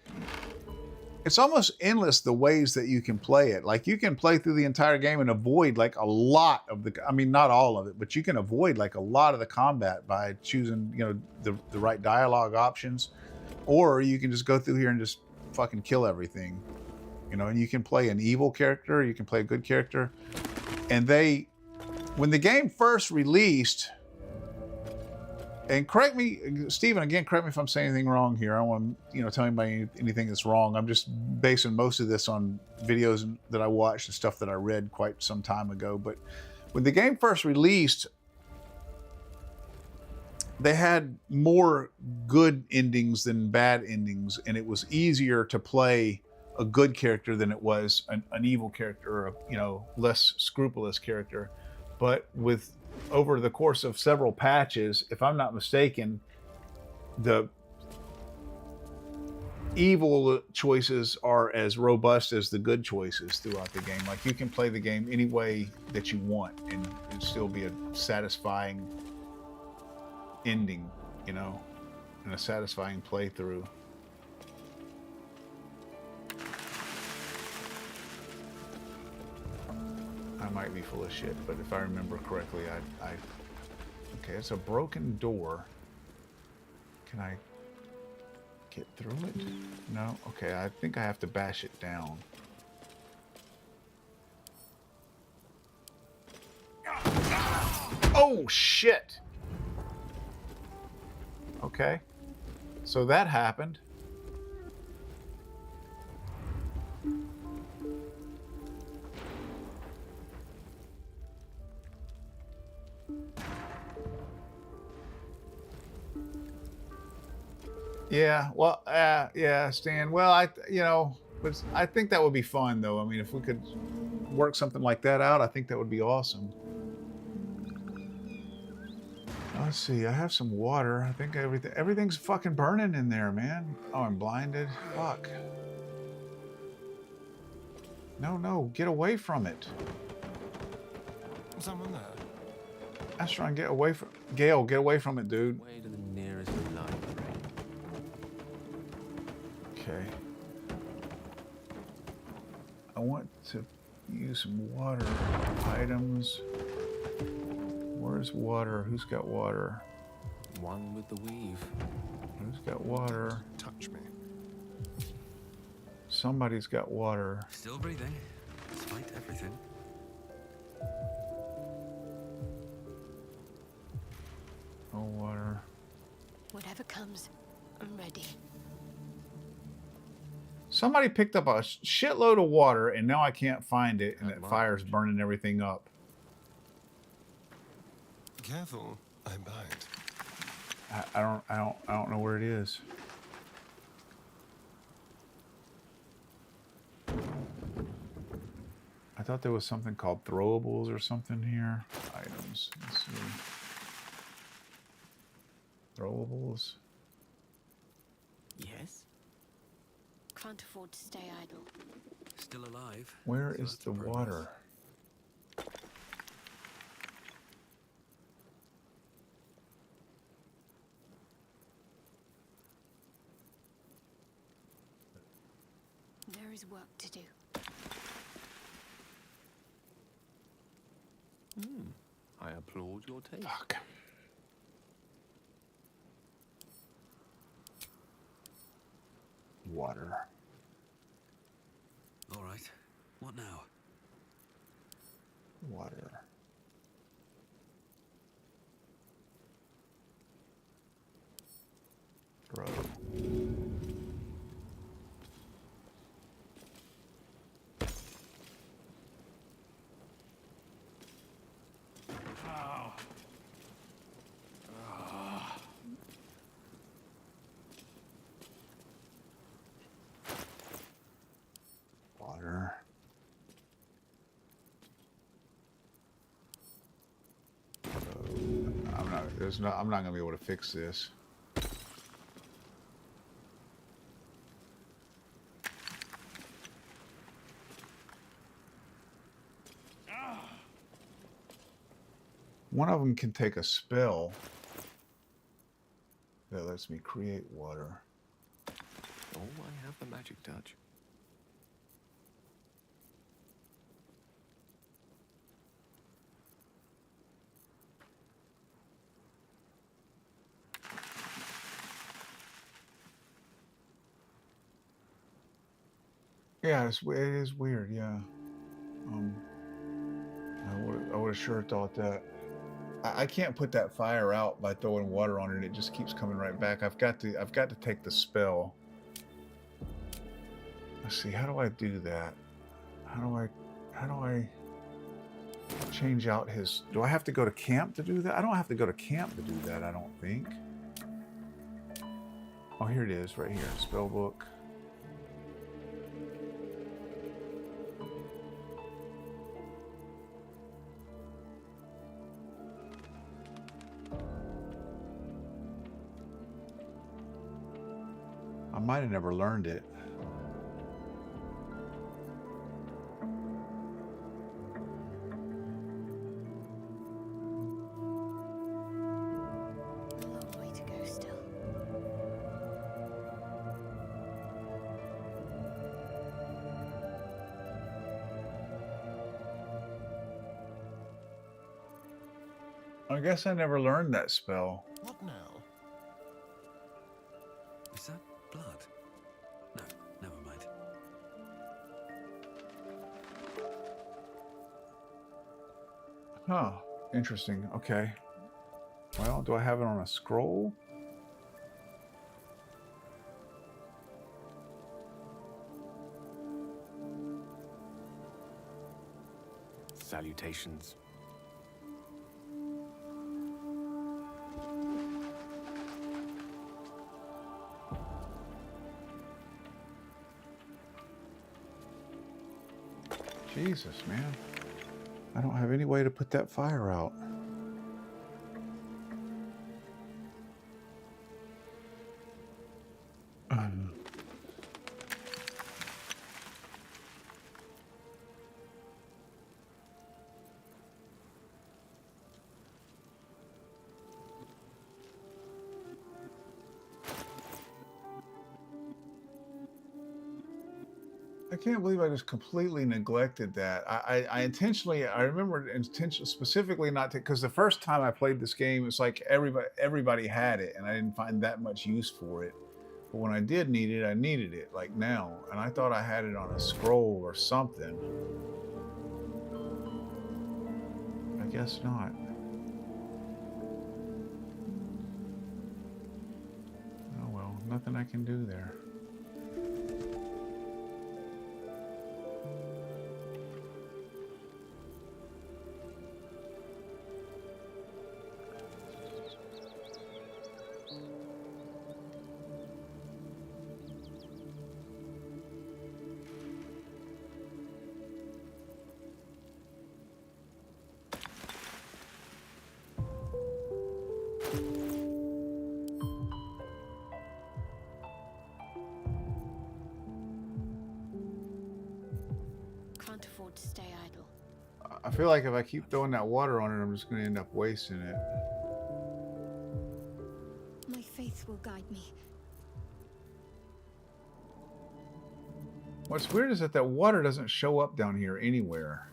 almost endless the ways that you can play it. Like, you can play through the entire game and avoid like a lot of I mean, not all of it, but you can avoid like a lot of the combat by choosing, you know, the right dialogue options, or you can just go through here and just fucking kill everything, you know. And you can play an evil character, you can play a good character, and when the game first released. And correct me, Stephen, again, correct me if I'm saying anything wrong here. I don't want to, you know, tell anybody anything that's wrong. I'm just basing most of this on videos that I watched and stuff that I read quite some time ago. But when the game first released, they had more good endings than bad endings, and it was easier to play a good character than it was an evil character, or a, you know, less scrupulous character. But over the course of several patches, if I'm not mistaken, evil choices are as robust as the good choices throughout the game. Like, you can play the game any way that you want and it'd still be a satisfying ending, you know, and a satisfying playthrough. I might be full of shit, but if I remember correctly, okay, it's a broken door. Can I get through it? No? Okay, I think I have to bash it down. Oh, shit! Okay. So that happened. Yeah, well, yeah, Stan. Well, I think that would be fun, though. I mean, if we could work something like that out, I think that would be awesome. Let's see. I have some water. I think everything's fucking burning in there, man. Oh, I'm blinded. Fuck. No, get away from it. Someone there? I was trying to get away from Gale. Get away from it, dude. Way to the nearest library. Okay. I want to use some water items. Where's water? Who's got water? One with the weave. Who's got water? Touch me. Somebody's got water. Still breathing, despite everything. No water. Whatever comes, I'm ready. Somebody picked up a shitload of water and now I can't find it, and that fire's burning everything up. Careful, I'm bound. I don't know where it is. I thought there was something called throwables or something here. Items. Let's see. Throwables. Yes? Can't afford to stay idle. Still alive. Where So is that's the progress. water? There is work to do. I applaud your taste. Fuck. Water. All right. What now? Water. Throw. Water. I'm not gonna be able to fix this. One of them can take a spell that lets me create water. Oh, I have the magic touch. Yeah, it is weird. Yeah, I would have sure thought that. I can't put that fire out by throwing water on it. It just keeps coming right back. I've got to take the spell. Let's see. How do I do that? How do I change out his? Do I have to go to camp to do that? I don't have to go to camp to do that. I don't think. Oh, here it is, right here. Spell book. I'm might have never learned it. A long way to go still. I guess I never learned that spell. What now? Is that blood? No, never mind. Huh. Interesting. Okay. Well, do I have it on a scroll? Salutations. Jesus, man. I don't have any way to put that fire out. I can't believe I just completely neglected that. I intentionally, I remember intentionally, specifically not to, because the first time I played this game, it's like everybody had it, and I didn't find that much use for it. But when I did need it, I needed it, like now. And I thought I had it on a scroll or something. I guess not. Oh well, nothing I can do there. Can't afford to stay idle. I feel like if I keep throwing that water on it, I'm just going to end up wasting it. My faith will guide me. What's weird is that that water doesn't show up down here anywhere.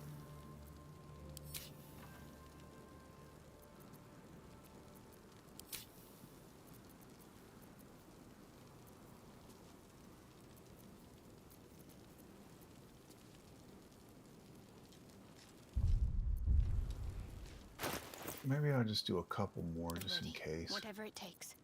Maybe I'll just do a couple more just in case. Whatever it takes.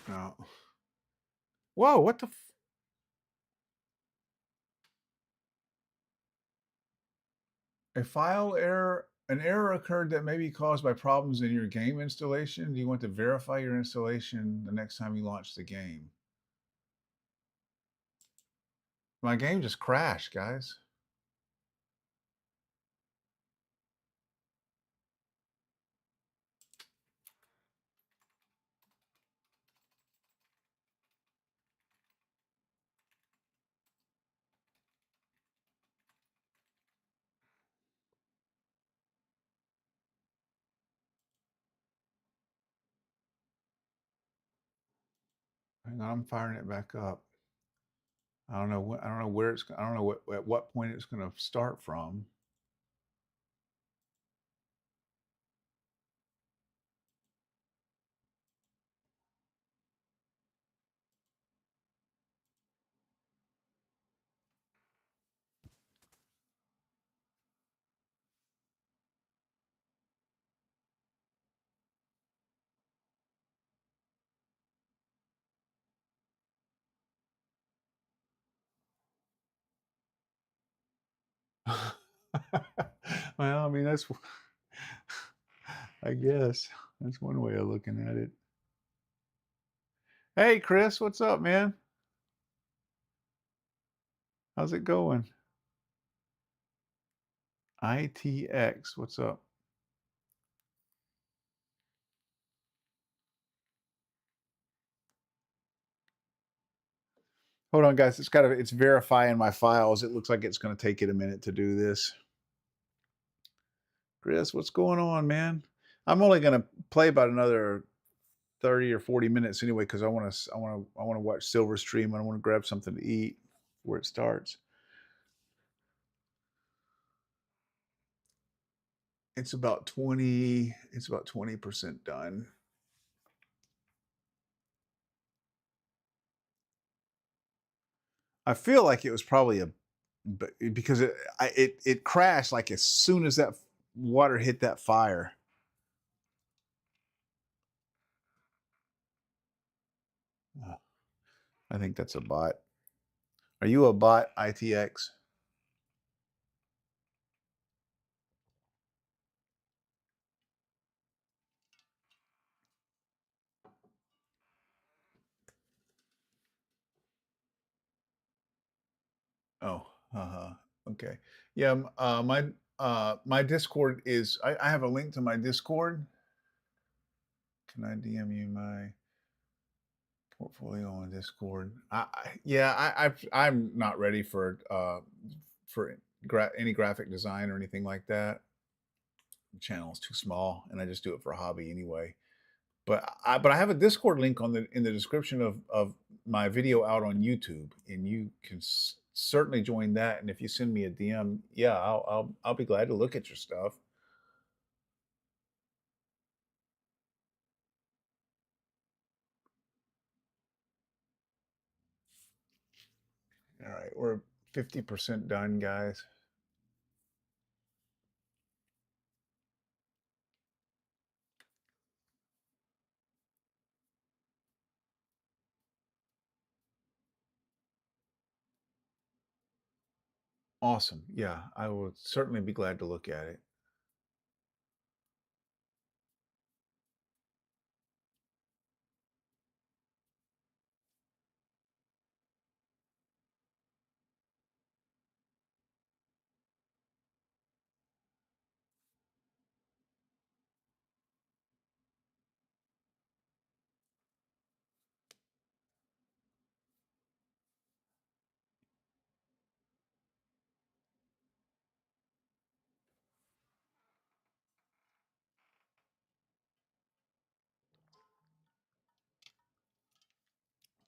No. Whoa, what the A file error, an error occurred that may be caused by problems in your game installation. Do you want to verify your installation the next time you launch the game? My game just crashed, guys. Hang on, I'm firing it back up. I don't know what, I don't know where it's, I don't know what, at what point it's going to start from. Well, I mean, that's, I guess that's one way of looking at it. Hey, Chris, what's up, man? How's it going? ITX, what's up? Hold on, guys. It's verifying my files. It looks like it's going to take it a minute to do this. Chris, what's going on, man? I'm only going to play about another 30 or 40 minutes anyway because I want to watch Silver Stream and I want to grab something to eat before it starts. It's about 20% done. I feel like it was probably because it crashed like as soon as that water hit that fire. I think that's a bot. Are you a bot, ITX? Oh, okay. Yeah, my Discord is I have a link to my Discord. Can I DM you my portfolio on Discord? I'm not ready for any graphic design or anything like that. The channel is too small, and I just do it for a hobby anyway. But I have a Discord link in the description of my video out on YouTube, and you can certainly join that. And if you send me a DM, yeah, I'll be glad to look at your stuff. All right, we're 50% done, guys. Awesome. Yeah, I will certainly be glad to look at it.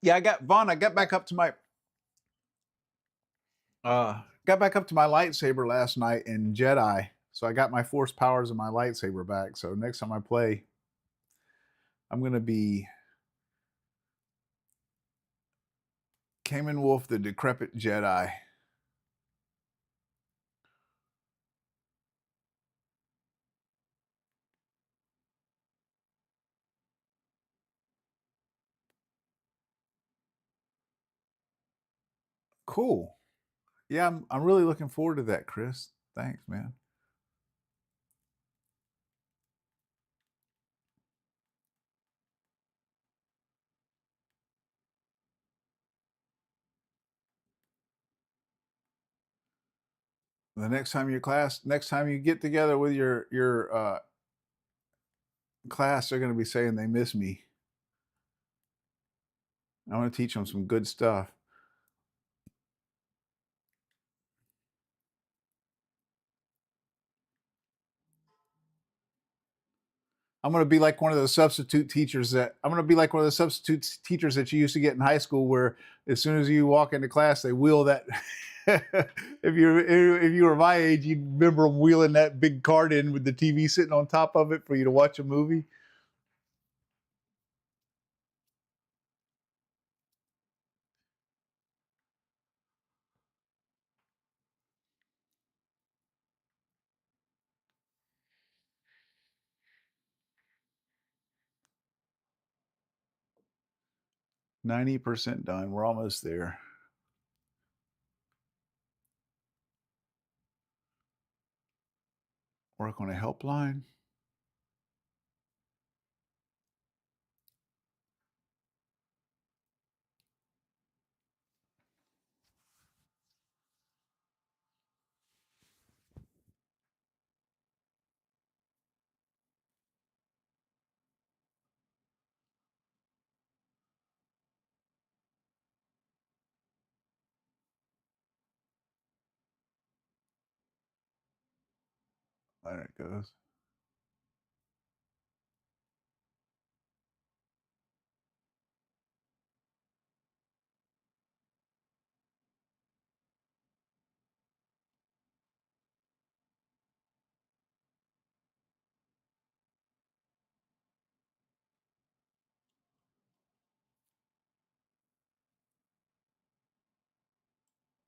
Yeah, I got back up to my lightsaber last night in Jedi. So I got my force powers of my lightsaber back. So next time I play, I'm gonna be Cayman Wolf, the Decrepit Jedi. Cool. Yeah, I'm really looking forward to that, Chris. Thanks, man. The next time next time you get together with your class, they're going to be saying they miss me. I want to teach them some good stuff. I'm going to be like one of those substitute teachers that you used to get in high school, where as soon as you walk into class, they wheel that. if you were my age, you'd remember them wheeling that big cart in with the TV sitting on top of it for you to watch a movie. %90 done. We're almost there. Work on a helpline. There it goes.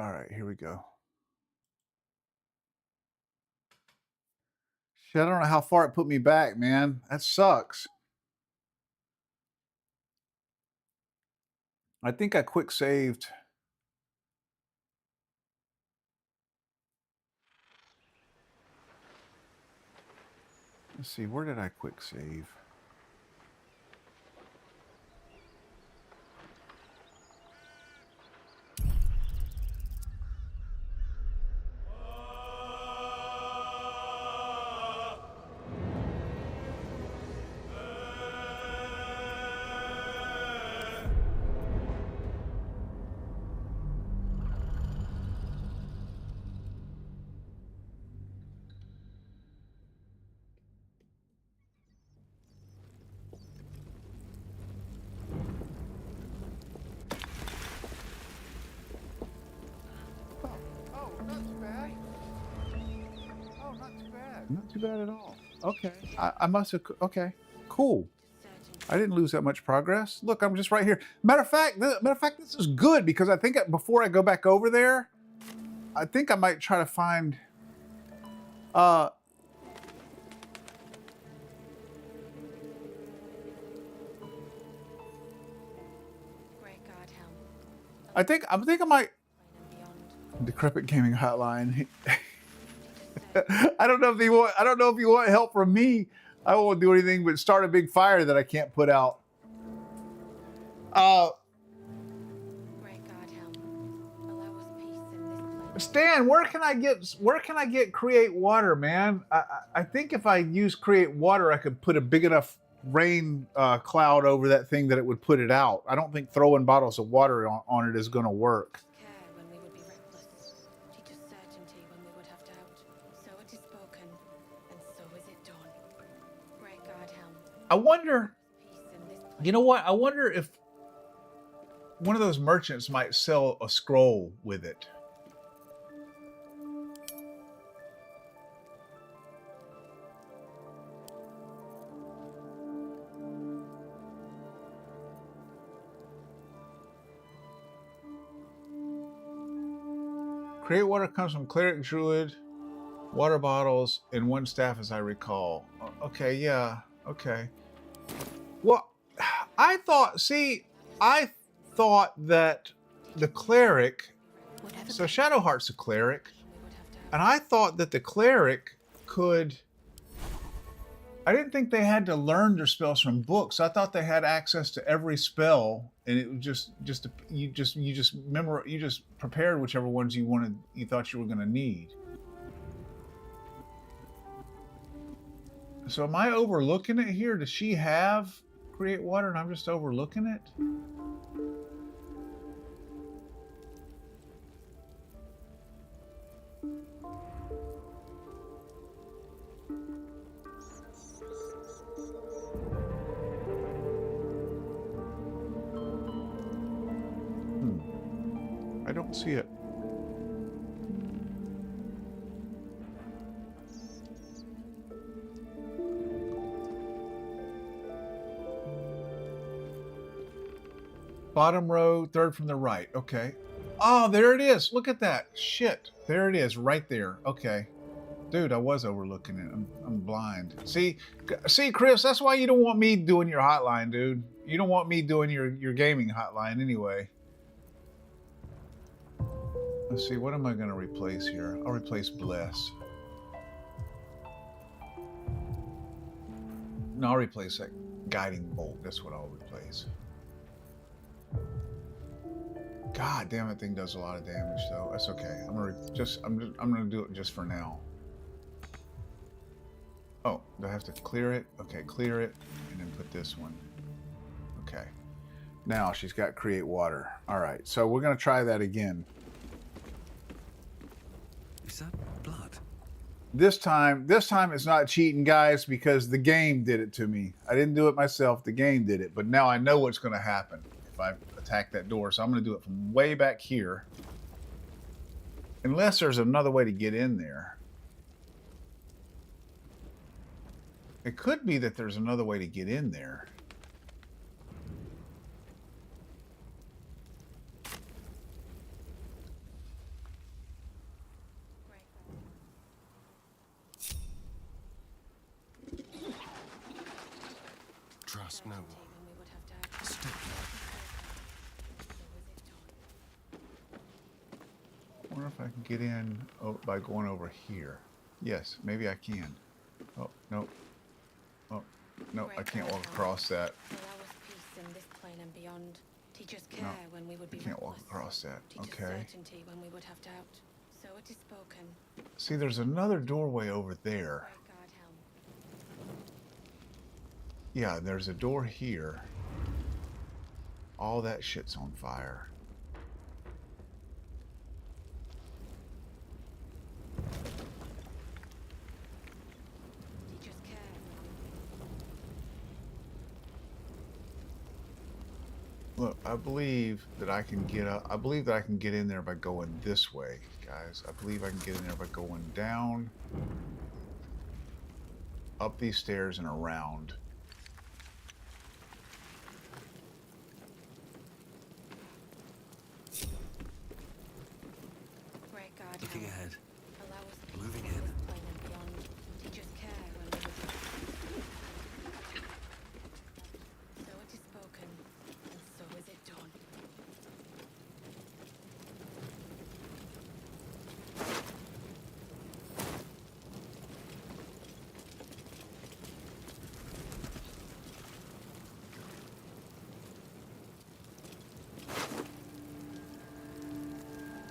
All right, here we go. Shit, I don't know how far it put me back, man. That sucks. I think I quick saved. Let's see, where did I quick save? Not too bad at all. Okay. I must have. Okay. Cool. I didn't lose that much progress. Look, I'm just right here. Matter of fact, this is good because I think before I go back over there, I think I might try to find. I think I might. Decrepit Gaming Hotline. I don't know if you want help from me. I won't do anything but start a big fire that I can't put out. Stan, where can I get create water, man? I think if I use create water, I could put a big enough rain cloud over that thing that it would put it out. I don't think throwing bottles of water on it is going to work. I wonder, you know what? I wonder if one of those merchants might sell a scroll with it. Create water comes from cleric, druid, water bottles, and one staff, as I recall. Okay, yeah, okay. Well, I thought that the cleric, so Shadowheart's a cleric, and I thought that the cleric could, I didn't think they had to learn their spells from books. I thought they had access to every spell, and it was you just prepared whichever ones you thought you were going to need. So am I overlooking it here? Does she have create water and I'm just overlooking it? I don't see it. Bottom row, third from the right. Okay. Oh, there it is. Look at that. Shit. There it is, right there. Okay. Dude, I was overlooking it. I'm blind. See, Chris, that's why you don't want me doing your hotline, dude. You don't want me doing your gaming hotline anyway. Let's see, what am I going to replace here? I'll replace Bless. No, I'll replace that Guiding Bolt. That's what I'll replace. God damn, that thing does a lot of damage, though. That's okay. I'm gonna do it just for now. Oh, do I have to clear it? Okay, clear it, and then put this one. Okay. Now she's got create water. All right, so we're gonna try that again. Is that blood? This time it's not cheating, guys, because the game did it to me. I didn't do it myself. The game did it. But now I know what's going to happen if I attack that door. So I'm going to do it from way back here. Unless there's another way to get in there. It could be that there's another way to get in there. Trust no one. Step lightly. I wonder if I can get in by going over here. Yes, maybe I can. Oh, no. Oh, no, I can't walk across that. Allow us peace in this plane and beyond. Teach us care No, when we would be I can't walk reckless. across that. Teach us Okay. certainty when we would have doubt. So it is spoken. See, there's another doorway over there. Yeah, there's a door here. All that shit's on fire. Teach us care. Look, I believe that I can get up. I believe that I can get in there by going this way, guys. I believe I can get in there by going down, up these stairs, and around. Great God. Looking ahead. Allow us peace Moving in in. this plane and beyond. Teach us care when we would be. So it is spoken, and so is it done.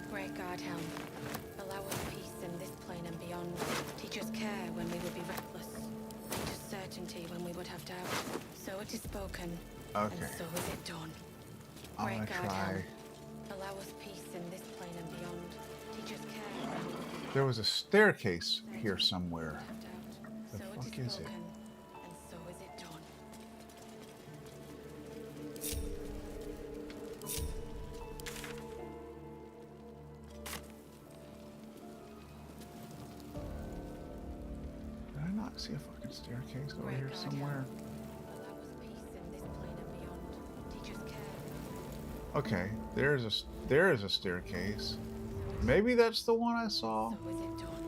Great God, Helm. Allow us peace in this plane and beyond. Teach us care when we would be reckless. Teach us certainty when we would have doubt. So it is spoken, Okay. and so is it done. I'm Great gonna God, Helm. try. Allow us peace in this plane and beyond. Teach us care when we would be There was a staircase here somewhere. have doubt. The So fuck it is is it? spoken, and so is it done. Did I not see a fucking staircase over Great here God, somewhere? Allow us peace in this plane and beyond. Teach us care. Okay, there is a staircase. Maybe that's the one I saw. So is it done.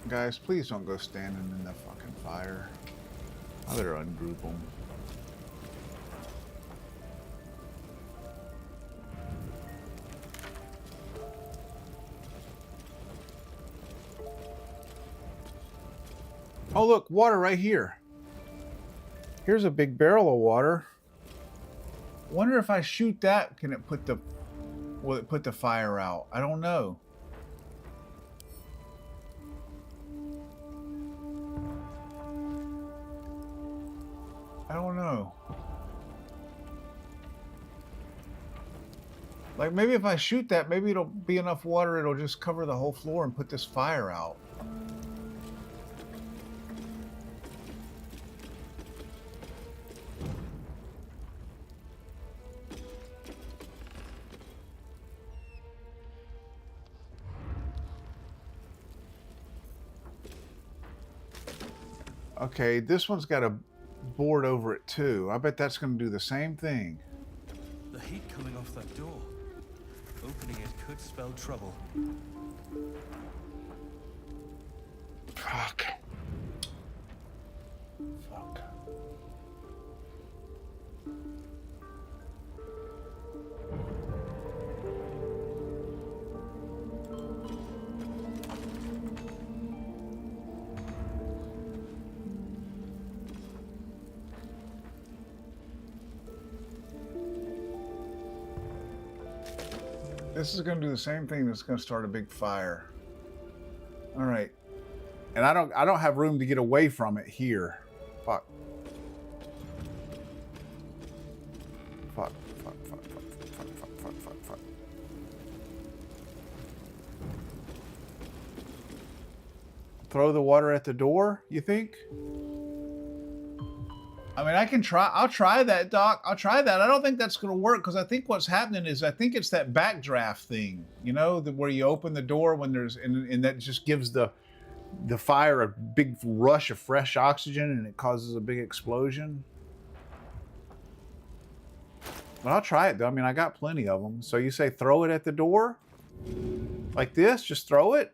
Guys, please don't go standing in the fucking fire. I better ungroup them. Oh look, water right here. Here's a big barrel of water. Wonder if I shoot that, can it put the, will it put the fire out? I don't know. I don't know. Like maybe if I shoot that, maybe it'll be enough water, it'll just cover the whole floor and put this fire out. Okay, this one's got a board over it too. I bet that's going to do the same thing. The heat coming off that door. Opening it could spell trouble. Fuck. Fuck. This is going to do the same thing that's going to start a big fire. All right. And I don't have room to get away from it here. Fuck. Fuck. Throw the water at the door, you think? I mean, I can try. I'll try that, Doc. I'll try that. I don't think that's going to work because I think what's happening is I think it's that backdraft thing, you know, where you open the door when there's, and that just gives the fire a big rush of fresh oxygen and it causes a big explosion. But I'll try it though. I mean, I got plenty of them. So you say throw it at the door? Like this? Just throw it?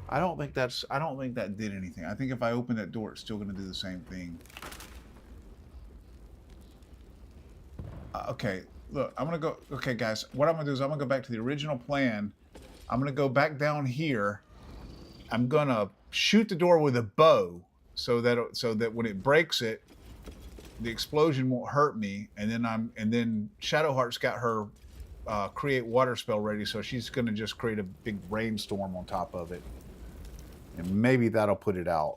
I don't think that did anything. I think if I open that door, it's still going to do the same thing. Okay, look, I'm going to go... Okay, guys, what I'm going to do is I'm going to go back to the original plan. I'm going to go back down here. I'm going to shoot the door with a bow so that when it breaks it, the explosion won't hurt me. And then Shadowheart's got her create water spell ready, so she's going to just create a big rainstorm on top of it. And maybe that'll put it out.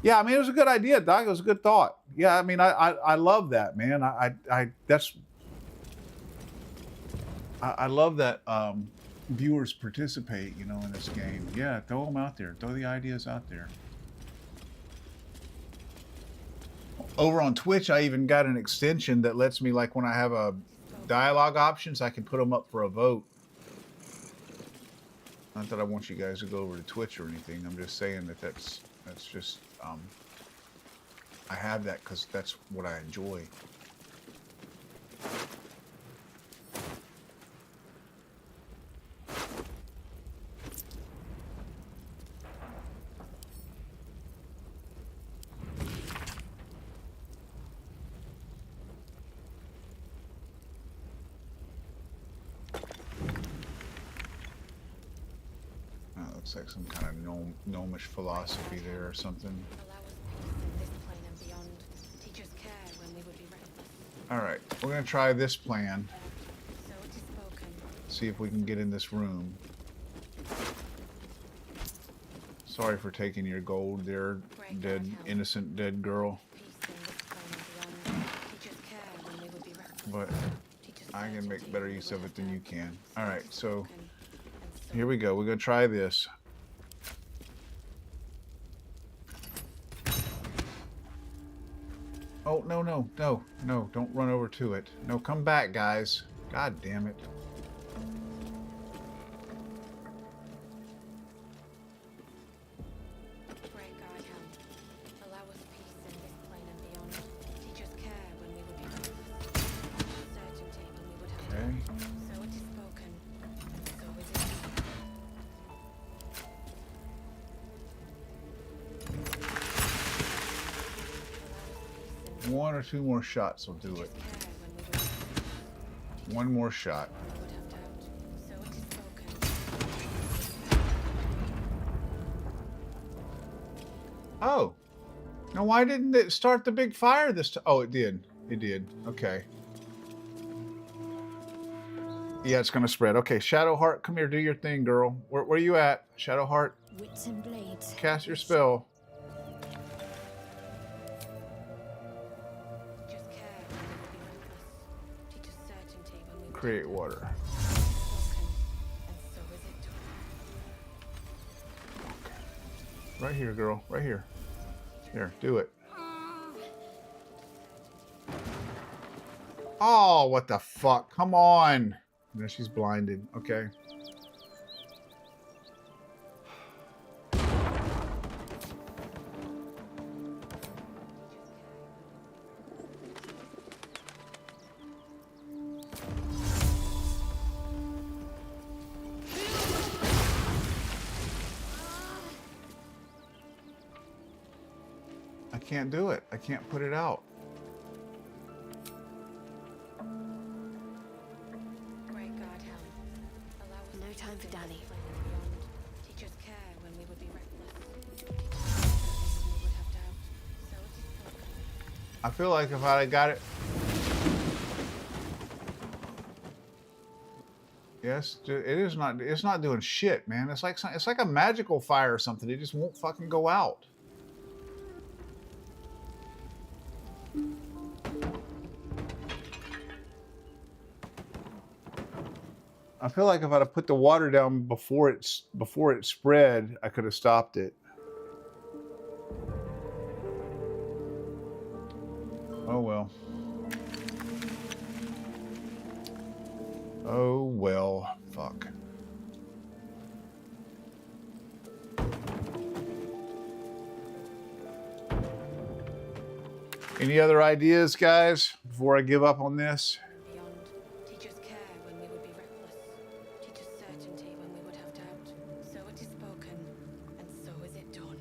Yeah, I mean, it was a good idea, Doc. It was a good thought. Yeah, I mean, I love that, man. I love that viewers participate, you know, in this game. Yeah, throw them out there. Throw the ideas out there. Over on Twitch, I even got an extension that lets me, like, when I have a dialogue options, I can put them up for a vote. Not that I want you guys to go over to Twitch or anything. I'm just saying that that's just, I have that because that's what I enjoy. Looks like some kind of gnomish philosophy there or something. Alright, we're going to try this plan. See if we can get in this room. Sorry for taking your gold there, innocent dead girl. But I can make better use of it than you can. Alright, so here we go. We're going to try this. Oh, no. Don't run over to it. No, come back, guys. God damn it. One or two more shots will do it. One more shot. Oh. Now why didn't it start the big fire this time? Oh, it did. It did. Okay. Yeah, it's going to spread. Okay, Shadowheart, come here. Do your thing, girl. Where are you at? Shadowheart? Wits and blades. Cast your spell. Create water. Okay. Right here, girl. Right here. Here, do it. Oh, what the fuck? Come on. No, she's blinded. Okay. I can't do it. I can't put it out. No time for Danny. I feel like if I got it... Yes, it is not. It's not doing shit, man. It's like a magical fire or something. It just won't fucking go out. I feel like if I'd have put the water down before it spread, I could have stopped it. Oh well. Oh well. Fuck. Any other ideas, guys, before I give up on this? Teach us care when we would be reckless. Teach us certainty when we would have doubt. So it is spoken, and so is it done.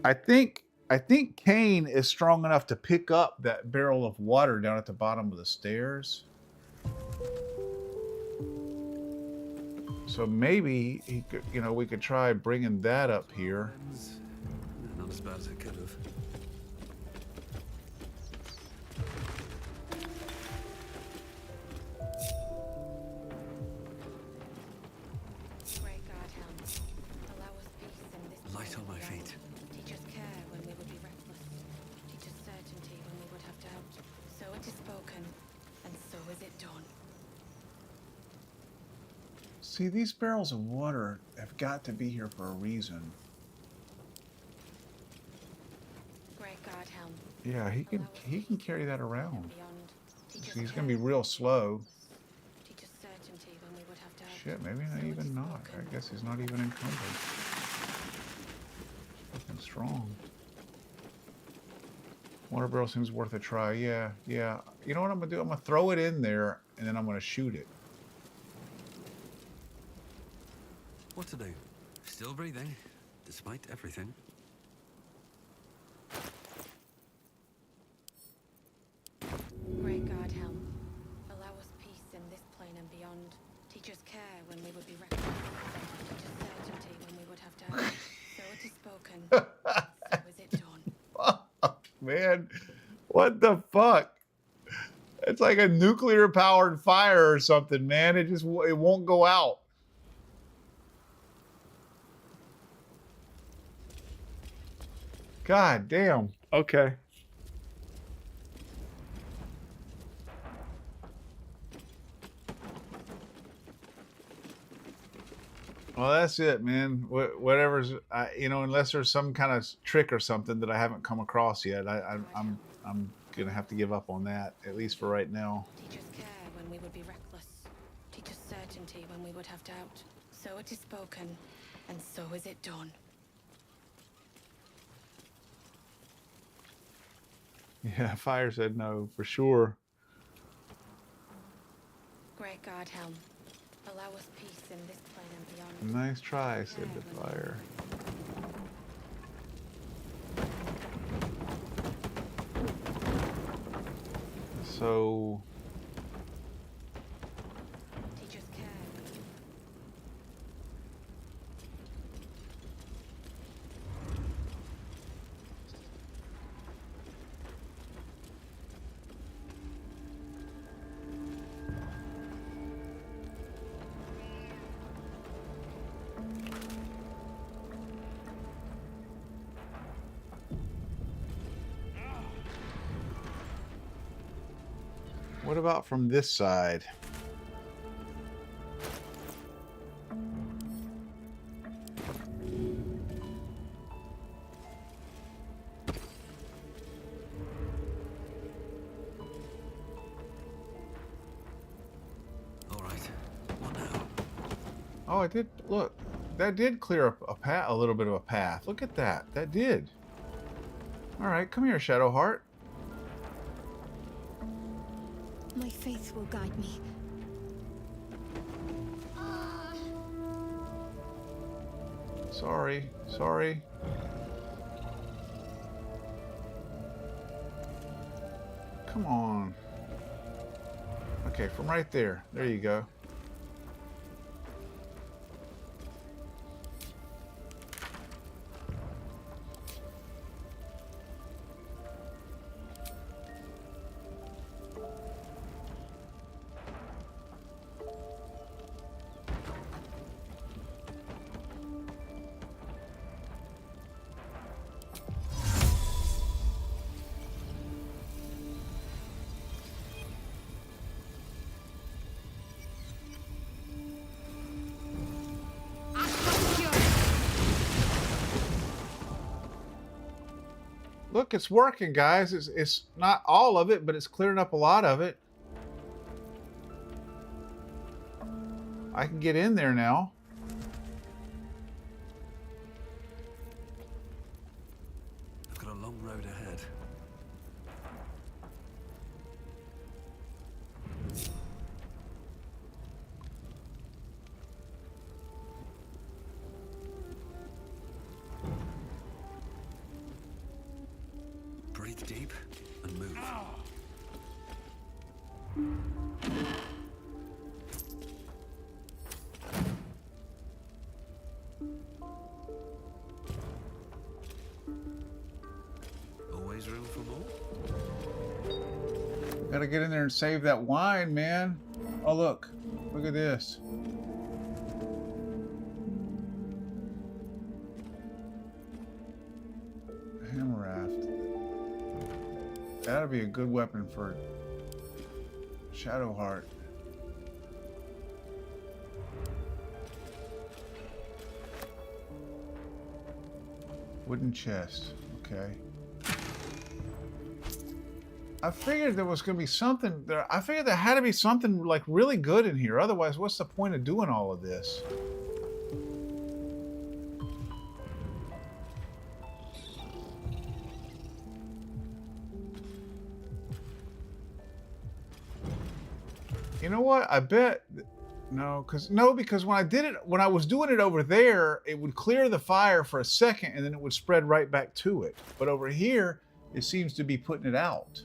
I think Cain is strong enough to pick up that barrel of water down at the bottom of the stairs. So maybe he could, you know, we could try bringing that up here. Not as bad as it could have. Great God, Helm, allow us peace in this Light on my feet. Teach us care when we would be reckless. Teach us certainty when we would have doubt. So it is spoken, and so is it done. See, these barrels of water have got to be here for a reason. Great God, Helm. Yeah, he can carry that around. He's gonna be real slow. Teach us certainty when we would have doubt. Shit, maybe not even not. I guess he's not even encumbered. Fucking strong. Water barrel seems worth a try. Yeah. You know what I'm gonna do? I'm gonna throw it in there and then I'm gonna shoot it. What to do? Still breathing, despite everything. Great God, Helm, allow us peace in this plane and beyond. Teach us care when we would be reckless. Teach us certainty when we would have doubt. So it is spoken, so is it done. Fuck, man. What the fuck? It's like a nuclear powered fire or something, man. It won't go out. God damn. Okay. Well, that's it, man. Whatever's, you know, unless there's some kind of trick or something that I haven't come across yet, I'm gonna have to give up on that, at least for right now. Teach us care when we would be reckless. Teach us certainty when we would have doubt. So it is spoken, and so is it done. Yeah, Fire said no, for sure. Great God, Helm, allow us peace in this plane and beyond. Nice try, said the Fire. So... Teach us care. What about from this side? All right. What now? Oh, I did. Look, that did clear up a little bit of a path. Look at that. That did. All right, come here, Shadowheart. My faith will guide me. Sorry. Come on. Okay, from right there. There you go. Look, it's working, guys. It's not all of it, but it's clearing up a lot of it. I can get in there now. I've got a long road ahead. Breathe deep and move. Always room for more? Gotta get in there and save that wine, man. Oh, look. Look at this. Hammer raft. That'd be a good weapon for Shadowheart. Wooden chest. Okay. I figured there was going to be something there. I figured there had to be something like really good in here. Otherwise, what's the point of doing all of this? You know what? I bet because when I did it, when I was doing it over there, it would clear the fire for a second and then it would spread right back to it. But over here, it seems to be putting it out.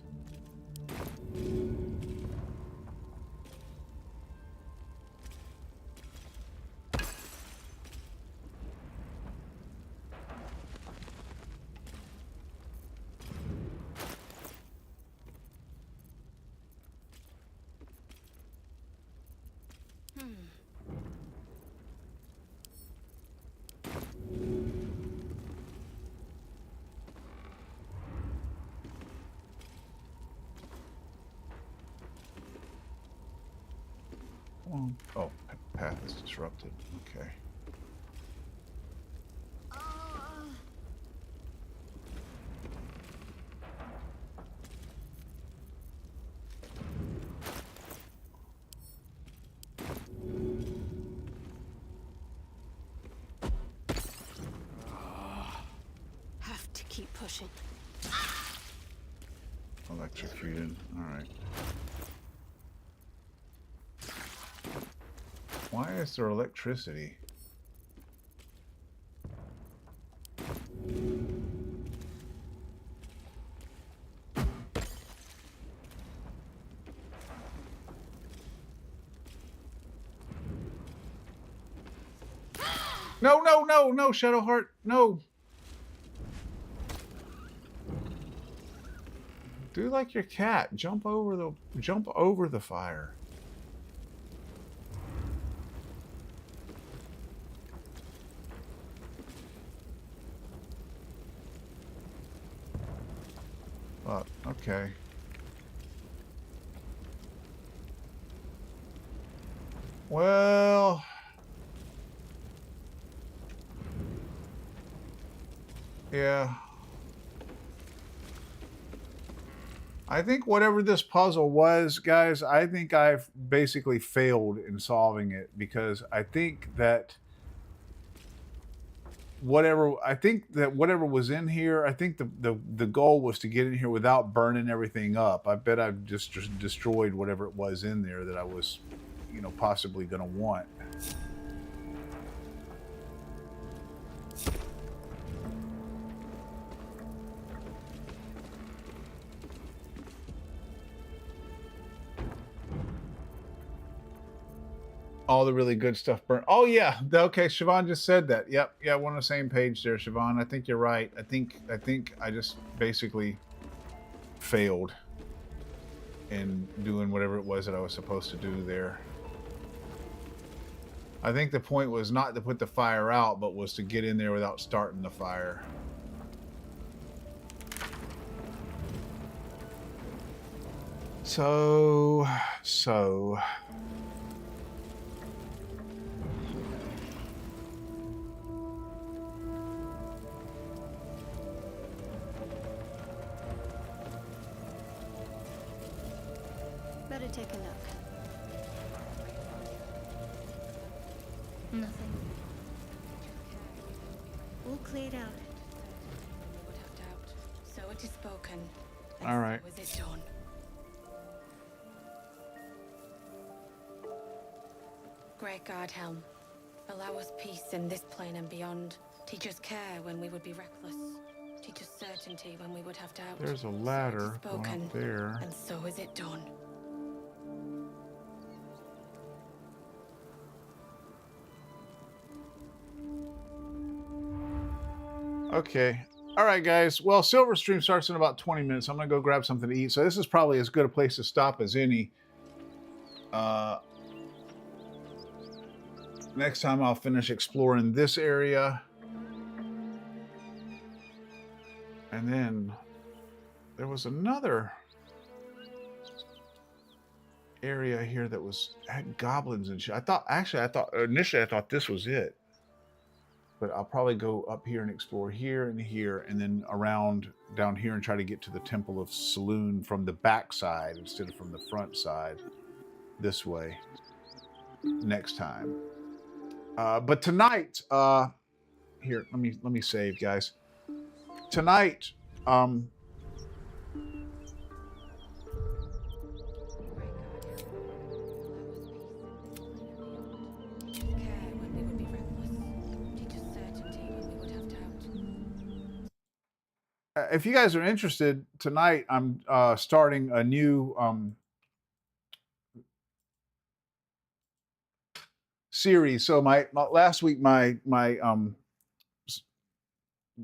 Oh, path is disrupted. Okay. Have to keep pushing. Electrocuted. All right. Why is there electricity? No, no, no, no, Shadowheart, no. Do like your cat. Jump over the fire. Okay. Well, yeah. I think whatever this puzzle was, guys, I think I've basically failed in solving it because I think that whatever was in here, I think the goal was to get in here without burning everything up. I bet I've just destroyed whatever it was in there that I was, possibly going to want. All the really good stuff burnt. Oh yeah, okay. Siobhan just said that. Yep, yeah, we're on the same page there, Siobhan. I think you're right. I think I just basically failed in doing whatever it was that I was supposed to do there. I think the point was not to put the fire out, but was to get in there without starting the fire. So. take a look. Nothing. All cleared out. Would have doubt. So it is spoken. And All right. so is it done. Great God, Helm. Allow us peace in this plane and beyond. Teach us care when we would be reckless. Teach us certainty when we would have doubt. There's a ladder So it is going spoken, up there. and so is it done. Okay. All right, guys. Well, Silver Stream starts in about 20 minutes. I'm going to go grab something to eat. So this is probably as good a place to stop as any. Next time I'll finish exploring this area. And then there was another area here that had goblins and shit. Initially I thought this was it. But I'll probably go up here and explore here, and then around down here and try to get to the Temple of Selune from the back side instead of from the front side this way next time. But tonight, here, let me save, guys. Tonight, if you guys are interested, tonight I'm starting a new series. So my last week,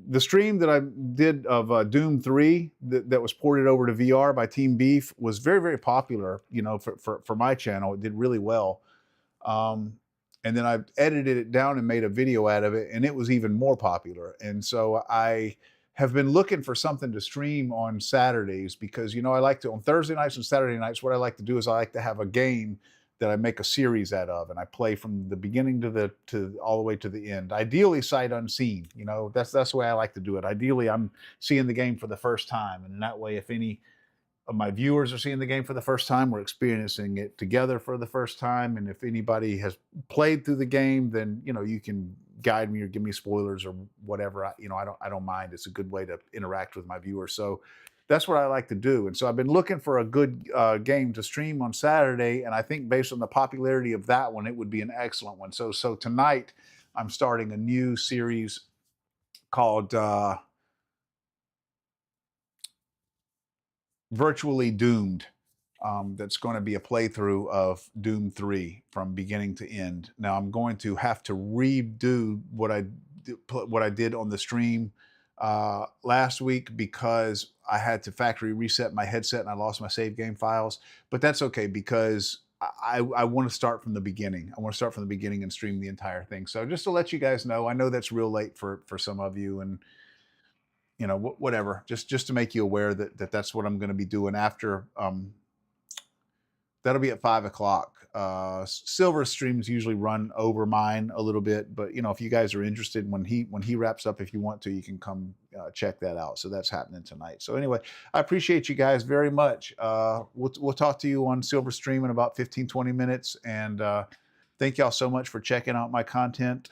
the stream that I did of Doom 3 that was ported over to VR by Team Beef was very, very popular. You know, for my channel, it did really well. And then I edited it down and made a video out of it, and it was even more popular. And so I have been looking for something to stream on Saturdays because, you know, I like to, on Thursday nights and Saturday nights, what I like to do is I like to have a game that I make a series out of, and I play from the beginning to all the way to the end. Ideally, sight unseen. You know, that's the way I like to do it. Ideally, I'm seeing the game for the first time, and in that way, if any of my viewers are seeing the game for the first time, we're experiencing it together for the first time. And if anybody has played through the game, then, you know, you can guide me or give me spoilers or whatever. I don't mind. It's a good way to interact with my viewers. So that's what I like to do. And so I've been looking for a good game to stream on Saturday. And I think based on the popularity of that one, it would be an excellent one. So tonight I'm starting a new series called Virtually Doomed. That's going to be a playthrough of Doom 3 from beginning to end. Now I'm going to have to redo what I did on the stream last week because I had to factory reset my headset and I lost my save game files. But that's okay because I want to start from the beginning. I want to start from the beginning and stream the entire thing. So just to let you guys know, I know that's real late for some of you, and you know, whatever, just to make you aware that that's what I'm going to be doing after. That'll be at 5 o'clock. Silver streams usually run over mine a little bit, but you know, if you guys are interested, when he wraps up, if you want to, you can come check that out. So that's happening tonight. So anyway, I appreciate you guys very much. We'll talk to you on Silver Stream in about 15-20 minutes, and thank y'all so much for checking out my content.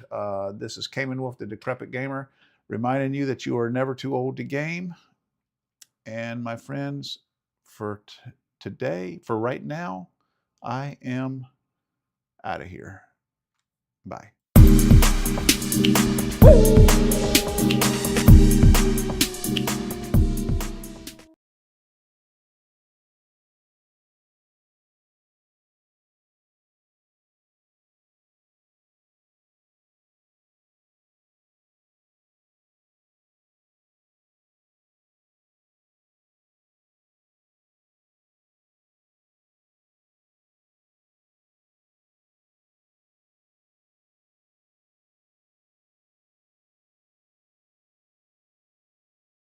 This is Cayman Wolf, the Decrepit Gamer, reminding you that you are never too old to game. And my friends, for today, for right now, I am out of here. Bye.